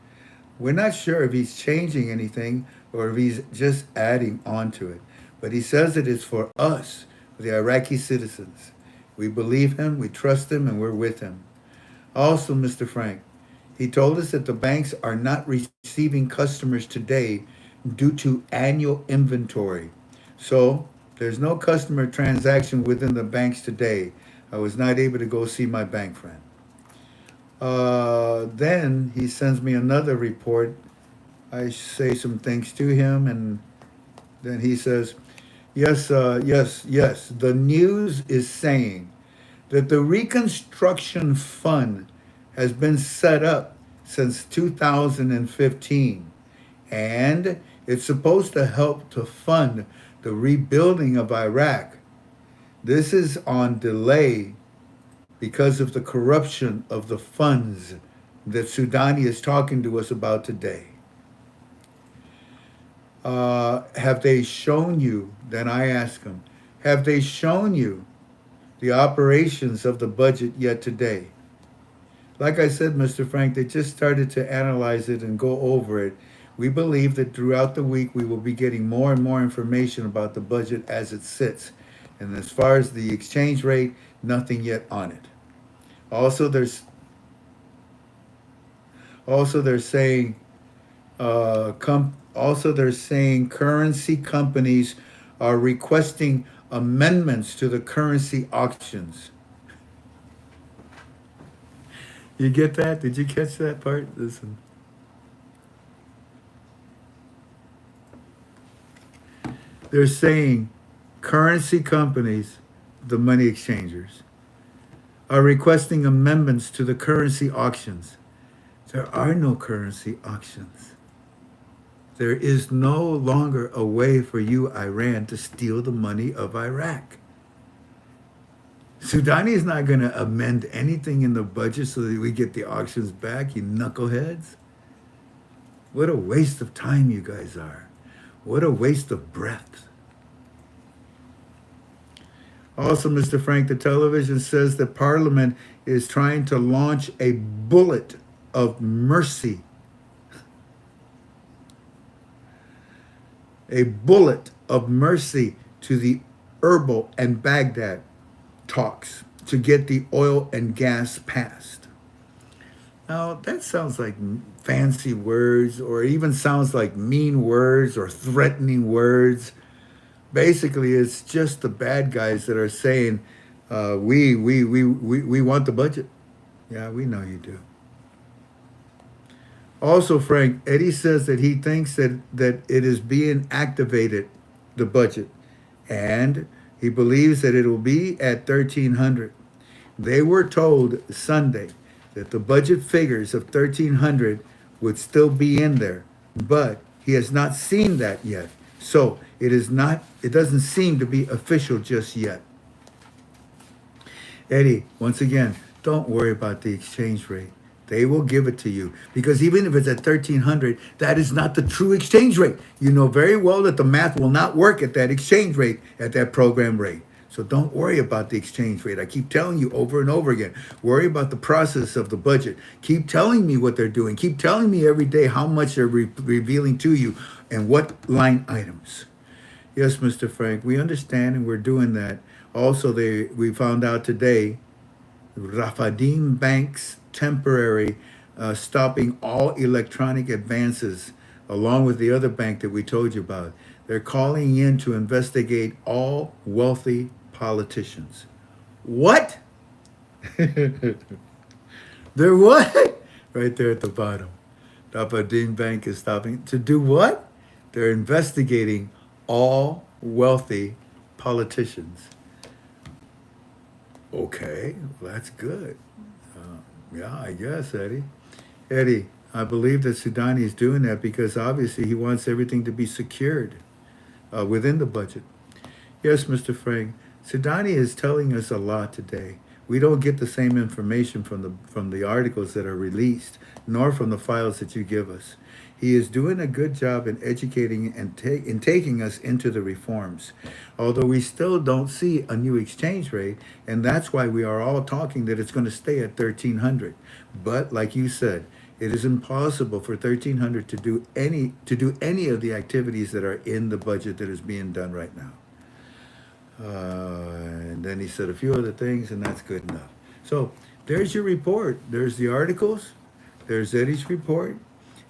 We're not sure if he's changing anything or if he's just adding on to it. But he says it is for us, the Iraqi citizens. We believe him, we trust him, and we're with him. Also, Mr. Frank, he told us that the banks are not receiving customers today due to annual inventory. So there's no customer transaction within the banks today. I was not able to go see my bank friend. Then he sends me another report. I say some things to him, and then he says, yes. The news is saying that the Reconstruction Fund has been set up since 2015, and it's supposed to help to fund the rebuilding of Iraq. This is on delay because of the corruption of the funds that SUDANI is talking to us about today. Have they shown you, then I ask him, have they shown you the operations of the budget yet today? Like I said, Mr. Frank, they just started to analyze it and go over it. We believe that throughout the week we will be getting more and more information about the budget as it sits. And as far as the exchange rate, nothing yet on it. Also, Also, they're saying, they're saying currency companies are requesting amendments to the currency auctions. You get that? Did you catch that part? Listen. They're saying currency companies, the money exchangers, are requesting amendments to the currency auctions. There are no currency auctions. There is no longer a way for you, Iran, to steal the money of Iraq. SUDANI is not going to amend anything in the budget so that we get the auctions back, you knuckleheads. What a waste of time you guys are. What a waste of breath. Also, Mr. Frank, the television says that Parliament is trying to launch a bullet of mercy. A bullet of mercy to the Erbil and Baghdad talks to get the oil and gas passed. Now, that sounds like fancy words, or even sounds like mean words or threatening words. Basically, it's just the bad guys that are saying, we want the budget. Yeah, we know you do. Also, Frank, Eddie says that he thinks that it is being activated, the budget, and he believes that it will be at 1,300. They were told Sunday that the budget figures of 1,300 would still be in there, but he has not seen that yet. So it doesn't seem to be official just yet. Eddie, once again, don't worry about the exchange rate. They will give it to you, because even if it's at 1,300, that is not the true exchange rate. You know very well that the math will not work at that exchange rate, at that program rate. So don't worry about the exchange rate. I keep telling you over and over again, worry about the process of the budget. Keep telling me what they're doing. Keep telling me every day how much they're revealing to you and what line items. Yes, Mr. Frank, we understand, and we're doing that. Also, we found out today, Rafadim Bank's temporary stopping all electronic advances, along with the other bank that we told you about. They're calling in to investigate all wealthy politicians. What? They're what? Right there at the bottom. Rafadim Bank is stopping to do what? They're investigating all wealthy politicians. Okay, well, that's good. Yeah, I guess, Eddie. Eddie, I believe that SUDANI is doing that because obviously he wants everything to be secured within the budget. Yes, Mr. Frank, SUDANI is telling us a lot today. We don't get the same information from the articles that are released, nor from the files that you give us. He is doing a good job in educating and taking us into the reforms, although we still don't see a new exchange rate, and that's why we are all talking that it's going to stay at 1,300. But like you said, it is impossible for 1,300 to do any of the activities that are in the budget that is being done right now. And then he said a few other things, and that's good enough. So there's your report. There's the articles. There's Eddie's report.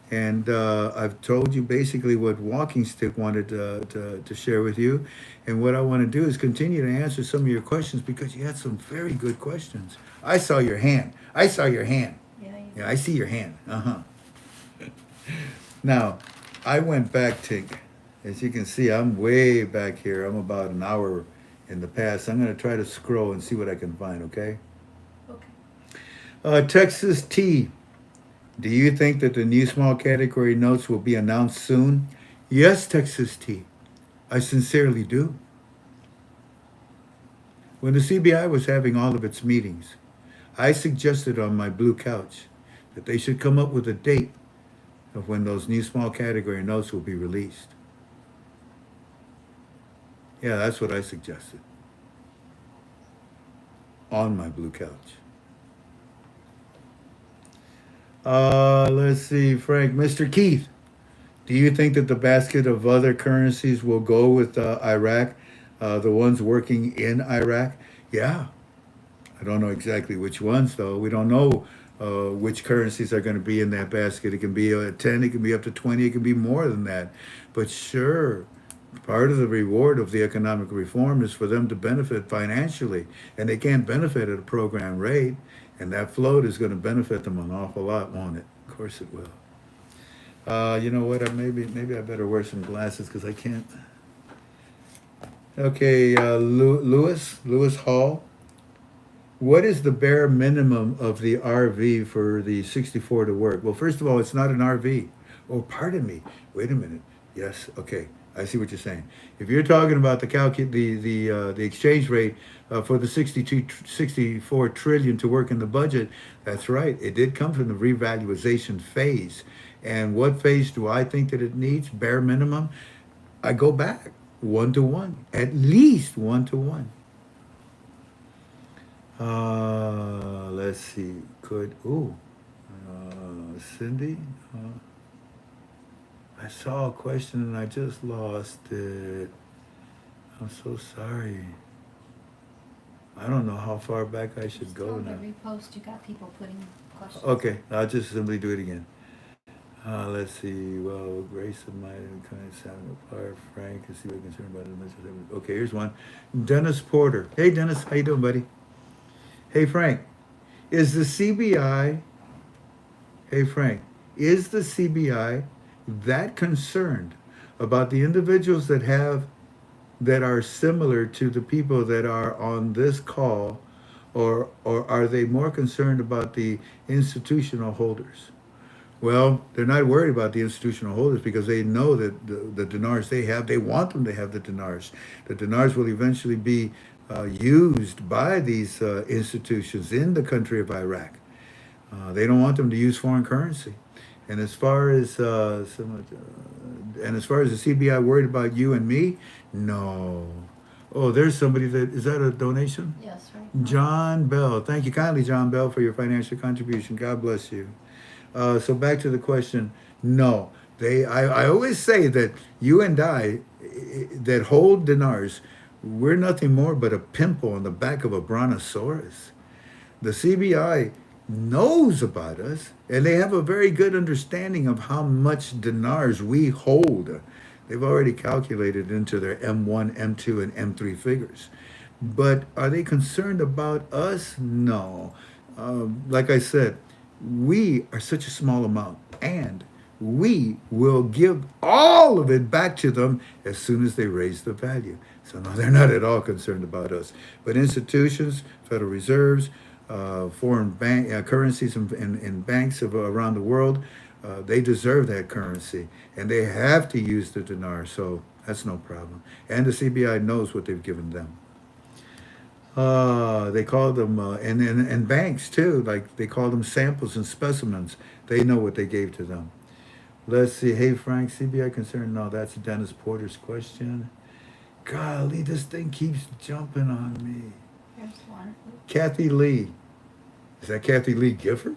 And I've told you basically what Walking Stick wanted to share with you. And what I want to do is continue to answer some of your questions, because you had some very good questions. I saw your hand. I saw your hand. Yeah, I see your hand. Now, I went back, Tink. As you can see, I'm way back here. I'm about an hour in the past. I'm going to try to scroll and see what I can find, okay? Okay. Texas T. Do you think that the new small category notes will be announced soon? Yes, Texas T. I sincerely do. When the CBI was having all of its meetings, I suggested on my blue couch that they should come up with a date of when those new small category notes will be released. Yeah, that's what I suggested on my blue couch. Let's see, Frank. Mr. Keith, do you think that the basket of other currencies will go with Iraq, the ones working in Iraq? Yeah. I don't know exactly which ones, though. We don't know which currencies are going to be in that basket. It can be 10, it can be up to 20, it can be more than that. But sure, part of the reward of the economic reform is for them to benefit financially, and they can't benefit at a program rate, and that float is going to benefit them an awful lot, won't it? Of course it will. You know what? Maybe I better wear some glasses because I can't. Okay, Lewis Hall. What is the bare minimum of the RV for the 64 to work? Well, first of all, it's not an RV. Oh, pardon me. Wait a minute. Yes. Okay. I see what you're saying. If you're talking about the exchange rate for the 64 trillion to work in the budget, that's right. It did come from the revaluation phase. And what phase do I think that it needs? Bare minimum. I go back 1 to 1, at least 1 to 1. Let's see. Cindy. I saw a question and I just lost it. I'm so sorry. I don't know how far back I should go now. Repost. You got people putting questions. Okay, I'll just simply do it again. Let's see. Well, Grace of Might and kind of sound apart. Frank, is he concerned about it? Okay, here's one. Dennis Porter. Hey, Dennis, how you doing, buddy? Hey, Frank. Is the CBI? Hey, Frank. Is the CBI that concerned about the individuals that are similar to the people that are on this call, or are they more concerned about the institutional holders? Well, they're not worried about the institutional holders because they know that the dinars they have, they want them to have the dinars. The dinars will eventually be used by these institutions in the country of Iraq. They don't want them to use foreign currency. And as far as the CBI worried about you and me, no. Oh, there's somebody is that a donation? Yes, right. John Bell. Thank you kindly, John Bell, for your financial contribution. God bless you. So back to the question. No, I always say that you and I that hold dinars, we're nothing more but a pimple on the back of a brontosaurus. The CBI knows about us, and they have a very good understanding of how much dinars we hold. They've already calculated into their M1, M2, and M3 figures. But are they concerned about us? No. Like I said, we are such a small amount, and we will give all of it back to them as soon as they raise the value. So no, they're not at all concerned about us. But institutions, Federal Reserves, foreign currencies in banks around the world, they deserve that currency, and they have to use the dinar, so that's no problem. And the CBI knows what they've given them. They call them, and banks too, like they call them samples and specimens. They know what they gave to them. Let's see. Hey, Frank, CBI concerned? No, that's Dennis Porter's question. Golly, this thing keeps jumping on me. Here's one. Kathy Lee. Is that Kathy Lee Gifford?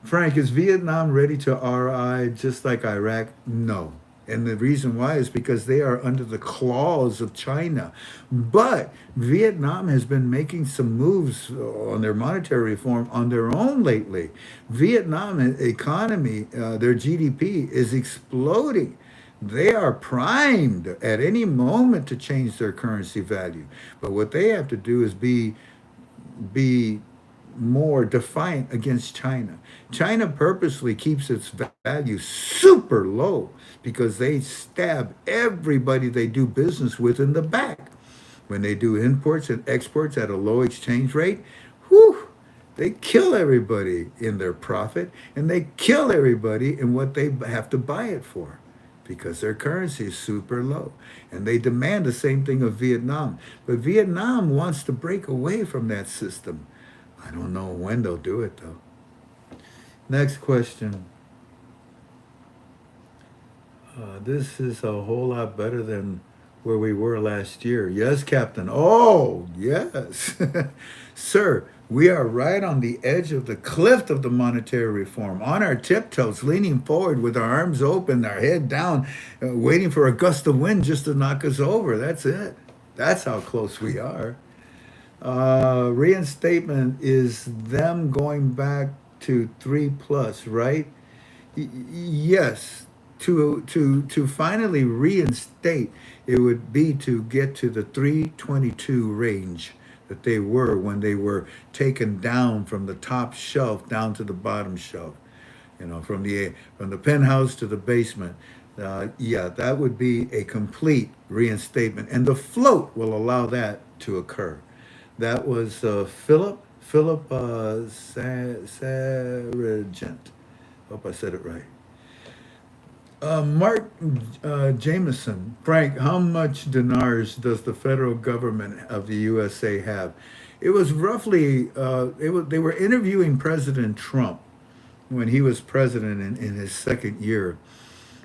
Frank, is Vietnam ready to RI just like Iraq? No. And the reason why is because they are under the claws of China. But Vietnam has been making some moves on their monetary reform on their own lately. Vietnam economy, their GDP is exploding. They are primed at any moment to change their currency value. But what they have to do is be more defiant against China. China purposely keeps its value super low because they stab everybody they do business with in the back. When they do imports and exports at a low exchange rate, whew, they kill everybody in their profit, and they kill everybody in what they have to buy it for, because their currency is super low. And they demand the same thing of Vietnam. But Vietnam wants to break away from that system. I don't know when they'll do it, though. Next question. This is a whole lot better than where we were last year. Yes, Captain. Oh, yes. Sir, we are right on the edge of the cliff of the monetary reform, on our tiptoes, leaning forward with our arms open, our head down, waiting for a gust of wind just to knock us over. That's it. That's how close we are. Reinstatement is them going back to 3 plus, right? Yes. To finally reinstate, it would be to get to the 322 range that they were when they were taken down from the top shelf down to the bottom shelf. From the penthouse to the basement. Yeah, that would be a complete reinstatement, and the float will allow that to occur. That was Philip Sargent. Hope I said it right. Mark Jameson, Frank, how much dinars does the federal government of the USA have? It was roughly. They were interviewing President Trump when he was president in his second year.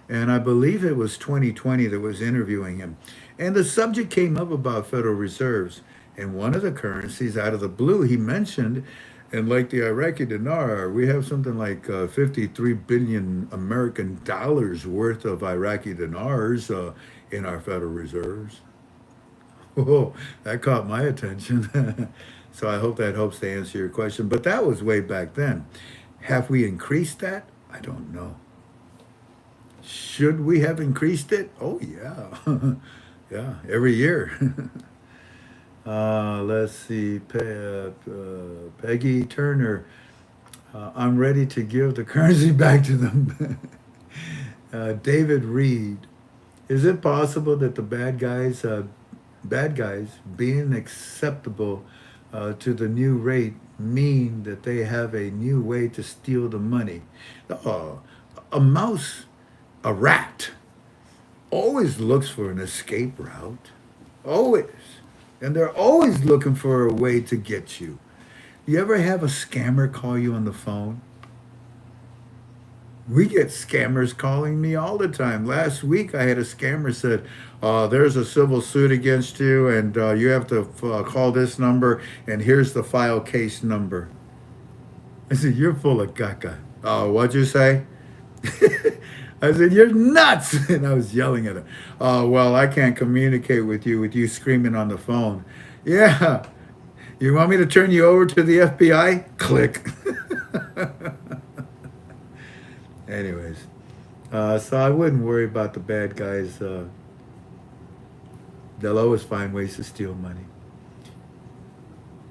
And I believe it was 2020 that was interviewing him. And the subject came up about Federal Reserves. And one of the currencies out of the blue he mentioned, and like the Iraqi dinar, we have something like 53 billion American dollars worth of Iraqi dinars in our Federal Reserves. Oh, that caught my attention. So I hope that helps to answer your question. But that was way back then. Have we increased that? I don't know. Should we have increased it? Oh, yeah. Yeah, every year. Let's see. Peggy Turner. I'm ready to give the currency back to them. David Reed. Is it possible that the bad guys being acceptable to the new rate mean that they have a new way to steal the money? A mouse, a rat, always looks for an escape route. Always. And they're always looking for a way to get you. You ever have a scammer call you on the phone? We get scammers calling me all the time. Last week I had a scammer said, there's a civil suit against you and you have to call this number and here's the file case number. I said, you're full of caca. What'd you say? I said, you're nuts. And I was yelling at her. Well, I can't communicate with you screaming on the phone. Yeah. You want me to turn you over to the FBI? Click. Anyways, so I wouldn't worry about the bad guys. They'll always find ways to steal money.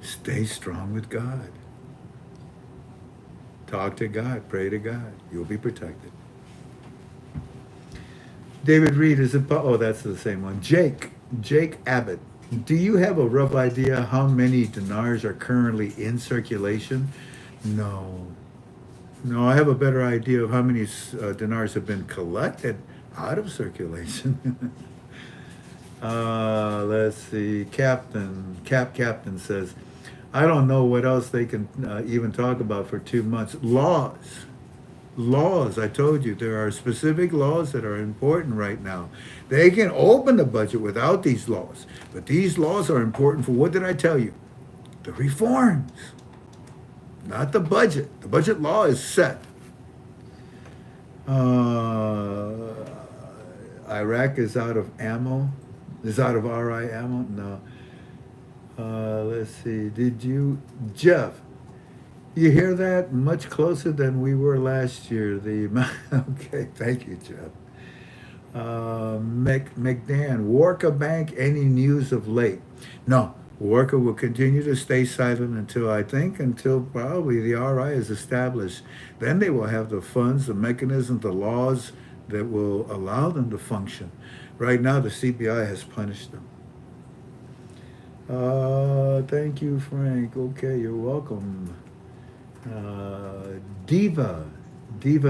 Stay strong with God. Talk to God. Pray to God. You'll be protected. David Reed, oh, that's the same one. Jake Abbott. Do you have a rough idea how many dinars are currently in circulation? No, I have a better idea of how many dinars have been collected out of circulation. Let's see. Captain says, I don't know what else they can even talk about for 2 months. Laws, I told you, there are specific laws that are important right now. They can open the budget without these laws, but these laws are important for, what did I tell you? The reforms, not the budget. The budget law is set. Iraq is out of ammo. Is out of RI ammo? No. Let's see. Jeff, you hear that? Much closer than we were last year. Okay, thank you, Jeff. McDan, Warka Bank, any news of late? No, Warka will continue to stay silent until probably the RI is established. Then they will have the funds, the mechanisms, the laws that will allow them to function. Right now, the CBI has punished them. Thank you, Frank. Okay, you're welcome. Diva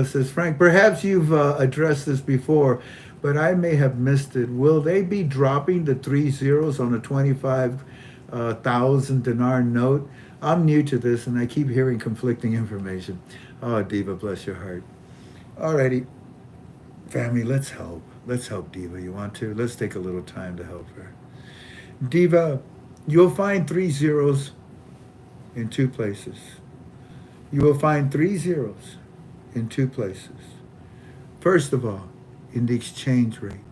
says, Frank, perhaps you've addressed this before, but I may have missed it. Will they be dropping the 3 zeros on a 25,000 dinar note? I'm new to this and I keep hearing conflicting information. Oh, Diva, bless your heart. Alrighty, family, let's help Diva. You want to? Let's take a little time to help her. Diva, you'll find 3 zeros in 2 places. You will find 3 zeros in 2 places. First of all, in the exchange rate.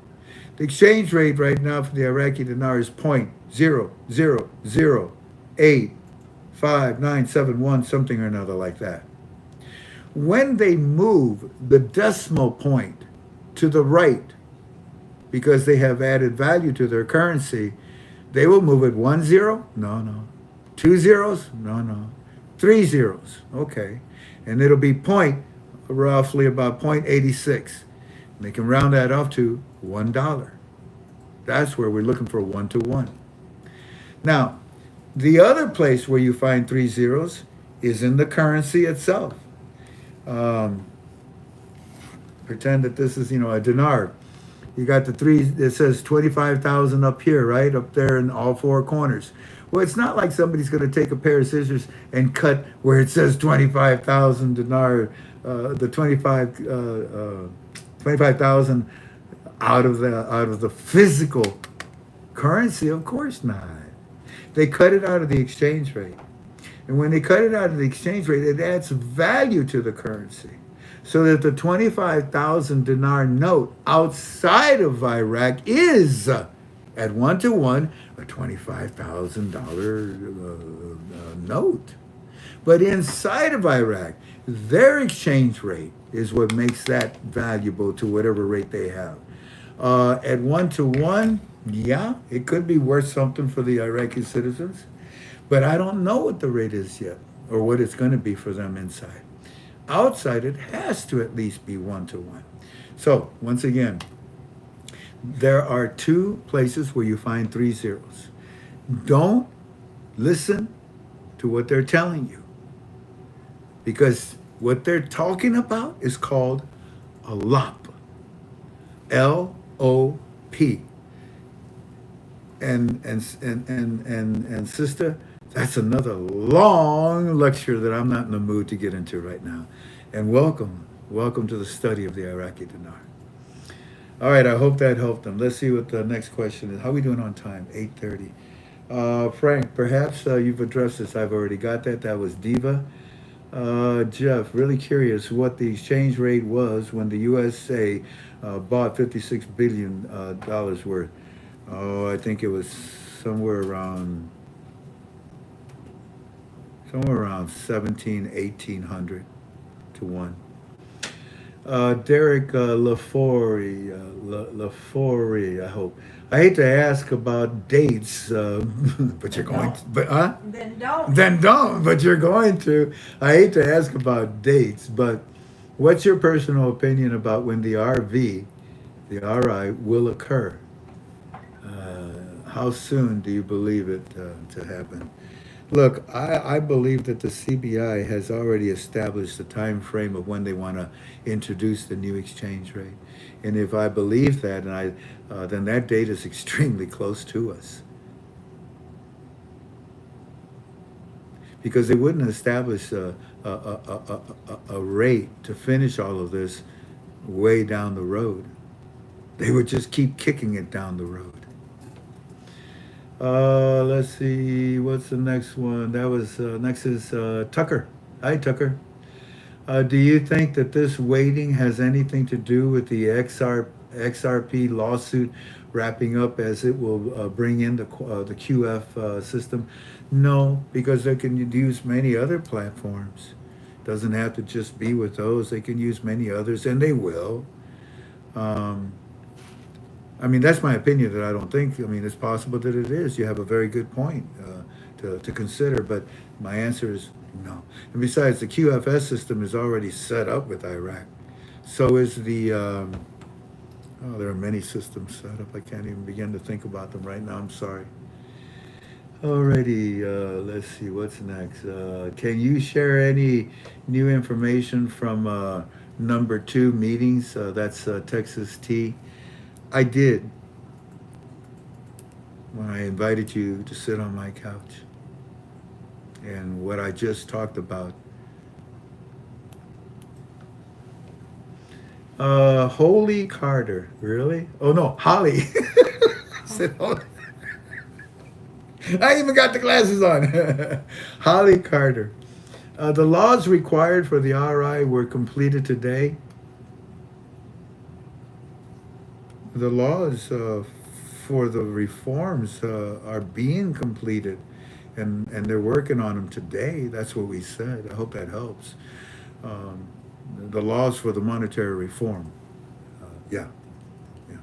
The exchange rate right now for the Iraqi dinar is 0.000. 85971, something or another like that. When they move the decimal point to the right, because they have added value to their currency, they will move it 1 0? No, no. 2 zeros? No, no. 3 zeros? Okay. And it'll be roughly about 0.86. They can round that off to $1. That's where we're looking for 1 to 1. Now, the other place where you find 3 zeros is in the currency itself. Pretend that this is, a dinar. You got the three, it says 25,000 up here, right? Up there in all four corners. Well, it's not like somebody's going to take a pair of scissors and cut where it says 25,000 dinar, the 25,000 out of the physical currency. Of course not. They cut it out of the exchange rate. And when they cut it out of the exchange rate, it adds value to the currency. So that the 25,000 dinar note outside of Iraq is at 1 to 1 a $25,000 note. But inside of Iraq, their exchange rate is what makes that valuable to whatever rate they have. At 1 to 1, yeah, it could be worth something for the Iraqi citizens, but I don't know what the rate is yet or what it's going to be for them inside. Outside, it has to at least be 1 to 1. So, once again, there are two places where you find 3 zeros. Don't listen to what they're telling you, because what they're talking about is called a LOP. L-O-P. And sister, that's another long lecture that I'm not in the mood to get into right now. And welcome to the study of the Iraqi dinar. All right, I hope that helped them. Let's see what the next question is. How are we doing on time? 8:30. Frank, perhaps you've addressed this. I've already got that. That was Diva. Jeff, really curious what the exchange rate was when the USA bought $56 billion worth. Oh, I think it was somewhere around 1800 to 1. Derek LaForey, I hope. I hate to ask about dates, but you're going to, Then don't. Then don't, but you're going to. I hate to ask about dates, but what's your personal opinion about when the RI will occur? How soon do you believe it to happen? Look, I believe that the CBI has already established the time frame of when they want to introduce the new exchange rate. And if I believe that, then that date is extremely close to us. Because they wouldn't establish a rate to finish all of this way down the road. They would just keep kicking it down the road. Let's see, what's the next one? That was, next is Tucker. Hi, Tucker. Do you think that this waiting has anything to do with the XRP lawsuit wrapping up, as it will bring in the QF system? No, because they can use many other platforms. Doesn't have to just be with those. They can use many others, and they will. I mean, that's my opinion. That I don't think. I mean, it's possible that it is. You have a very good point to consider, but my answer is no. And besides, the QFS system is already set up with Iraq. So is the. There are many systems set up. I can't even begin to think about them right now. I'm sorry. Alrighty, let's see what's next. Can you share any new information from number 2 meetings? That's Texas T. I did, when I invited you to sit on my couch. And what I just talked about. Holy Carter, really? Oh no, Holly. I said Holly. I even got the glasses on. Holly Carter. The laws required for the RI were completed today. The laws for the reforms are being completed, and they're working on them today. That's what we said. I hope that helps. The laws for the monetary reform. Yeah, yeah.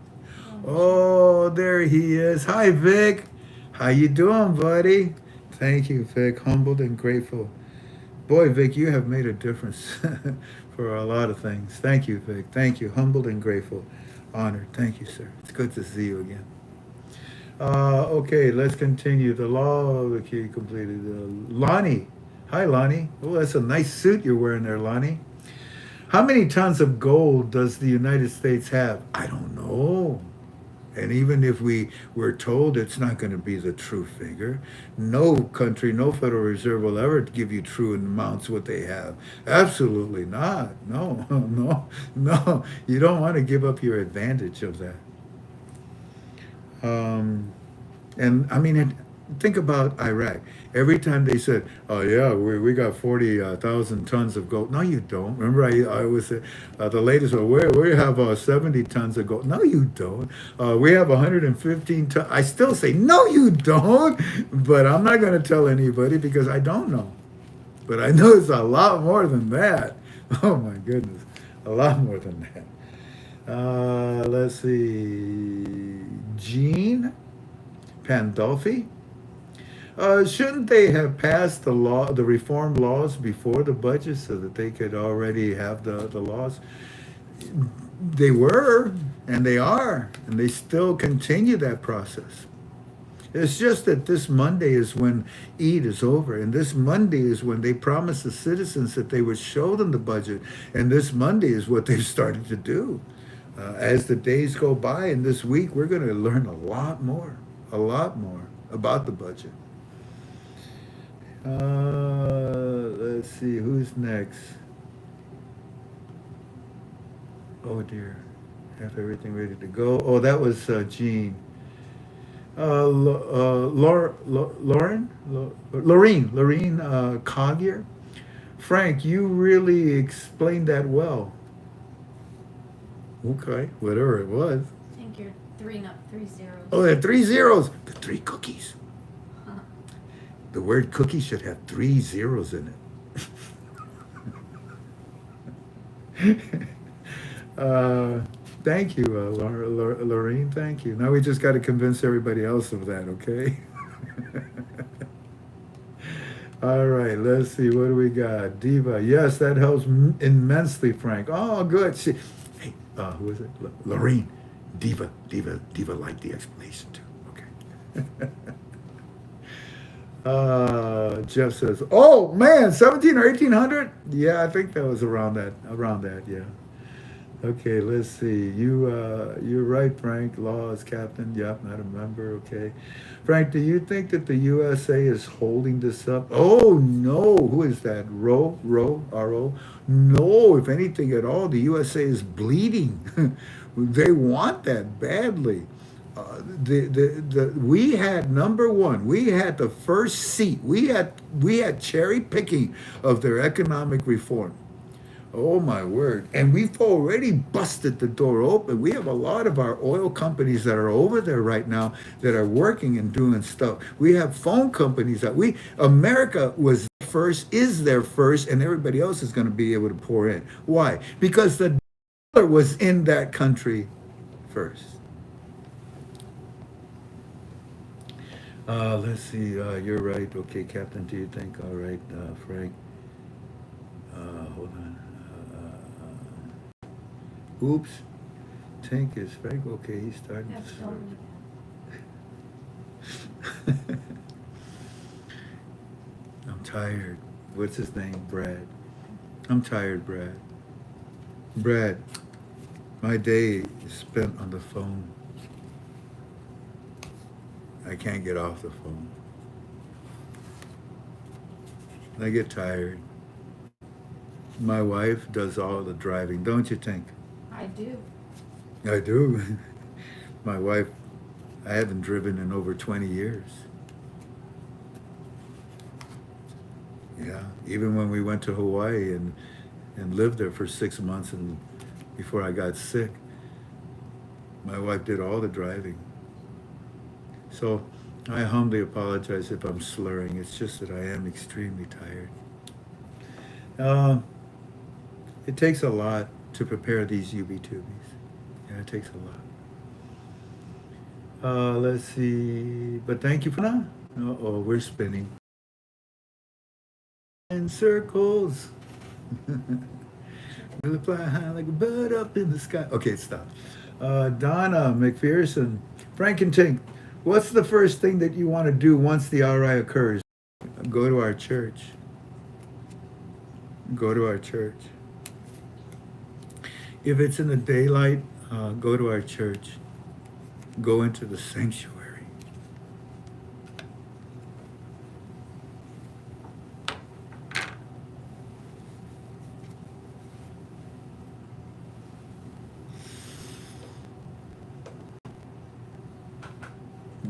Oh, there he is. Hi, Vic. How you doing, buddy? Thank you, Vic. Humbled and grateful. Boy, Vic, you have made a difference for a lot of things. Thank you, Vic. Thank you. Humbled and grateful. Honored. Thank you, sir. It's good to see you again. Okay, let's continue. The law of the key completed. Lonnie. Hi, Lonnie. Oh, that's a nice suit you're wearing there, Lonnie. How many tons of gold does the United States have? I don't know. And even if we were told it's not going to be the true figure, no country, no Federal Reserve will ever give you true amounts what they have. Absolutely not. No, no, no. You don't want to give up your advantage of that. And I mean, think about Iraq. Every time they said, "Oh yeah, we got 40,000 tons of gold," no, you don't. Remember, I always said the latest one. We have 70 tons of gold. No, you don't. We have 115 tons. I still say, no, you don't. But I'm not going to tell anybody because I don't know. But I know it's a lot more than that. Oh my goodness, a lot more than that. Let's see, Gene Pandolfi. Shouldn't they have passed the reform laws before the budget so that they could already have the laws? They were, and they are, and they still continue that process. It's just that this Monday is when Eid is over, and this Monday is when they promised the citizens that they would show them the budget, and this Monday is what they've started to do. As the days go by, and this week, we're going to learn a lot more about the budget. Let's see, who's next? Oh dear, have everything ready to go. Oh, that was Jean. Lorraine Collier. Frank, you really explained that well. Okay, whatever it was. I think you're 3 zeros. Oh, there are 3 zeros. The 3 cookies. The word cookie should have 3 zeros in it. Thank you, Lorraine. Thank you. Now we just got to convince everybody else of that, okay? All right, let's see. What do we got? Diva. Yes, that helps immensely, Frank. Oh, good. Hey, who is it? Lorraine. Diva liked the explanation too. Okay. Jeff says, "Oh man, 17 or 1800? Yeah, I think that was around that. Yeah. Okay, let's see. You're right, Frank. Laws captain. Yep, not a member. Okay, Frank. Do you think that the USA is holding this up? Oh no. Who is that? R-O? No. If anything at all, the USA is bleeding. They want that badly. We had number one. We had the first seat. We had cherry picking of their economic reform. Oh my word! And we've already busted the door open. We have a lot of our oil companies that are over there right now that are working and doing stuff. We have phone companies that America was first, is there first, and everybody else is going to be able to pour in. Why? Because the dollar was in that country first. Let's see. You're right. Okay, Captain. Do you think? All right, Frank. Hold on. Oops. Tank is Frank. Okay, he started. I'm tired. What's his name? Brad. I'm tired, Brad. Brad, my day is spent on the phone. I can't get off the phone. I get tired. My wife does all the driving, don't you think? I do. I do. My wife, I haven't driven in over 20 years. Yeah, even when we went to Hawaii and lived there for 6 months and before I got sick, my wife did all the driving. So I humbly apologize if I'm slurring. It's just that I am extremely tired. Uh, it takes a lot to prepare these UB-tubies. Yeah, it takes a lot. Let's see. But thank you for now. Uh-oh, we're spinning in circles. We'll fly high like a bird up in the sky. Okay, stop. Donna McPherson, Frank and Tink, what's the first thing that you want to do once the RI occurs? Go to our church. Go to our church. If it's in the daylight, go to our church. Go into the sanctuary.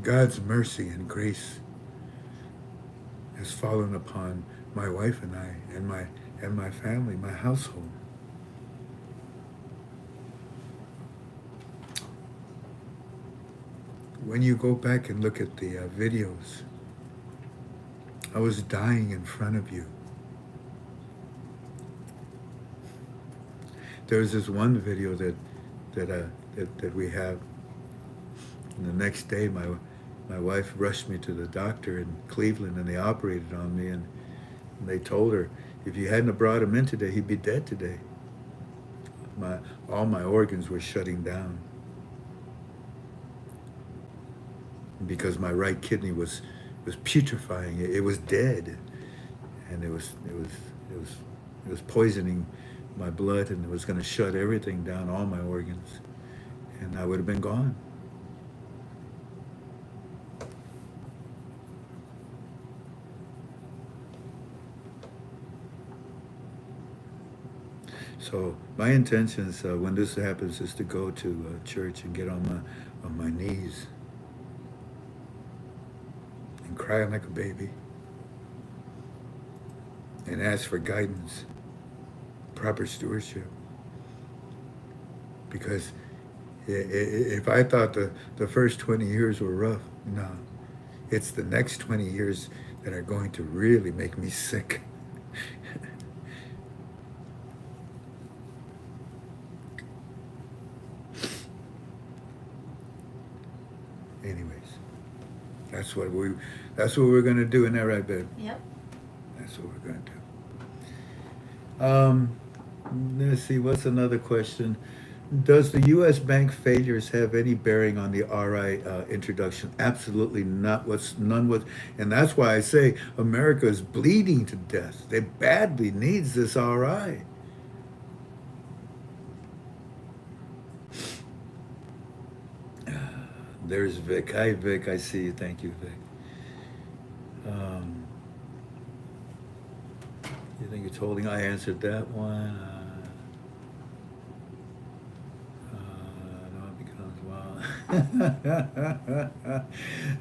God's mercy and grace has fallen upon my wife and I and my family, my household. When you go back and look at the videos, I was dying in front of you. There was this one video that we have. And the next day, my wife rushed me to the doctor in Cleveland, and they operated on me, and they told her, if you hadn't have brought him in today, he'd be dead today. All my organs were shutting down because my right kidney was putrefying. It was dead, and it was poisoning my blood, and it was going to shut everything down, all my organs, and I would have been gone. So my intentions when this happens is to go to church and get on my knees and cry like a baby and ask for guidance, proper stewardship. Because if I thought the first 20 years were rough, no, it's the next 20 years that are going to really make me sick. Anyways, that's what we're gonna do, isn't that right, babe? Yep. That's what we're gonna do. Let's see, what's another question? Does the U.S. bank failures have any bearing on the RI introduction? Absolutely not. And that's why I say America is bleeding to death. They badly needs this RI. There's Vic. Hi, Vic. I see you. Thank you, Vic. You think it's holding? I answered that one.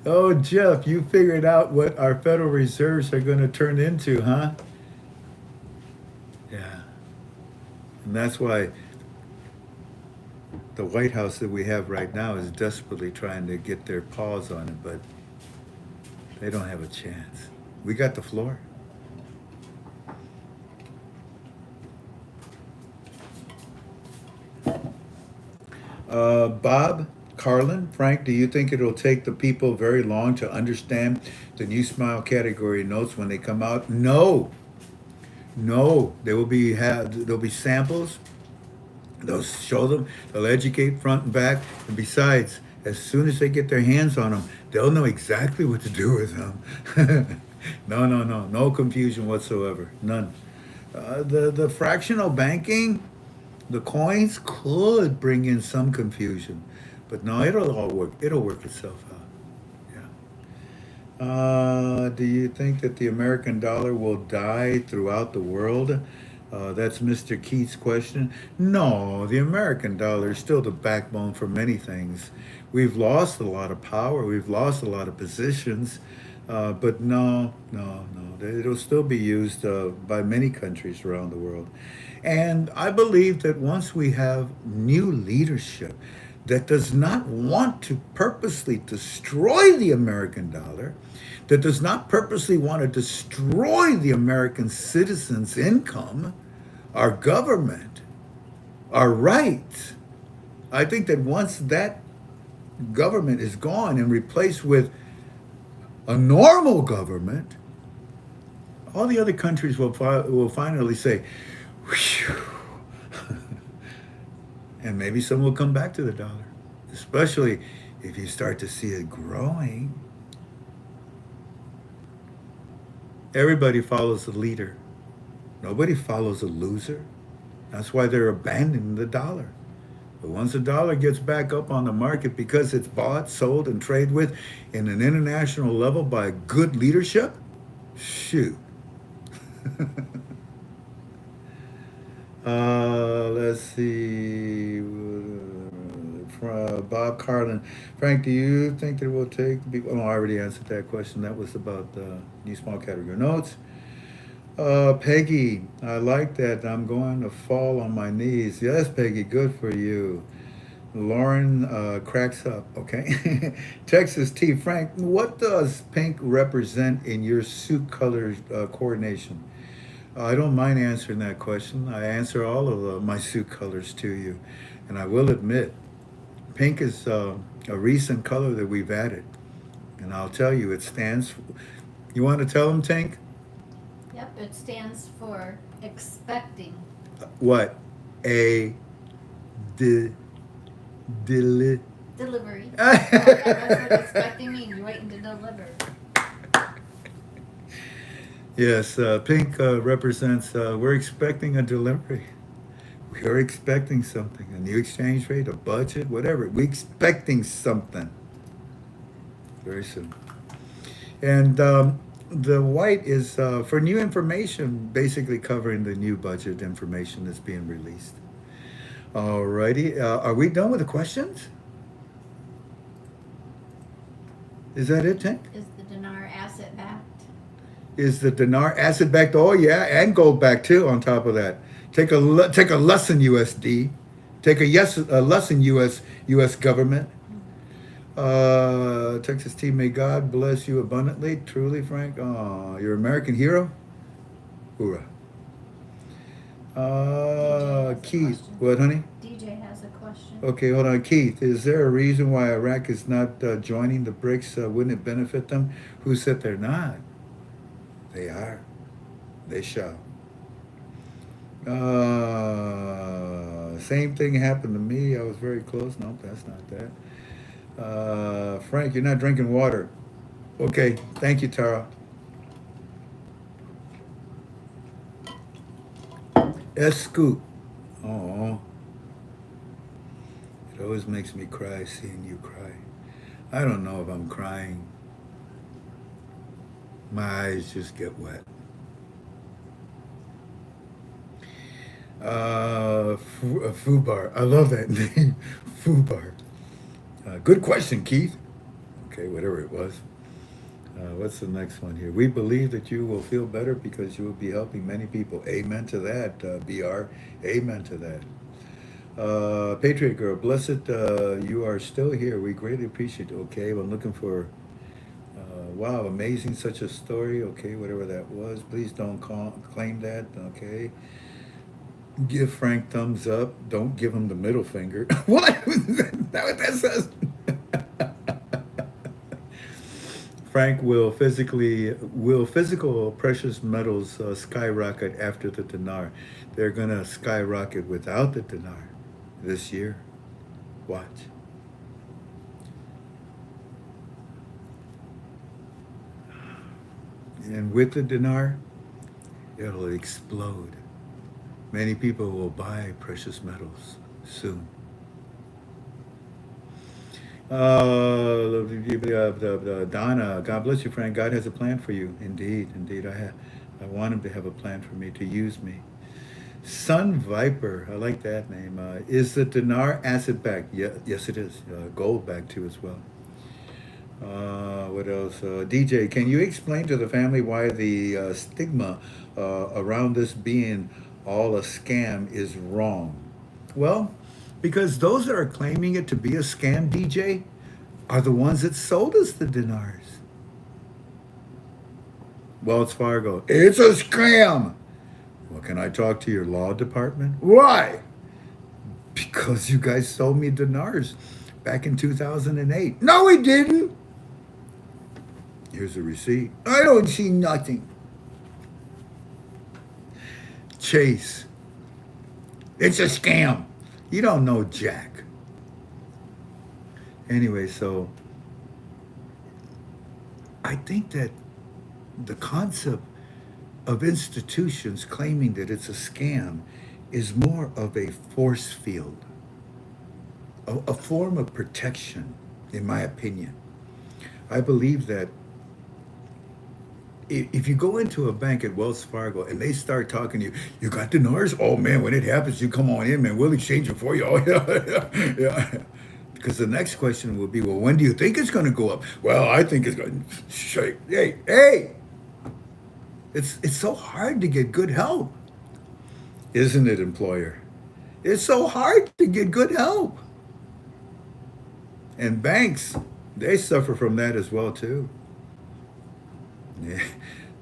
Oh, Jeff, you figured out what our Federal Reserves are going to turn into, huh? Yeah. And that's why the White House that we have right now is desperately trying to get their paws on it, but they don't have a chance. We got the floor. Bob, Carlin, Frank, do you think it'll take the people very long to understand the new SMILE category notes when they come out? No. There'll be samples. They'll show them. They'll educate front and back. And besides, as soon as they get their hands on them, they'll know exactly what to do with them. No confusion whatsoever. None. The fractional banking, the coins could bring in some confusion, but no, it'll all work. It'll work itself out. Yeah. Do you think that the American dollar will die throughout the world? That's Mr. Keith's question. No, the American dollar is still the backbone for many things. We've lost a lot of power. We've lost a lot of positions. But no. It'll still be used by many countries around the world. And I believe that once we have new leadership, that does not want to purposely destroy the American dollar, that does not purposely want to destroy the American citizens' income, our government, our rights. I think that once that government is gone and replaced with a normal government, all the other countries will finally say, whew. And maybe some will come back to the dollar, especially if you start to see it growing. Everybody follows a leader. Nobody follows a loser. That's why they're abandoning the dollar. But once the dollar gets back up on the market because it's bought, sold, and traded with in an international level by good leadership, shoot. Let's see. Bob Carlin. Frank, do you think that it will take the people? Oh, I already answered that question. That was about new small category notes. Peggy, I like that. I'm going to fall on my knees. Yes, Peggy, good for you. Lauren cracks up. Okay. Texas T. Frank, what does pink represent in your suit color coordination? I don't mind answering that question. I answer all of my suit colors to you. And I will admit, pink is a recent color that we've added. And I'll tell you, it stands for, you want to tell them, Tank? Yep, it stands for expecting. What? Delivery. That's what expecting means. You're waiting to deliver. Yes, pink represents we're expecting a delivery. We are expecting something, a new exchange rate, a budget, whatever. We're expecting something very soon. And the white is for new information, basically covering the new budget information that's being released. Alrighty, are we done with the questions? Is that it, Tank? Is the dinar asset backed? Is the dinar asset backed? Oh yeah, and gold backed too. On top of that, take a lesson USD, take a lesson U.S. government. Texas team, may God bless you abundantly. Truly, Frank. Oh, you're an American hero. Hoorah. Keith, what, honey? DJ has a question. Okay, hold on, Keith. Is there a reason why Iraq is not joining the BRICS? Wouldn't it benefit them? Who said they're not? They are. They shall. Same thing happened to me. I was very close. No, that's not that. Frank, you're not drinking water. Okay, thank you, Tara. Scoop. Oh, it always makes me cry seeing you cry. I don't know if I'm crying. My eyes just get wet. Fubar. I love that name. Fubar. Good question, Keith. Okay, whatever it was. What's the next one here? We believe that you will feel better because you will be helping many people. Amen to that, BR. Amen to that. Patriot Girl, blessed you are still here. We greatly appreciate it. Okay, I'm looking for, wow, amazing, such a story. Okay, whatever that was. Please don't claim that. Okay. Give Frank thumbs up. Don't give him the middle finger. What? That what that says? Frank, will physical precious metals skyrocket after the dinar? They're gonna skyrocket without the dinar this year. Watch. And with the dinar, it'll explode. Many people will buy precious metals soon. Donna, God bless you, Frank. God has a plan for you. Indeed, indeed. I want him to have a plan for me, to use me. Sun Viper, I like that name. Is the dinar asset backed? Yeah, yes, it is. Gold backed too as well. What else? DJ, can you explain to the family why the stigma around this being all a scam is wrong? Well, Because those that are claiming it to be a scam, DJ, are the ones that sold us the dinars. Wells Fargo, it's a scam. Well, can I talk to your law department? Why? Because you guys sold me dinars back in 2008. No, we didn't. Here's a receipt. I don't see nothing. Chase, it's a scam. You don't know Jack. Anyway, so I think that the concept of institutions claiming that it's a scam is more of a force field, a form of protection, in my opinion. I believe that if you go into a bank at Wells Fargo and they start talking to you, you got dinars? Oh man, when it happens, you come on in, man. We'll exchange it for you. Oh yeah, yeah. Because the next question will be, well, when do you think it's going to go up? Well, I think it's going to shake. Hey, it's so hard to get good help, isn't it, employer? It's so hard to get good help. And banks, they suffer from that as well too. Yeah.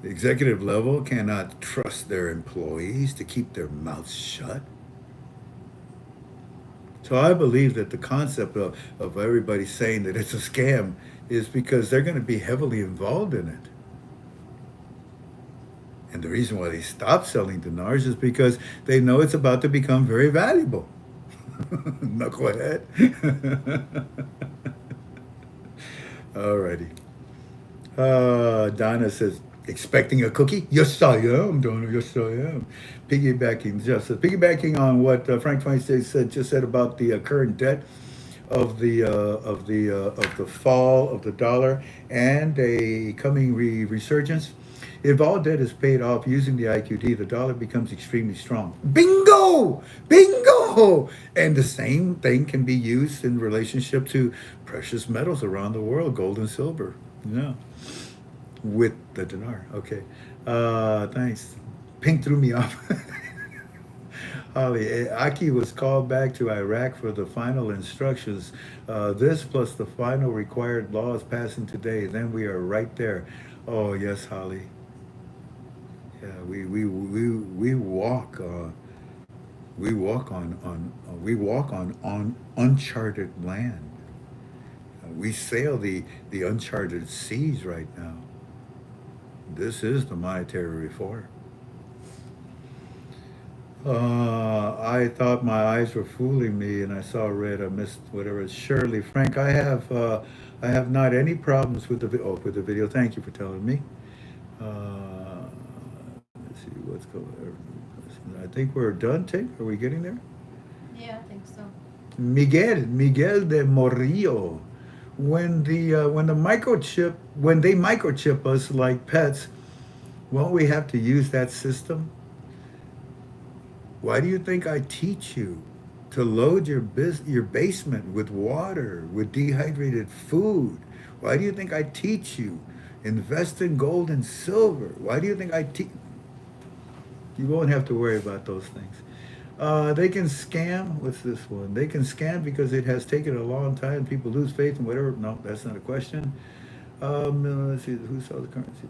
The executive level cannot trust their employees to keep their mouths shut. So I believe that the concept of everybody saying that it's a scam is because they're going to be heavily involved in it. And the reason why they stop selling dinars is because they know it's about to become very valuable. Knucklehead. Alrighty. Donna says, expecting a cookie? Yes, I am, Donna. Yes, I am. Piggybacking on what Frank Feinstein just said about the current debt of the fall of the dollar and a coming resurgence. If all debt is paid off using the IQD, the dollar becomes extremely strong. Bingo! Bingo! And the same thing can be used in relationship to precious metals around the world, gold and silver. Yeah. With the dinar. Okay. Thanks. Pink threw me off. Holly, Aki was called back to Iraq for the final instructions. This plus the final required laws passing today. Then we are right there. Oh yes, Holly. Yeah, we walk on uncharted land. We sail the uncharted seas right now. This is the monetary reform. I thought my eyes were fooling me, and I saw red. I missed whatever. Shirley, Frank, I have not any problems with the video. Thank you for telling me. Let's see what's going on. I think we're done. Are we getting there? Yeah, I think so. Miguel de Morillo. When they microchip us like pets, won't we have to use that system? Why do you think I teach you to load your basement with water, with dehydrated food? Why do you think I teach you invest in gold and silver? Why do you think I teach? You won't have to worry about those things. They can scam. What's this one? They can scam because it has taken a long time. People lose faith in whatever. No, that's not a question. Let's see. Who saw the currency?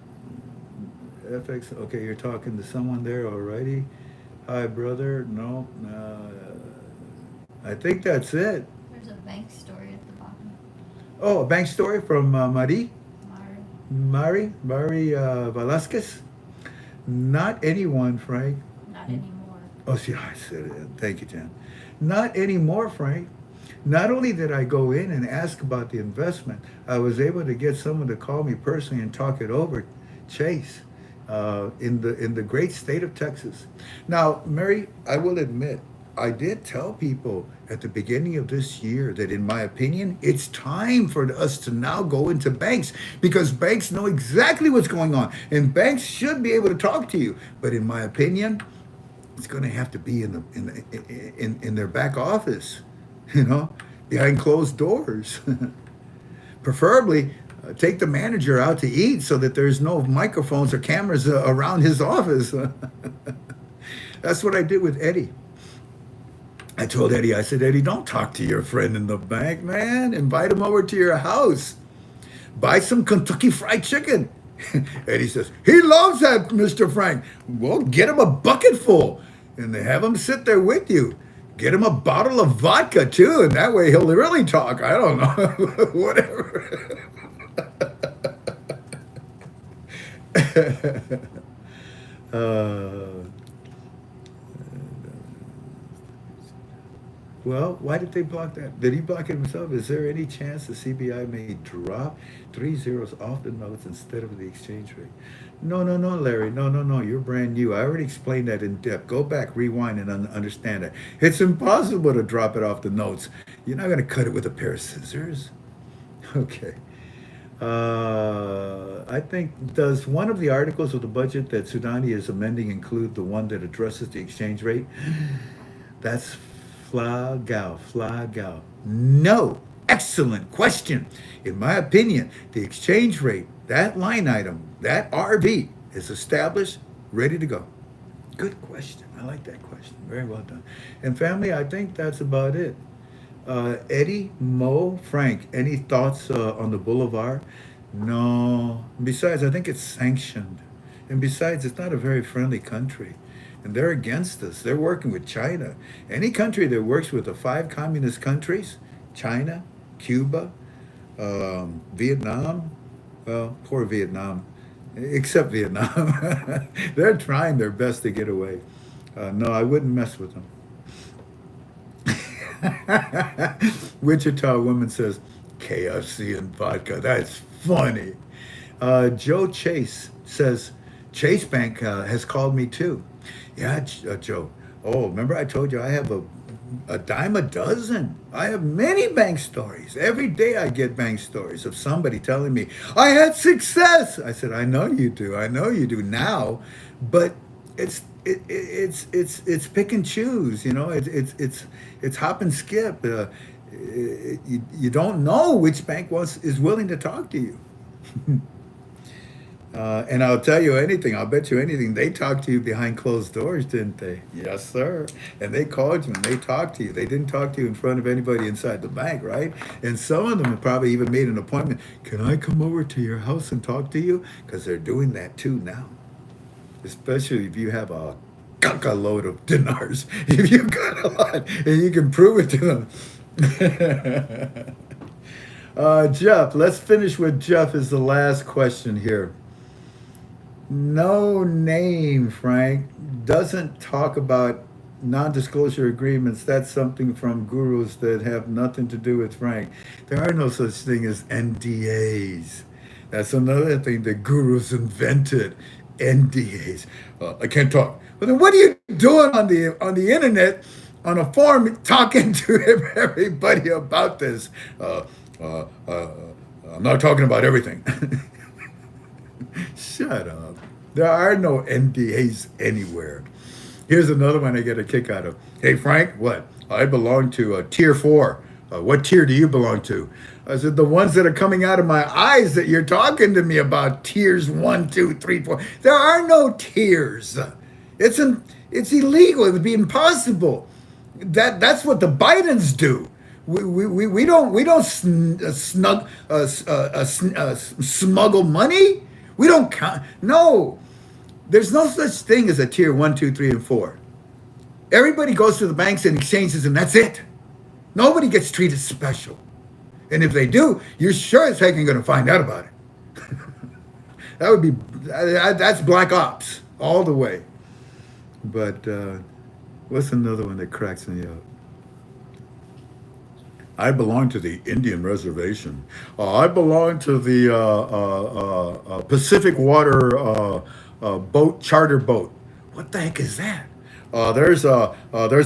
FX. Okay, you're talking to someone there already. Hi, brother. No. I think that's it. There's a bank story at the bottom. Oh, a bank story from Mari Velasquez. Not anyone, Frank. Not anymore. Oh, see, I said it. Thank you, Jan. Not anymore, Frank. Not only did I go in and ask about the investment, I was able to get someone to call me personally and talk it over, Chase, in the great state of Texas. Now, Mary, I will admit, I did tell people at the beginning of this year that, in my opinion, it's time for us to now go into banks because banks know exactly what's going on, and banks should be able to talk to you. But in my opinion, it's going to have to be in their back office, behind closed doors. Preferably, take the manager out to eat so that there's no microphones or cameras around his office. That's what I did with Eddie. I told Eddie, I said, Eddie, don't talk to your friend in the bank, man. Invite him over to your house. Buy some Kentucky Fried Chicken. Eddie says, he loves that, Mr. Frank. Well, get him a bucket full and have him sit there with you. Get him a bottle of vodka, too, and that way he'll really talk. I don't know. Whatever. uh, Well, why did they block that? Did he block it himself? Is there any chance the CBI may drop 3 zeros off the notes instead of the exchange rate? No, Larry. No. You're brand new. I already explained that in depth. Go back, rewind, and understand it. It's impossible to drop it off the notes. You're not going to cut it with a pair of scissors. Okay. I think, does one of the articles of the budget that SUDANI is amending include the one that addresses the exchange rate? That's Flagal. No. Excellent question. In my opinion, the exchange rate, that line item, that RV is established, ready to go. Good question. I like that question. Very well done. And family, I think that's about it. Eddie, Mo, Frank, any thoughts on the boulevard? No. Besides, I think it's sanctioned. And besides, it's not a very friendly country. And they're against us. They're working with China. Any country that works with the 5 communist countries, China, Cuba, Vietnam, well, poor Vietnam, except Vietnam. They're trying their best to get away. No, I wouldn't mess with them. Wichita woman says, KFC and vodka. That's funny. Joe Chase says, Chase Bank has called me too. Yeah, Joe. Oh, remember I told you I have a dime a dozen. I have many bank stories. Every day I get bank stories of somebody telling me, I had success. I said, I know you do. I know you do now. But it's pick and choose, you know. It's hop and skip. You don't know which bank is willing to talk to you. And I'll tell you anything, I'll bet you anything, they talked to you behind closed doors, didn't they? Yes, sir. And they called you and they talked to you. They didn't talk to you in front of anybody inside the bank, right? And some of them have probably even made an appointment. Can I come over to your house and talk to you? Because they're doing that too now. Especially if you have a caca load of dinars. If you got a lot and you can prove it to them. Jeff, let's finish with Jeff as the last question here. No name, Frank, doesn't talk about non-disclosure agreements. That's something from gurus that have nothing to do with Frank. There are no such thing as NDAs. That's another thing that gurus invented. NDAs. I can't talk. But then what are you doing on the internet, on a forum, talking to everybody about this? I'm not talking about everything. Shut up. There are no NDAs anywhere. Here's another one I get a kick out of. Hey, Frank, what? I belong to tier 4. What tier do you belong to? I said, the ones that are coming out of my eyes that you're talking to me about, tiers 1, 2, 3, 4. There are no tiers. It's illegal. It would be impossible. That's what the Bidens do. We don't smuggle money. We don't count. No, there's no such thing as a tier 1, 2, 3, and 4. Everybody goes to the banks and exchanges, and that's it. Nobody gets treated special. And if they do, you're sure as heck ain't going to find out about it. That's black ops all the way. But what's another one that cracks me up? I belong to the Indian reservation. I belong to the Pacific Water charter boat. What the heck is that? There's a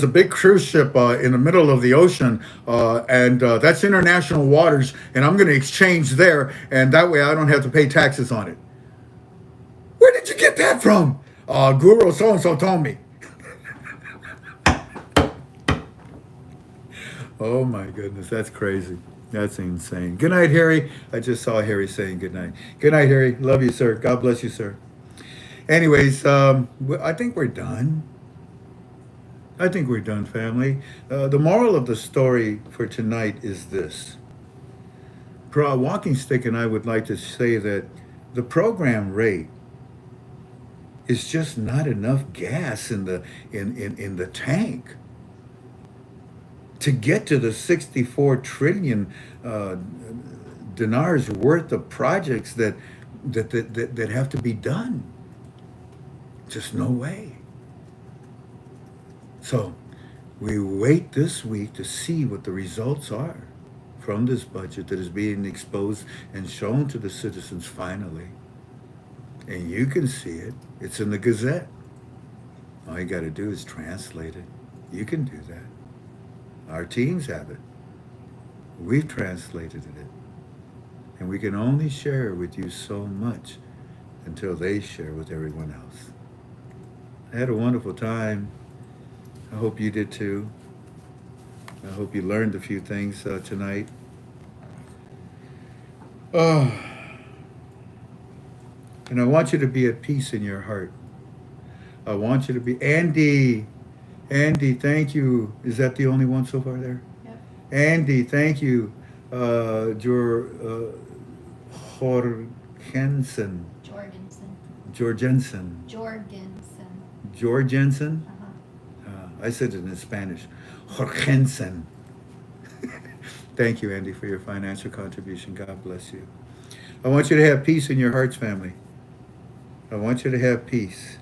big cruise ship in the middle of the ocean, and that's international waters, and I'm going to exchange there, and that way I don't have to pay taxes on it. Where did you get that from? Guru so-and-so told me. Oh my goodness, that's crazy. That's insane. Good night, Harry. I just saw Harry saying good night. Good night, Harry. Love you, sir. God bless you, sir. Anyways, I think we're done. I think we're done, family. The moral of the story for tonight is this. Walking Stick and I would like to say that the program rate is just not enough gas in the tank to get to the 64 trillion dinars worth of projects that have to be done. Just no way. So we wait this week to see what the results are from this budget that is being exposed and shown to the citizens finally. And you can see it. It's in the Gazette. All you got to do is translate it. You can do that. Our teams have it. We've translated it. And we can only share with you so much until they share with everyone else. I had a wonderful time. I hope you did too. I hope you learned a few things tonight. Oh, and I want you to be at peace in your heart. I want you to be... Andy, thank you. Is that the only one so far there? Yep. Andy, thank you. Jorgensen. I said it in Spanish. Jorgensen. Thank you, Andy, for your financial contribution. God bless you. I want you to have peace in your hearts, family. I want you to have peace.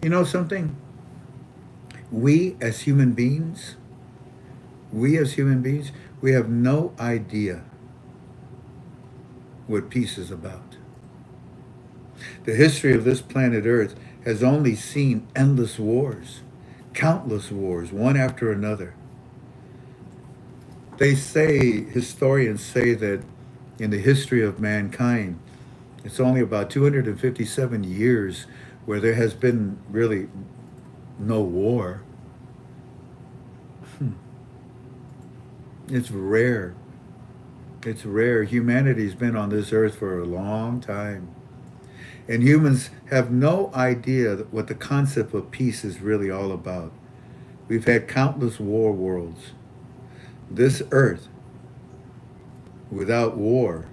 You know something? We as human beings, we have no idea what peace is about. The history of this planet Earth has only seen endless wars, countless wars, one after another. Historians say that in the history of mankind, it's only about 257 years where there has been really no war. It's rare. It's rare. Humanity's been on this earth for a long time. And humans have no idea what the concept of peace is really all about. We've had countless war worlds. This earth, without war,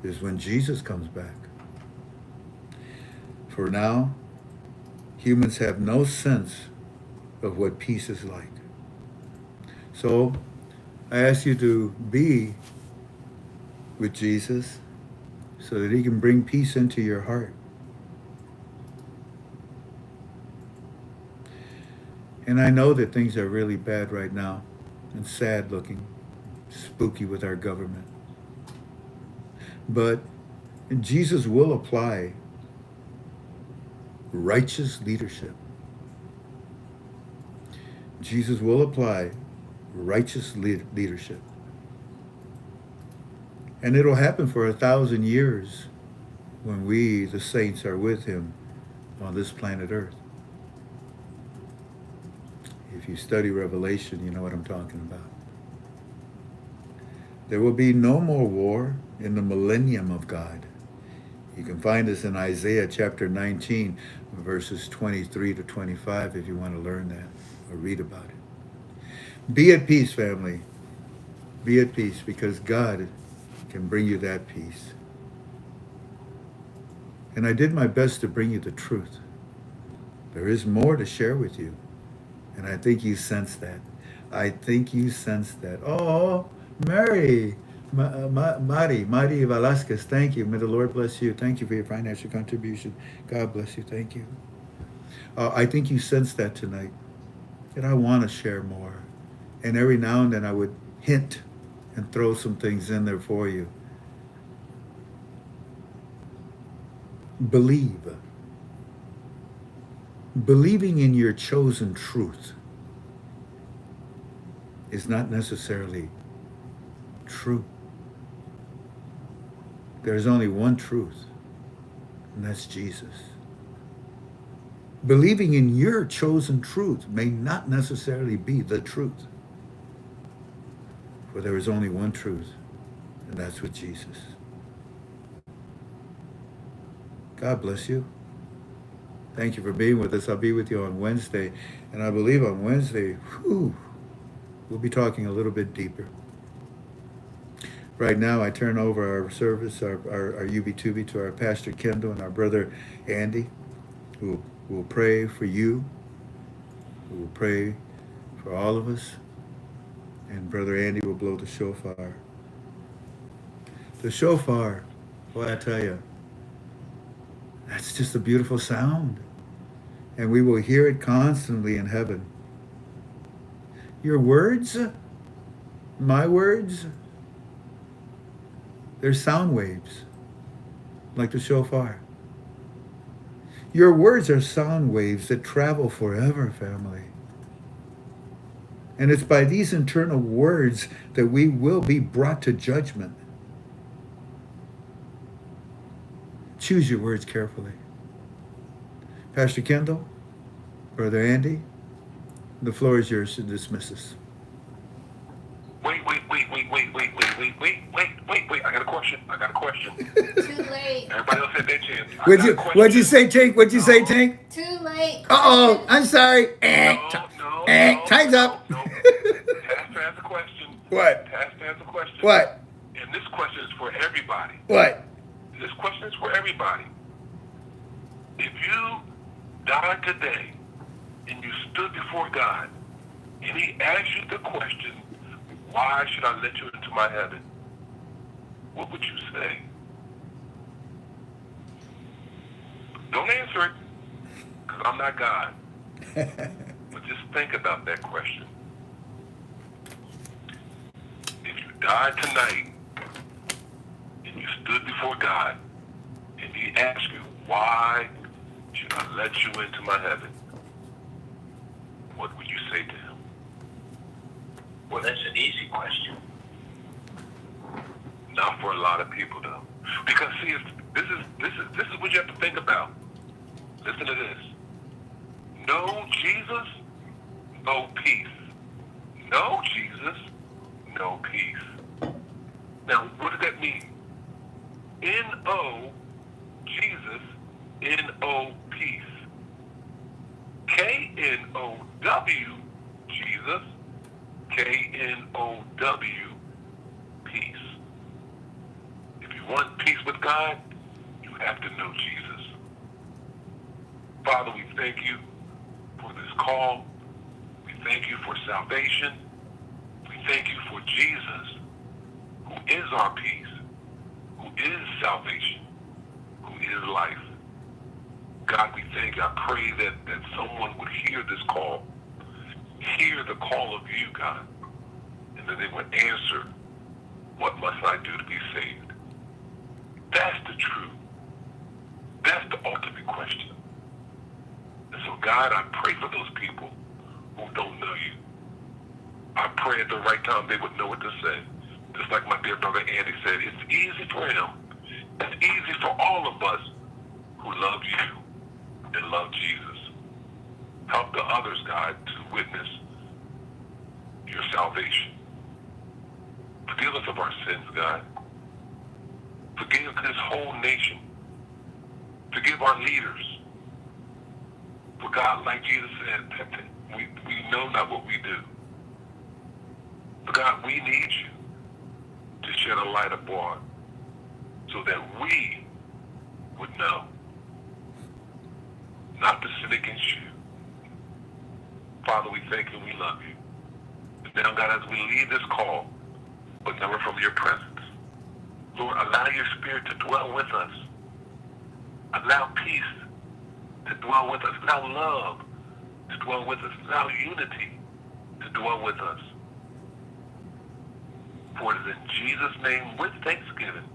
is when Jesus comes back. For now, humans have no sense of what peace is like. So, I ask you to be with Jesus so that he can bring peace into your heart. And I know that things are really bad right now and sad looking, spooky with our government. But Jesus will apply righteous leadership. Jesus will apply righteous leadership. And it'll happen for 1,000 years when we, the saints, are with him on this planet Earth. If you study Revelation, you know what I'm talking about. There will be no more war in the millennium of God. You can find this in Isaiah chapter 19, verses 23 to 25, if you want to learn that or read about it. Be at peace, family. Be at peace, because God can bring you that peace. And I did my best to bring you the truth. There is more to share with you. And I think you sense that. I think you sense that. Oh, Mary Velasquez, thank you. May the Lord bless you. Thank you for your financial contribution. God bless you. Thank you. I think you sense that tonight. And I want to share more. And every now and then I would hint and throw some things in there for you. Believe. Believing in your chosen truth is not necessarily true. There's only one truth, and that's Jesus. Believing in your chosen truth may not necessarily be the truth. For there is only one truth, and that's with Jesus. God bless you. Thank you for being with us. I'll be with you on Wednesday. And I believe on Wednesday, we'll be talking a little bit deeper. Right now, I turn over our service, our UB2B, to our Pastor Kendall and our brother Andy, who will pray for you, who will pray for all of us. And Brother Andy will blow the shofar. The shofar, boy, I tell you, that's just a beautiful sound. And we will hear it constantly in heaven. Your words, my words, they're sound waves, like the shofar. Your words are sound waves that travel forever, family. And it's by these internal words that we will be brought to judgment. Choose your words carefully. Pastor Kendall, Brother Andy, the floor is yours to dismiss us. Wait. I got a question. Too late. Everybody else had their chance. What'd you say, Tank? What'd you say, Tank? Too late. Uh-oh, I'm sorry. Time's up. No. Pastor has a question. What? Pastor has a question. What? And this question is for everybody. What? This question is for everybody. If you died today and you stood before God and he asked you the question, why should I let you into my heaven? What would you say? Don't answer it, because I'm not God. But just think about that question. If you died tonight and you stood before God and he asked you, why should I let you into my heaven? What would you say to him? Well, that's an easy question. Not for a lot of people, though. Because see, this is what you have to think about. Listen to this. No Jesus, no peace. No Jesus, no peace. Now, what does that mean? N-O, Jesus, N-O, peace. K-N-O-W, Jesus, K-N-O-W, peace. If you want peace with God, you have to know Jesus. Father, we thank you for this call. We thank you for salvation. We thank you for Jesus, who is our peace, who is salvation, who is life. God, we thank you. I pray that someone would hear this call, hear the call of you, God, and that they would answer, what must I do to be saved? That's the truth. That's the ultimate question. And so, God, I pray for those people who don't know you. I pray at the right time they would know what to say. Just like my dear brother Andy said, it's easy for him. It's easy for all of us who love you and love Jesus. Help the others, God, to witness your salvation. Forgive us of our sins, God. Forgive this whole nation. Forgive our leaders. For God, like Jesus said, we know not what we do. But God, we need you to shed a light abroad so that we would know not to sin against you. Father, we thank you and we love you. And now, God, as we leave this call, but never from your presence, Lord, allow your spirit to dwell with us. Allow peace to dwell with us. Allow love to dwell with us. Allow unity to dwell with us. For it is in Jesus' name, with thanksgiving,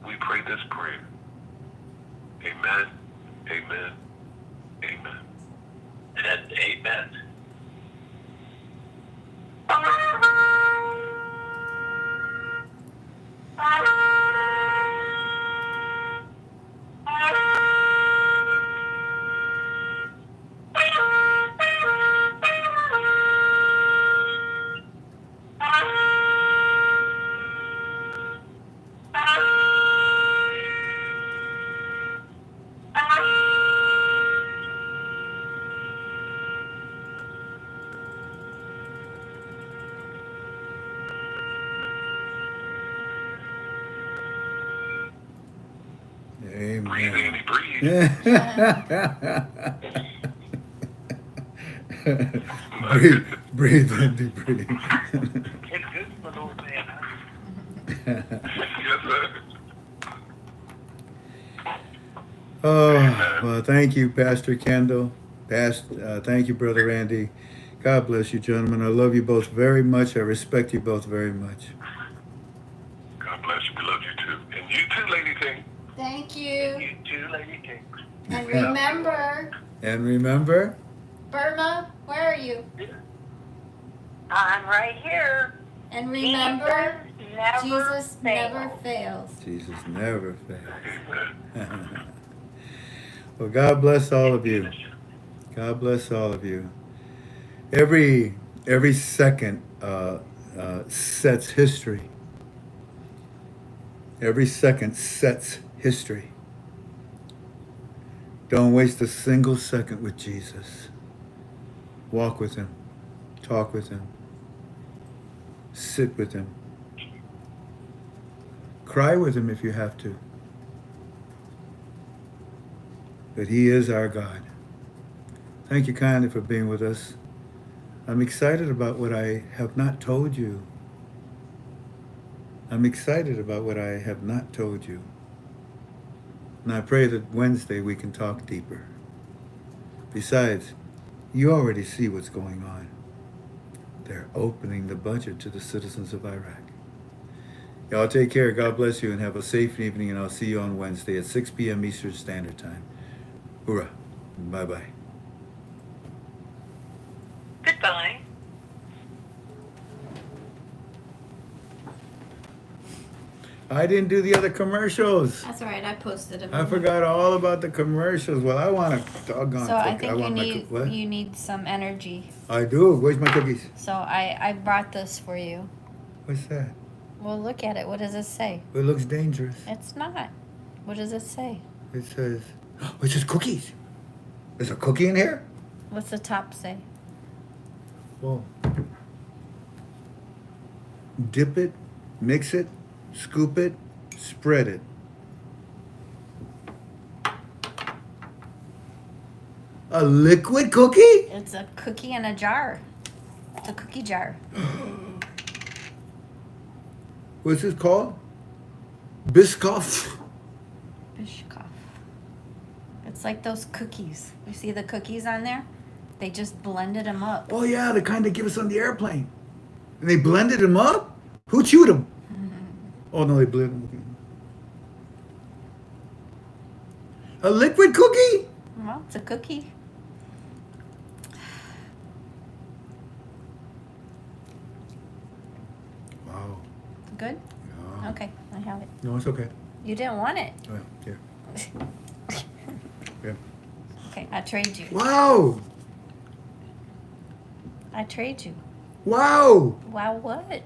we pray this prayer. Amen, amen, amen. And amen. Breathe, Amen. Andy, breathe. breathe, breathe, Andy, breathe. It's good for the old man, huh? Yes, sir. Oh, well, thank you, Pastor Kendall. Thank you, Brother Andy. God bless you, gentlemen. I love you both very much. I respect you both very much. God bless you. We love you too. And you too, Lady Thing. Thank you. You too, Lady King. And remember, And remember, Burma, where are you? I'm right here. And remember, Jesus never fails. fails. Jesus never fails. Well, God bless all of you. God bless all of you. Every second sets history. Every second sets history. Don't waste a single second with Jesus. Walk with him. Talk with him. Sit with him. Cry with him if you have to. But he is our God. Thank you kindly for being with us. I'm excited about what I have not told you. I'm excited about what I have not told you. And I pray that Wednesday we can talk deeper. Besides, you already see what's going on. They're opening the budget to the citizens of Iraq. Y'all take care. God bless you and have a safe evening, and I'll see you on Wednesday at 6 p.m. Eastern Standard Time. Hoorah. Bye-bye. Goodbye. I didn't do the other commercials. That's all right. I posted them. I forgot all about the commercials. Well, I want to doggone So I cook- think you want my need what? you need some energy. I do. Where's my cookies? So I brought this for you. What's that? Well, look at it. What does it say? It looks dangerous. It's not. What does it say? It says cookies. There's a cookie in here? What's the top say? Whoa. Dip it, mix it, scoop it, spread it. A liquid cookie? It's a cookie in a jar. It's a cookie jar. What's this called? Biscoff? Bishkoff. It's like those cookies. You see the cookies on there? They just blended them up. Oh yeah, the kind they give us on the airplane. And they blended them up? Who chewed them? Oh no, they blended them. A liquid cookie? Well, it's a cookie. Wow. Good? Yeah. Okay, I have it. No, it's okay. You didn't want it. Oh, here. Yeah. Okay, I trade you. Wow! I trade you. Wow! Wow, what?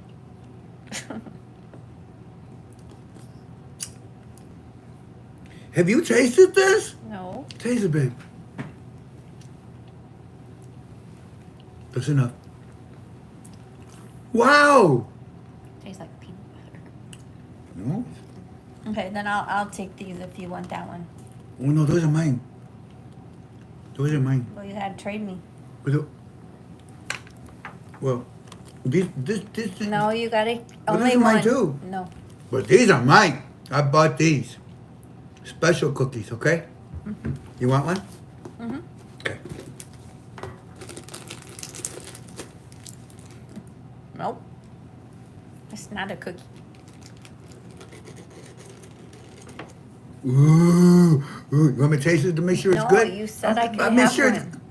Have you tasted this? No. Taste it, babe. That's enough. Wow! Tastes like peanut butter. No? Okay, then I'll take these if you want that one. Oh no, those are mine. Those are mine. Well, you had to trade me. Well, this. No, you got it. But Only these are one. mine too. No. But these are mine. I bought these. Special cookies, okay? Mm-hmm. You want one? Mm-hmm. Okay. Nope. It's not a cookie. Ooh, you want me to taste it to make sure it's No, good? you said I could I'll make have sure one.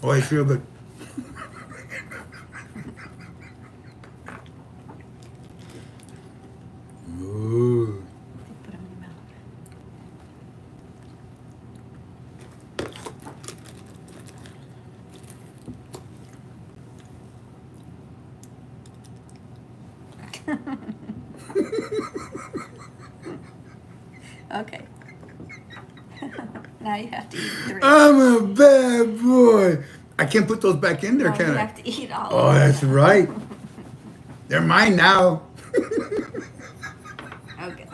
Oh, it's real good. Ooh. Put 'em in your mouth. Okay. Now you have to eat 3. I'm a bad boy. I can't put those back in there, No, can you I? have to eat all Oh, of that's them. right. They're mine now. Okay.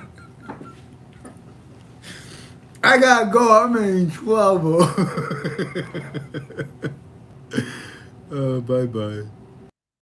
I gotta go. I'm in trouble. Bye bye.